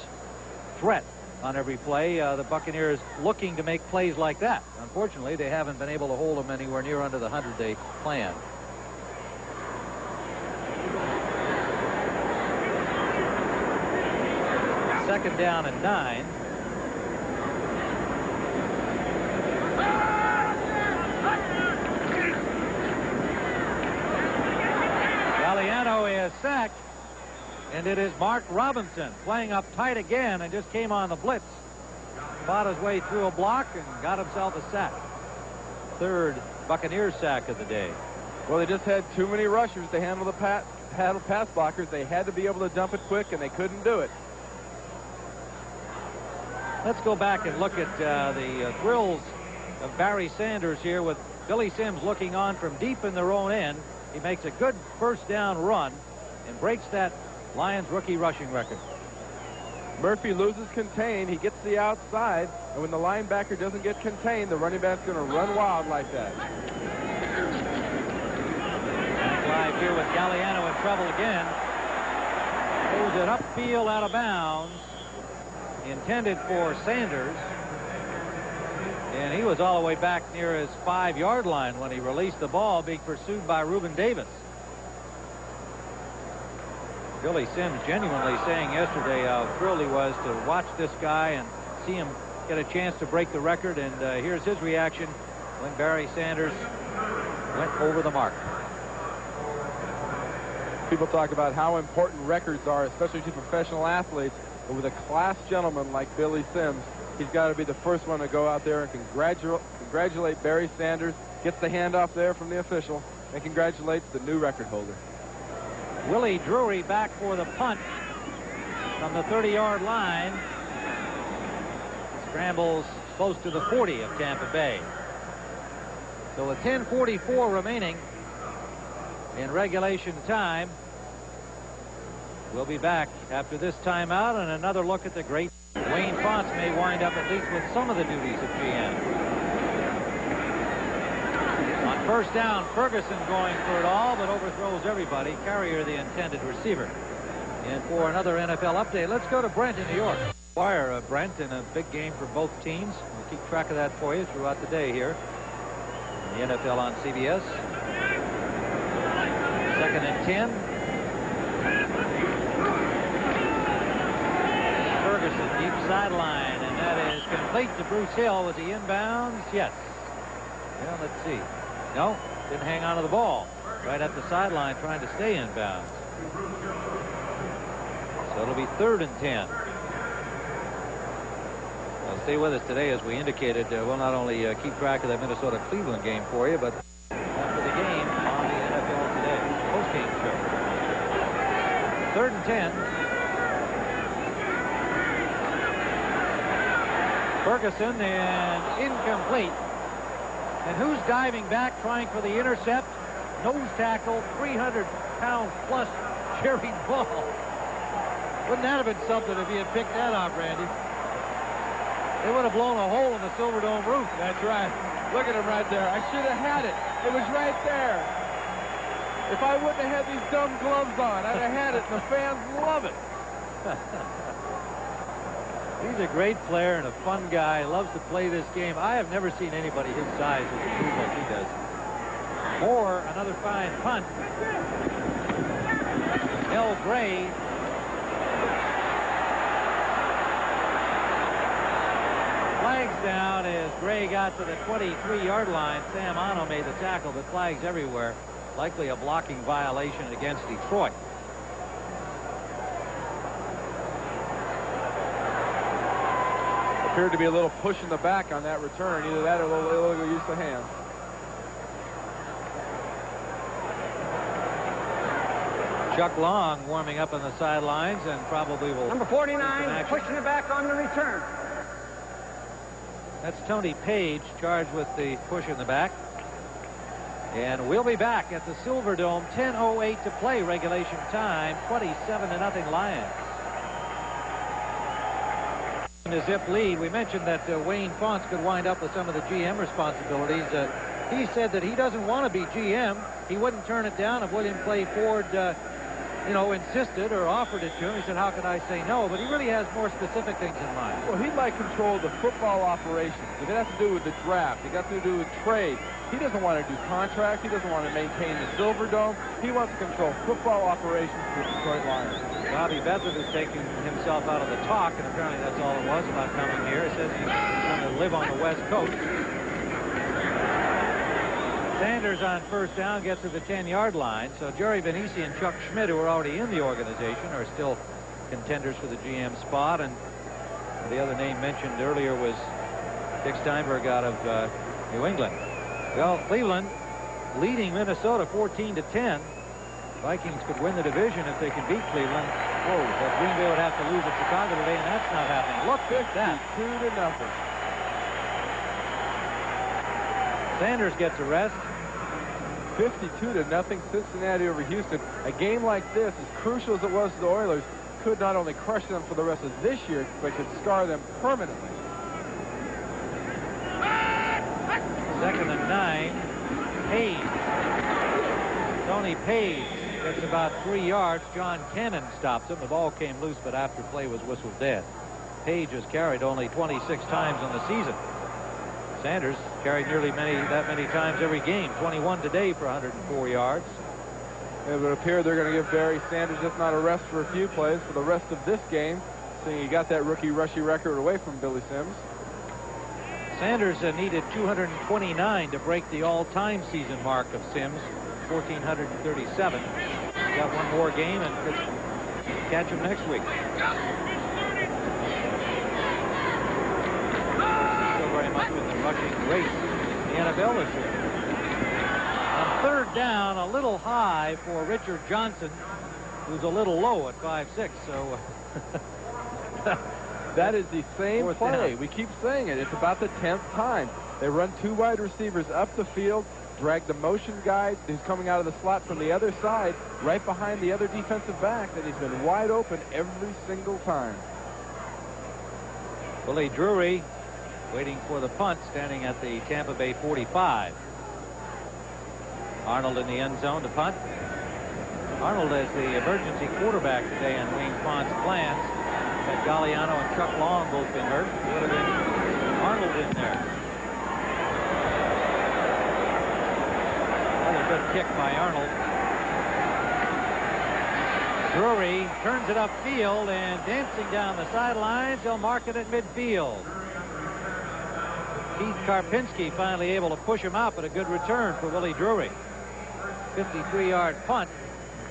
threat on every play, the Buccaneers looking to make plays like that. Unfortunately, they haven't been able to hold them anywhere near under the 100-day plan. Second down and 9. Galliano is sacked, and it is Mark Robinson playing up tight again and just came on the blitz. Fought his way through a block and got himself a sack. Third Buccaneers sack of the day. Well, they just had too many rushers to handle the pass blockers. They had to be able to dump it quick, and they couldn't do it. Let's go back and look at the thrills of Barry Sanders here with Billy Sims looking on from deep in their own end. He makes a good first down run and breaks that Lions rookie rushing record. Murphy loses contain. He gets the outside, and when the linebacker doesn't get contained, the running back's going to run wild like that. Live here with Galliano in trouble again. Throws it upfield out of bounds. Intended for Sanders, and he was all the way back near his 5-yard line when he released the ball, being pursued by Reuben Davis. Billy Sims genuinely saying yesterday how thrilled he was to watch this guy and see him get a chance to break the record, and here's his reaction when Barry Sanders went over the mark. People talk about how important records are, especially to professional athletes. But with a class gentleman like Billy Sims, he's got to be the first one to go out there and congratulate Barry Sanders, gets the handoff there from the official, and congratulates the new record holder. Willie Drury back for the punt from the 30-yard line. Scrambles close to the 40 of Tampa Bay. So with 10:44 remaining in regulation time, we'll be back after this timeout and another look at the great Wayne Fonts may wind up at least with some of the duties of GM. On first down, Ferguson going for it all, but overthrows everybody. Carrier, the intended receiver. And for another NFL update, let's go to Brent in New York. Wire Brent in a big game for both teams. We'll keep track of that for you throughout the day here. In the NFL on CBS. Second and 10. Ferguson, deep sideline, and that is complete to Bruce Hill. Was he inbounds? Yes. Well, let's see. No, didn't hang on to the ball. Right at the sideline trying to stay inbounds. So it'll be 3rd and 10. Well, stay with us today, as we indicated. We'll not only keep track of that Minnesota-Cleveland game for you, but after the game on the NFL Today post-game show. 3rd and 10. Ferguson, and incomplete. And who's diving back trying for the intercept? Nose tackle, 300-pound plus Jerry Ball. Wouldn't that have been something if he had picked that off, Randy? They would have blown a hole in the Silverdome roof. That's right. Look at him right there. I should have had it. It was right there. If I wouldn't have had these dumb gloves on, I'd have had it, and the fans love it. He's a great player and a fun guy. Loves to play this game. I have never seen anybody his size with a move like he does. Moore, another fine punt. Mel Gray. Flags down as Gray got to the 23-yard line. Sam Ano made the tackle, but flags everywhere. Likely a blocking violation against Detroit. Appeared to be a little push in the back on that return. Either that or a little illegal use of hands. Chuck Long warming up on the sidelines and probably will. Number 49 pushing it back on the return. That's Tony Page charged with the push in the back. And we'll be back at the Silverdome. 10:08 to play regulation time. 27-0 Lions. In the zip lead, we mentioned that Wayne Fonts could wind up with some of the GM responsibilities. He said that he doesn't want to be GM. He wouldn't turn it down if William Clay Ford insisted or offered it to him. He said, how could I say no? But he really has more specific things in mind. Well, he'd like control of the football operations. If it has to do with the draft, it got to do with trade. He doesn't want to do contracts. He doesn't want to maintain the Silverdome. He wants to control football operations for the Detroit Lions. Bobby Beathard is taking himself out of the talk, and apparently that's all it was about coming here. He says he's going to live on the West Coast. Sanders on first down gets to the 10-yard line. So Jerry Venisi and Chuck Schmidt, who are already in the organization, are still contenders for the GM spot. And the other name mentioned earlier was Dick Steinberg out of New England. Well, Cleveland leading Minnesota 14-10. Vikings could win the division if they can beat Cleveland. Whoa, but Green Bay would have to lose at Chicago today, and that's not happening. Look at that. 2-0. Sanders gets a rest. 52-0 Cincinnati over Houston. A game like this, as crucial as it was to the Oilers, could not only crush them for the rest of this year, but could scar them permanently. 2nd and 9. Page. Tony Page gets about 3 yards. John Cannon stops him. The ball came loose, but after play was whistled dead. Page has carried only 26 times on the season. Sanders carried nearly that many times every game. 21 today for 104 yards. It would appear they're going to give Barry Sanders, if not a rest for a few plays, for the rest of this game, seeing he got that rookie rushing record away from Billy Sims. Sanders needed 229 to break the all-time season mark of Sims, 1,437. He's got one more game and could catch him next week. Still very much in the rushing race in the NFL this year. On third down, a little high for Richard Johnson, who's a little low at 5'6", so... That is the same Fourth play. down. We keep saying it. It's about the 10th time. They run 2 wide receivers up the field, drag the motion guy who's coming out of the slot from the other side right behind the other defensive back, and he's been wide open every single time. Willie Drury waiting for the punt, standing at the Tampa Bay 45. Arnold in the end zone to punt. Arnold is the emergency quarterback today on Wayne Font's plans. Had Galliano and Chuck Long both been hurt. Would have been Arnold in there. Another good kick by Arnold. Drury turns it upfield and dancing down the sidelines. He'll mark it at midfield. Keith Karpinski finally able to push him out, but a good return for Willie Drury. 53-yard punt,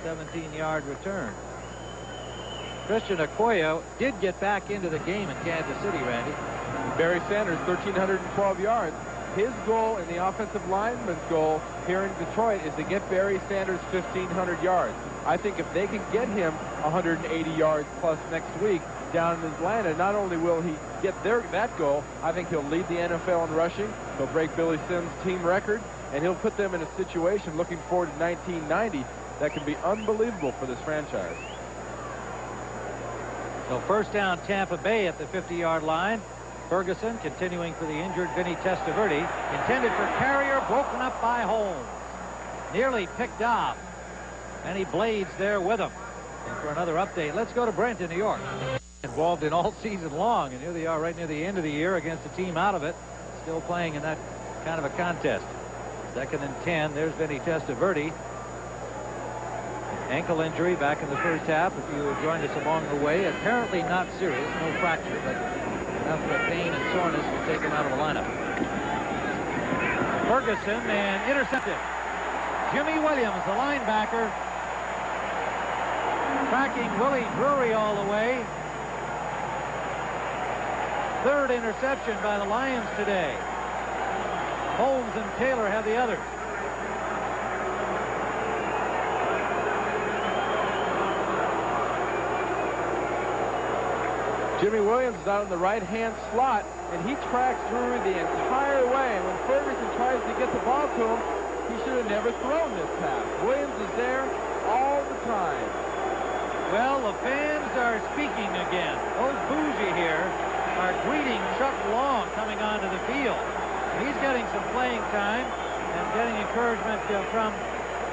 17-yard return. Christian Okoye did get back into the game in Kansas City, Randy. Barry Sanders, 1,312 yards. His goal and the offensive lineman's goal here in Detroit is to get Barry Sanders 1,500 yards. I think if they can get him 180 yards plus next week down in Atlanta, not only will he get that goal, I think he'll lead the NFL in rushing. He'll break Billy Sims' team record, and he'll put them in a situation looking forward to 1990 that can be unbelievable for this franchise. So first down, Tampa Bay at the 50-yard line. Ferguson continuing for the injured Vinny Testaverde. Intended for Carrier, broken up by Holmes. Nearly picked off. And he blades there with him. And for another update, let's go to Brent in New York. And involved in all season long, and here they are right near the end of the year against a team out of it, still playing in that kind of a contest. 2nd and 10. There's Vinny Testaverde. Ankle injury back in the first half. If you joined us along the way, apparently not serious, no fracture, but enough for pain and soreness to take him out of the lineup. Ferguson, and intercepted. Jimmy Williams, the linebacker, tracking Willie Drury all the way. 3rd interception by the Lions today. Holmes and Taylor have the others. Jimmy Williams is out in the right-hand slot, and he tracks Drury the entire way. And when Ferguson tries to get the ball to him, he should have never thrown this pass. Williams is there all the time. Well, the fans are speaking again. Those bougie here are greeting Chuck Long coming onto the field. He's getting some playing time and getting encouragement from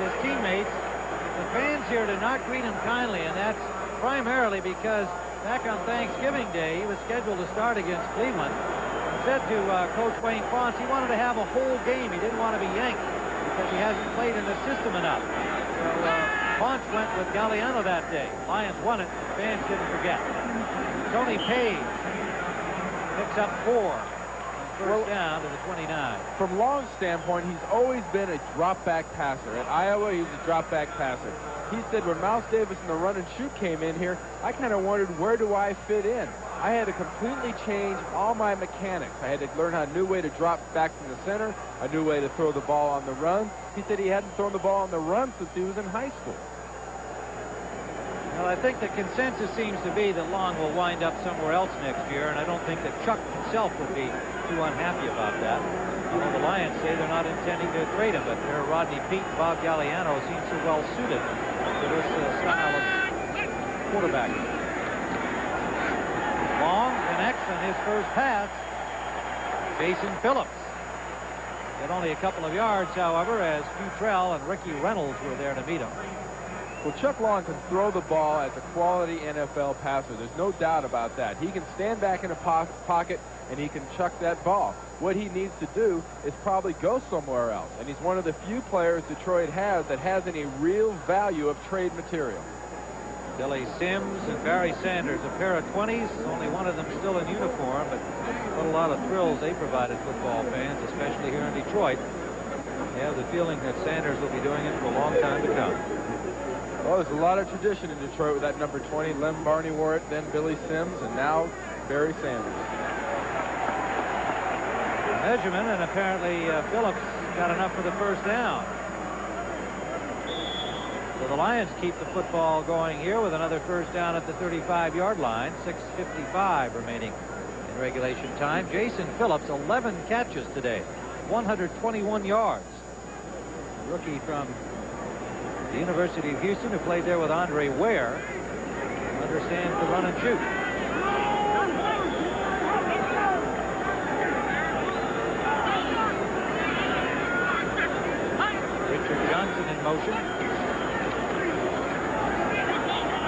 his teammates. The fans here did not greet him kindly, and that's primarily because back on Thanksgiving Day, he was scheduled to start against Cleveland. He said to Coach Wayne Fonts he wanted to have a whole game. He didn't want to be yanked because he hasn't played in the system enough. So Fonts went with Galliano that day. Lions won it. Fans didn't forget. Tony Page picks up 4. First down to the 29. From Long's standpoint, he's always been a drop-back passer. At Iowa, he was a drop-back passer. He said when Mouse Davis and the run and shoot came in here, I kind of wondered, where do I fit in? I had to completely change all my mechanics. I had to learn a new way to drop back from the center, a new way to throw the ball on the run. He said he hadn't thrown the ball on the run since he was in high school. Well, I think the consensus seems to be that Long will wind up somewhere else next year, and I don't think that Chuck himself would be too unhappy about that. Although the Lions say they're not intending to trade him, but their Rodney Peete and Bob Galliano seem so well suited to this style of quarterback. Long connects on his first pass. Jason Phillips. Get only a couple of yards, however, as Futrell and Ricky Reynolds were there to meet him. Well, Chuck Long can throw the ball as a quality NFL passer. There's no doubt about that. He can stand back in a pocket, and he can chuck that ball. What he needs to do is probably go somewhere else. And he's one of the few players Detroit has that has any real value of trade material. Billy Sims and Barry Sanders, a pair of 20s, only one of them still in uniform, but what a lot of thrills they provided football fans, especially here in Detroit. They have the feeling that Sanders will be doing it for a long time to come. Well, there's a lot of tradition in Detroit with that number 20. Lem Barney wore it, then Billy Sims, and now Barry Sanders. Measurement, and apparently Phillips got enough for the first down. So the Lions keep the football going here with another first down at the 35-yard line. 6:55 remaining in regulation time. Jason Phillips, 11 catches today, 121 yards. A rookie from the University of Houston, who played there with Andre Ware, understands the run and shoot. Richard Johnson in motion.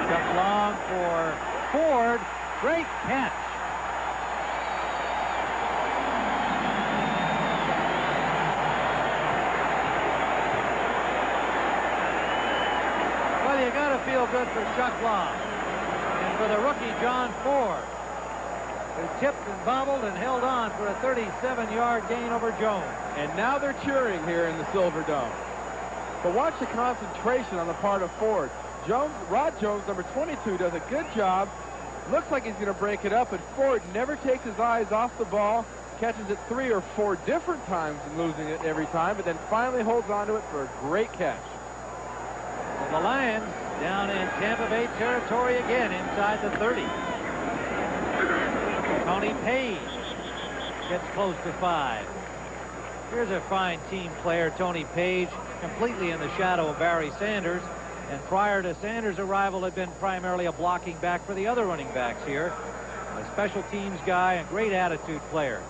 Cut long for Ford. Great catch. Well, you got to feel good for Chuck Long and for the rookie John Ford, who tipped and bobbled and held on for a 37-yard gain over Jones. And now they're cheering here in the Silver Dome. But watch the concentration on the part of Ford. Rod Jones, number 22, does a good job. Looks like he's going to break it up, but Ford never takes his eyes off the ball, catches it 3 or 4 different times and losing it every time, but then finally holds on to it for a great catch. And the Lions down in Tampa Bay territory again inside the 30. Tony Page gets close to 5. Here's a fine team player, Tony Page, completely in the shadow of Barry Sanders. And prior to Sanders' arrival, had been primarily a blocking back for the other running backs here. A special teams guy, a great attitude player.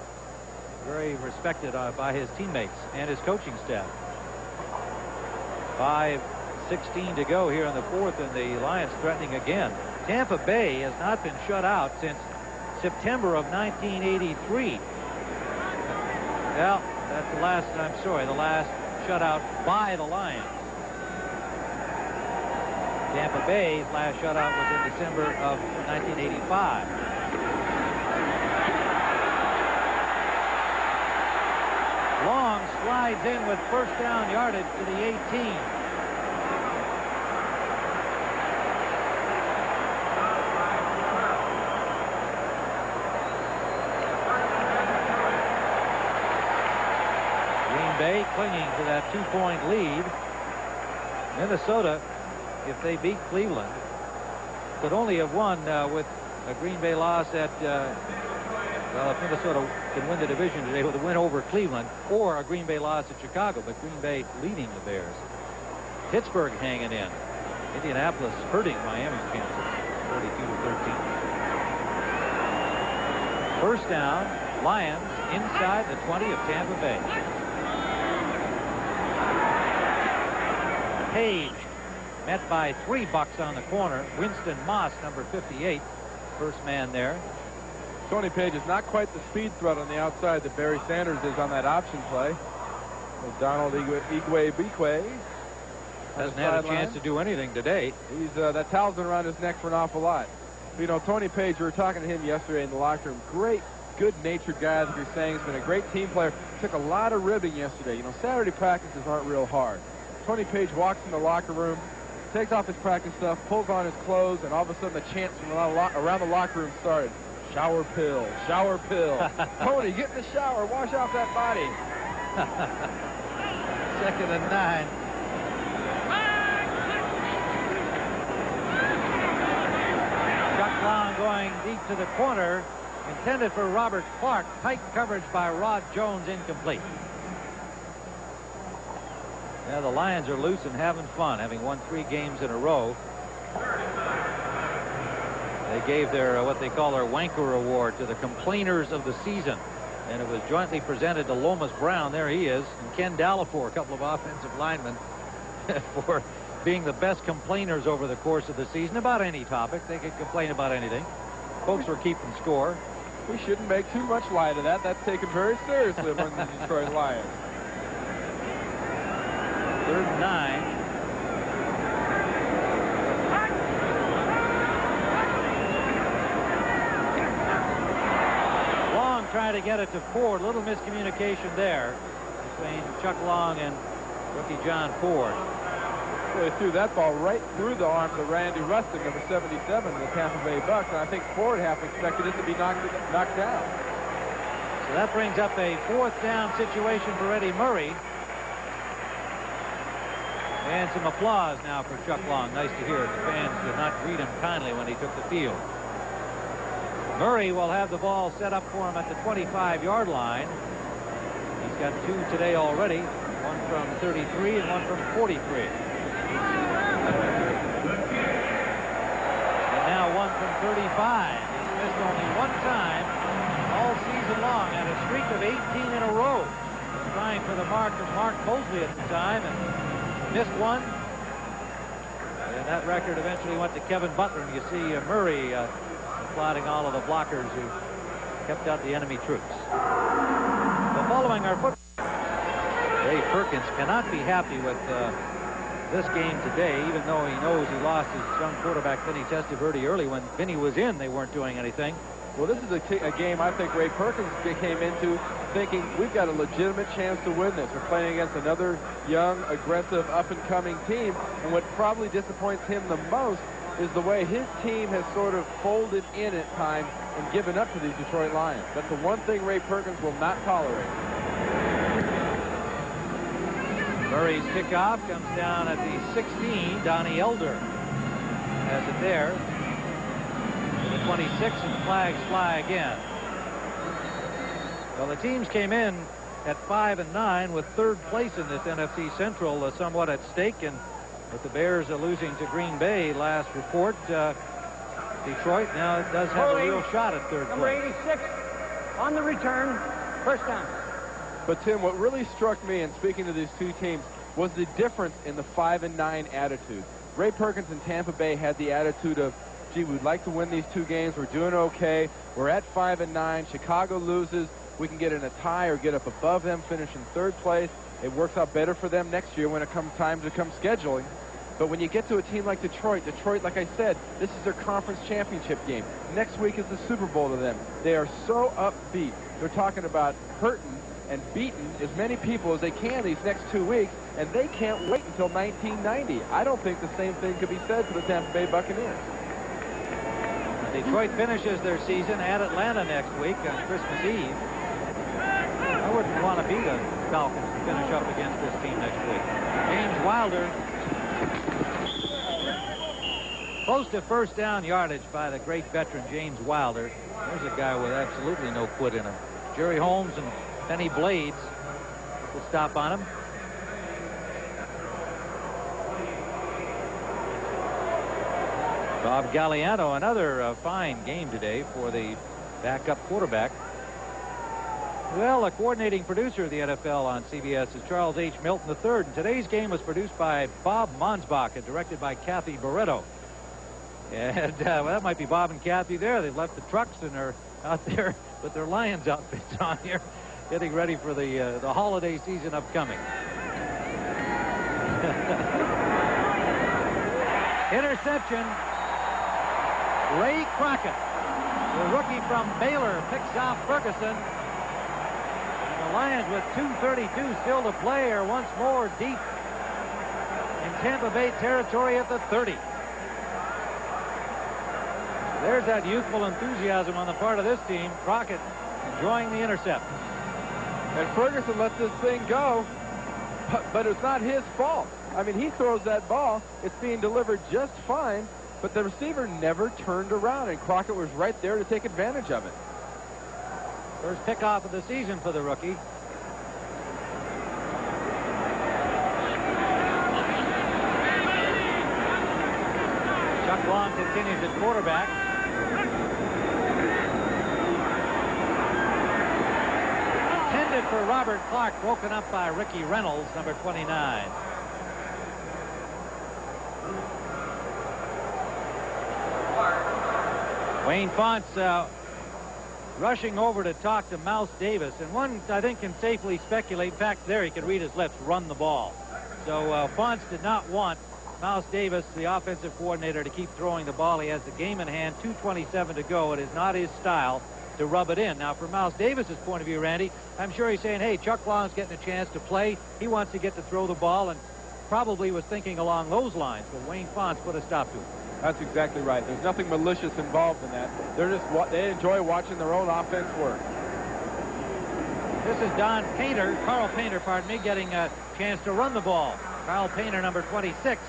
Very respected by his teammates and his coaching staff. 5:16 to go here in the fourth, and the Lions threatening again. Tampa Bay has not been shut out since September of 1983. Well, that's the last, the last shutout by the Lions. Tampa Bay's last shutout was in December of 1985. Long slides in with first down yardage to the 18. Bay clinging to that 2-point lead. Minnesota, if they beat Cleveland, could only have won with a Green Bay loss at, well, if Minnesota can win the division today with a win over Cleveland or a Green Bay loss at Chicago, but Green Bay leading the Bears. Pittsburgh hanging in. Indianapolis hurting Miami's chances, 42-13. First down, Lions inside the 20 of Tampa Bay. Page met by 3 Bucks on the corner. Winston Moss, number 58, first man there. Tony Page is not quite the speed threat on the outside that Barry Sanders is on that option play. Donald Igwe hasn't had a chance to do anything today. He's that towel's been around his neck for an awful lot. You know, Tony Page, we were talking to him yesterday in the locker room. Great, good-natured guy, as you're saying. He's been a great team player. Took a lot of ribbing yesterday. You know, Saturday practices aren't real hard. Tony Page walks in the locker room, takes off his practice stuff, pulls on his clothes, and all of a sudden the chants from around the locker room started. Shower pill, shower pill. Tony, get in the shower, wash off that body. 2nd and 9. Chuck Long going deep to the corner, intended for Robert Clark. Tight coverage by Rod Jones, incomplete. Yeah, the Lions are loose and having fun, having won 3 games in a row. They gave their what they call their Wanker Award to the complainers of the season, and it was jointly presented to Lomas Brown. There he is, and Ken Dallafor, a couple of offensive linemen, for being the best complainers over the course of the season about any topic. They could complain about anything. Folks were keeping score. We shouldn't make too much light of that. That's taken very seriously among the Detroit Lions. 3rd and 9. Long trying to get it to Ford. Little miscommunication there between Chuck Long and rookie John Ford. So they threw that ball right through the arms of Randy Rustic, number 77, of the Tampa Bay Bucks, and I think Ford half expected it to be knocked down. So that brings up a 4th down situation for Eddie Murray. And some applause now for Chuck Long. Nice to hear it. The fans did not greet him kindly when he took the field. Murray will have the ball set up for him at the 25-yard line. He's got 2 today already, one from 33 and one from 43. And now one from 35. He's missed only 1 time all season long, and a streak of 18 in a row. Trying for the mark of Mark Mosley at the time, and missed 1. And that record eventually went to Kevin Butler. And you see Murray applauding all of the blockers who kept out the enemy troops. So following our football, Ray Perkins cannot be happy with this game today, even though he knows he lost his young quarterback Vinny Testaverde early. When Vinny was in, they weren't doing anything. Well, this is a game I think Ray Perkins came into thinking we've got a legitimate chance to win this. We're playing against another young, aggressive, up-and-coming team, and what probably disappoints him the most is the way his team has sort of folded in at times and given up to these Detroit Lions. That's the one thing Ray Perkins will not tolerate. Murray's kickoff comes down at the 16. Donnie Elder has it there. The 26, and the flags fly again. Well, the teams came in at 5 and 9 with 3rd place in this NFC Central somewhat at stake, and with the Bears losing to Green Bay last report, Detroit now does have a real shot at 3rd Number place. 86 on the return, first down. But Tim, what really struck me in speaking to these 2 teams was the difference in the 5 and 9 attitude. Ray Perkins in Tampa Bay had the attitude of gee, we'd like to win these 2 games. We're doing okay. We're at 5-9. Chicago loses. We can get in a tie or get up above them, finish in 3rd place. It works out better for them next year when it comes time to come scheduling. But when you get to a team like Detroit, like I said, this is their conference championship game. Next week is the Super Bowl to them. They are so upbeat. They're talking about hurting and beating as many people as they can these next 2 weeks, and they can't wait until 1990. I don't think the same thing could be said for the Tampa Bay Buccaneers. Detroit finishes their season at Atlanta next week on Christmas Eve. I wouldn't want to be the Falcons to finish up against this team next week. James Wilder, close to first down yardage by the great veteran James Wilder. There's a guy with absolutely no quit in him. Jerry Holmes and Penny Blades will stop on him. Bob Galliano, another fine game today for the backup quarterback. Well, a coordinating producer of the NFL on CBS is Charles H. Milton III. And today's game was produced by Bob Monsbach and directed by Kathy Barreto. And well, that might be Bob and Kathy there. They've left the trucks and are out there with their Lions outfits on here, getting ready for the holiday season upcoming. Interception. Ray Crockett, the rookie from Baylor, picks off Ferguson. And the Lions with 2:32 still to play are once more deep in Tampa Bay territory at the 30. There's that youthful enthusiasm on the part of this team. Crockett enjoying the intercept. And Ferguson lets this thing go, but it's not his fault. I mean, he throws that ball. It's being delivered just fine, but the receiver never turned around, and Crockett was right there to take advantage of it. First pickoff of the season for the rookie. Chuck Long continues at quarterback. Intended for Robert Clark, broken up by Ricky Reynolds, number 29. Wayne Fonts rushing over to talk to Mouse Davis, and one I think can safely speculate. In fact, there he could read his lips, run the ball. So Fonts did not want Mouse Davis, the offensive coordinator, to keep throwing the ball. He has the game in hand, 2:27 to go. It is not his style to rub it in. Now, from Mouse Davis's point of view, Randy, I'm sure he's saying, hey, Chuck Long's getting a chance to play. He wants to get to throw the ball, and probably was thinking along those lines, but Wayne Fonts put a stop to it. That's exactly right. There's nothing malicious involved in that. They enjoy watching their own offense work. This is Carl Painter, pardon me, getting a chance to run the ball. Carl Painter, number 26,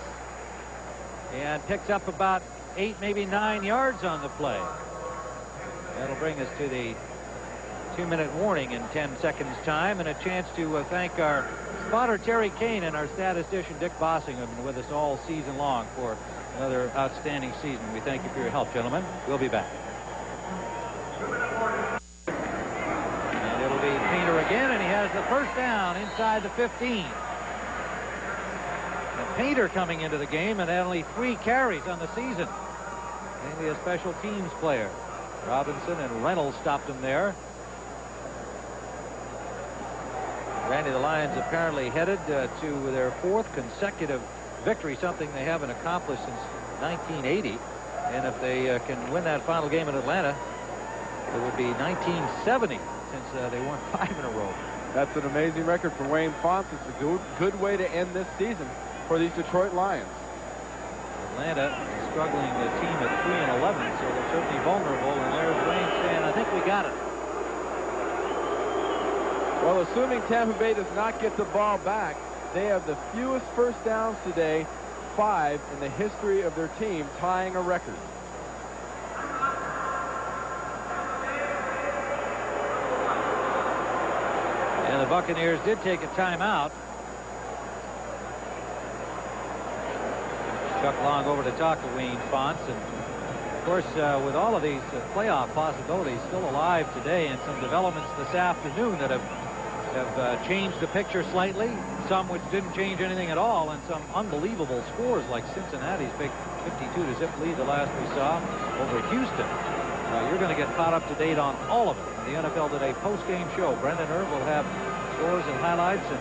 and picks up about 8, maybe 9 yards on the play. That'll bring us to the 2-minute warning in 10 seconds time, and a chance to thank our spotter Terry Kane and our statistician Dick Bossingham, with us all season long for another outstanding season. We thank you for your help, gentlemen. We'll be back. And it'll be Painter again, and he has the first down inside the 15. And Painter coming into the game and had only 3 carries on the season. Mainly a special teams player. Robinson and Reynolds stopped him there. Randy, the Lions apparently headed to their 4th consecutive victory, something they haven't accomplished since 1980. And if they can win that final game in Atlanta, it would be 1970 since they won 5 in a row. That's an amazing record for Wayne Fonts. It's a good way to end this season for these Detroit Lions. Atlanta is struggling, the team at 3-11, so they're certainly vulnerable. And there's Wayne saying, I think we got it. Well, assuming Tampa Bay does not get the ball back, they have the fewest first downs today, 5 in the history of their team, tying a record. And the Buccaneers did take a timeout. Chuck Long over to talk to Wayne Fonts. And of course, with all of these playoff possibilities still alive today, and some developments this afternoon that have have changed the picture slightly, some which didn't change anything at all, and some unbelievable scores like Cincinnati's big 52-zip lead the last we saw over Houston. You're going to get caught up to date on all of it in the NFL Today post-game show. Brendan Irv will have scores and highlights and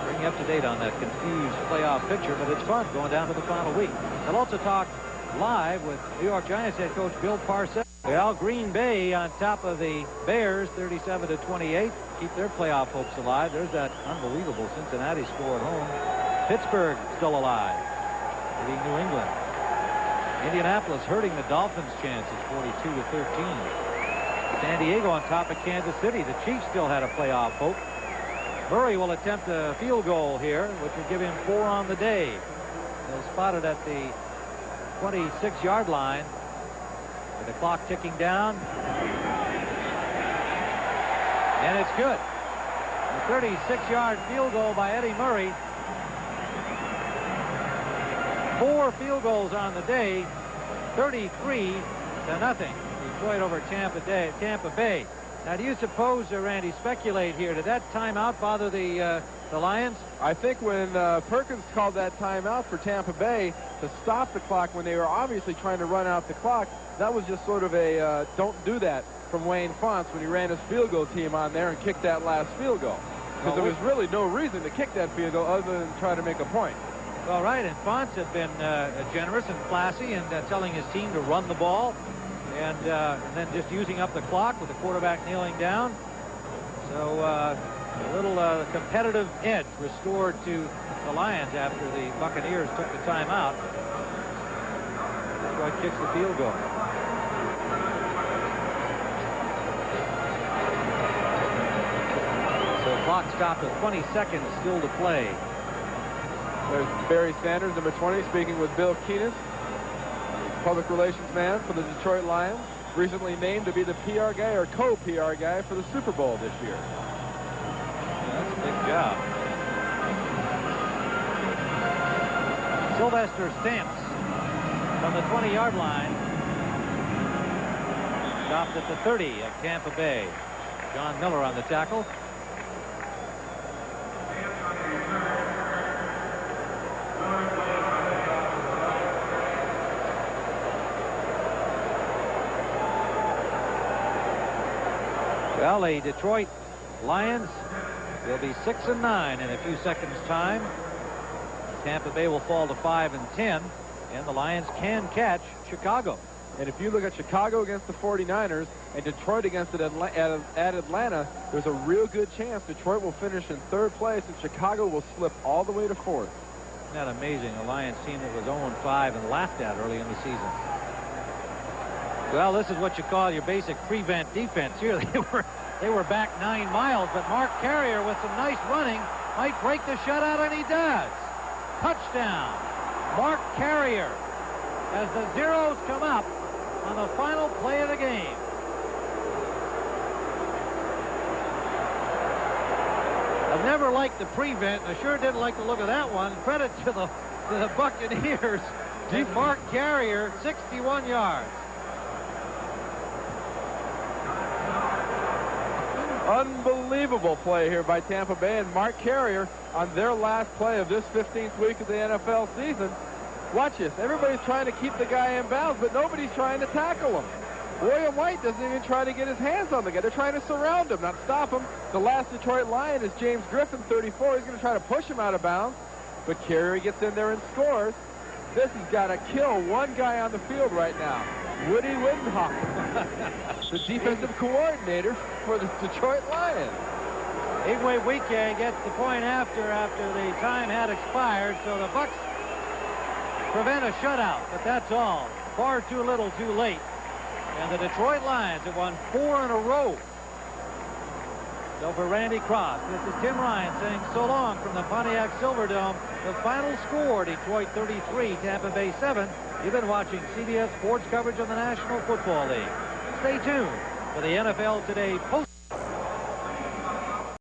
bring you up to date on that confused playoff picture, but it's fun going down to the final week. They'll also talk live with New York Giants head coach Bill Parcells. Well, Green Bay on top of the Bears, 37-28. Keep their playoff hopes alive. There's that unbelievable Cincinnati score at home. Pittsburgh still alive, beating New England. Indianapolis hurting the Dolphins' chances, 42-13. San Diego on top of Kansas City. The Chiefs still had a playoff hope. Murray will attempt a field goal here, which will give him 4 on the day. They'll spot it at the 26-yard line with the clock ticking down. And it's good. A 36-yard field goal by Eddie Murray. 4 field goals on the day, 33-0. Detroit over Tampa Bay. Now, do you suppose, Randy, speculate here, did that timeout bother the Lions? I think when Perkins called that timeout for Tampa Bay to stop the clock when they were obviously trying to run out the clock, that was just sort of a don't do that from Wayne Fonts when he ran his field goal team on there and kicked that last field goal. Because there was really no reason to kick that field goal other than try to make a point. All right, and Fonts had been generous and classy and telling his team to run the ball and then just using up the clock with the quarterback kneeling down. So a little competitive edge restored to the Lions after the Buccaneers took the timeout. Detroit kicks the field goal. So clock stopped with 20 seconds still to play. There's Barry Sanders, number 20, speaking with Bill Keenan, public relations man for the Detroit Lions, recently named to be the PR guy or co-PR guy for the Super Bowl this year. Yeah, that's a big job. Sylvester Stamps from the 20-yard line. Stopped at the 30 of Tampa Bay. John Miller on the tackle. Well, the Detroit Lions will be 6-9 in a few seconds' time. Tampa Bay will fall to 5-10, and the Lions can catch Chicago. And if you look at Chicago against the 49ers and Detroit against it at Atlanta, there's a real good chance Detroit will finish in 3rd place and Chicago will slip all the way to 4th. Isn't that amazing? A Lions team that was 0-5 and laughed at early in the season. Well, this is what you call your basic prevent defense here. They were back 9 miles, but Mark Carrier with some nice running might break the shutout, and he does. Touchdown, Mark Carrier, as the zeros come up on the final play of the game. I've never liked the prevent. I sure didn't like the look of that one. Credit to the Buccaneers. And Mark Carrier, 61 yards. Unbelievable play here by Tampa Bay, and Mark Carrier on their last play of this 15th week of the NFL season. Watch this. Everybody's trying to keep the guy in bounds, but nobody's trying to tackle him. William White doesn't even try to get his hands on the guy. They're trying to surround him, not stop him. The last Detroit Lion is James Griffin, 34. He's going to try to push him out of bounds, but Carrier gets in there and scores. This has got to kill one guy on the field right now. Woody Widenhoff, the defensive coordinator for the Detroit Lions. Igwe Wike gets the point after the time had expired, so the Bucs prevent a shutout, but that's all. Far too little, too late. And the Detroit Lions have won 4 in a row. So for Randy Cross, this is Tim Ryan saying so long from the Pontiac Silverdome. The final score, Detroit 33, Tampa Bay 7. You've been watching CBS Sports coverage of the National Football League. Stay tuned for the NFL Today post.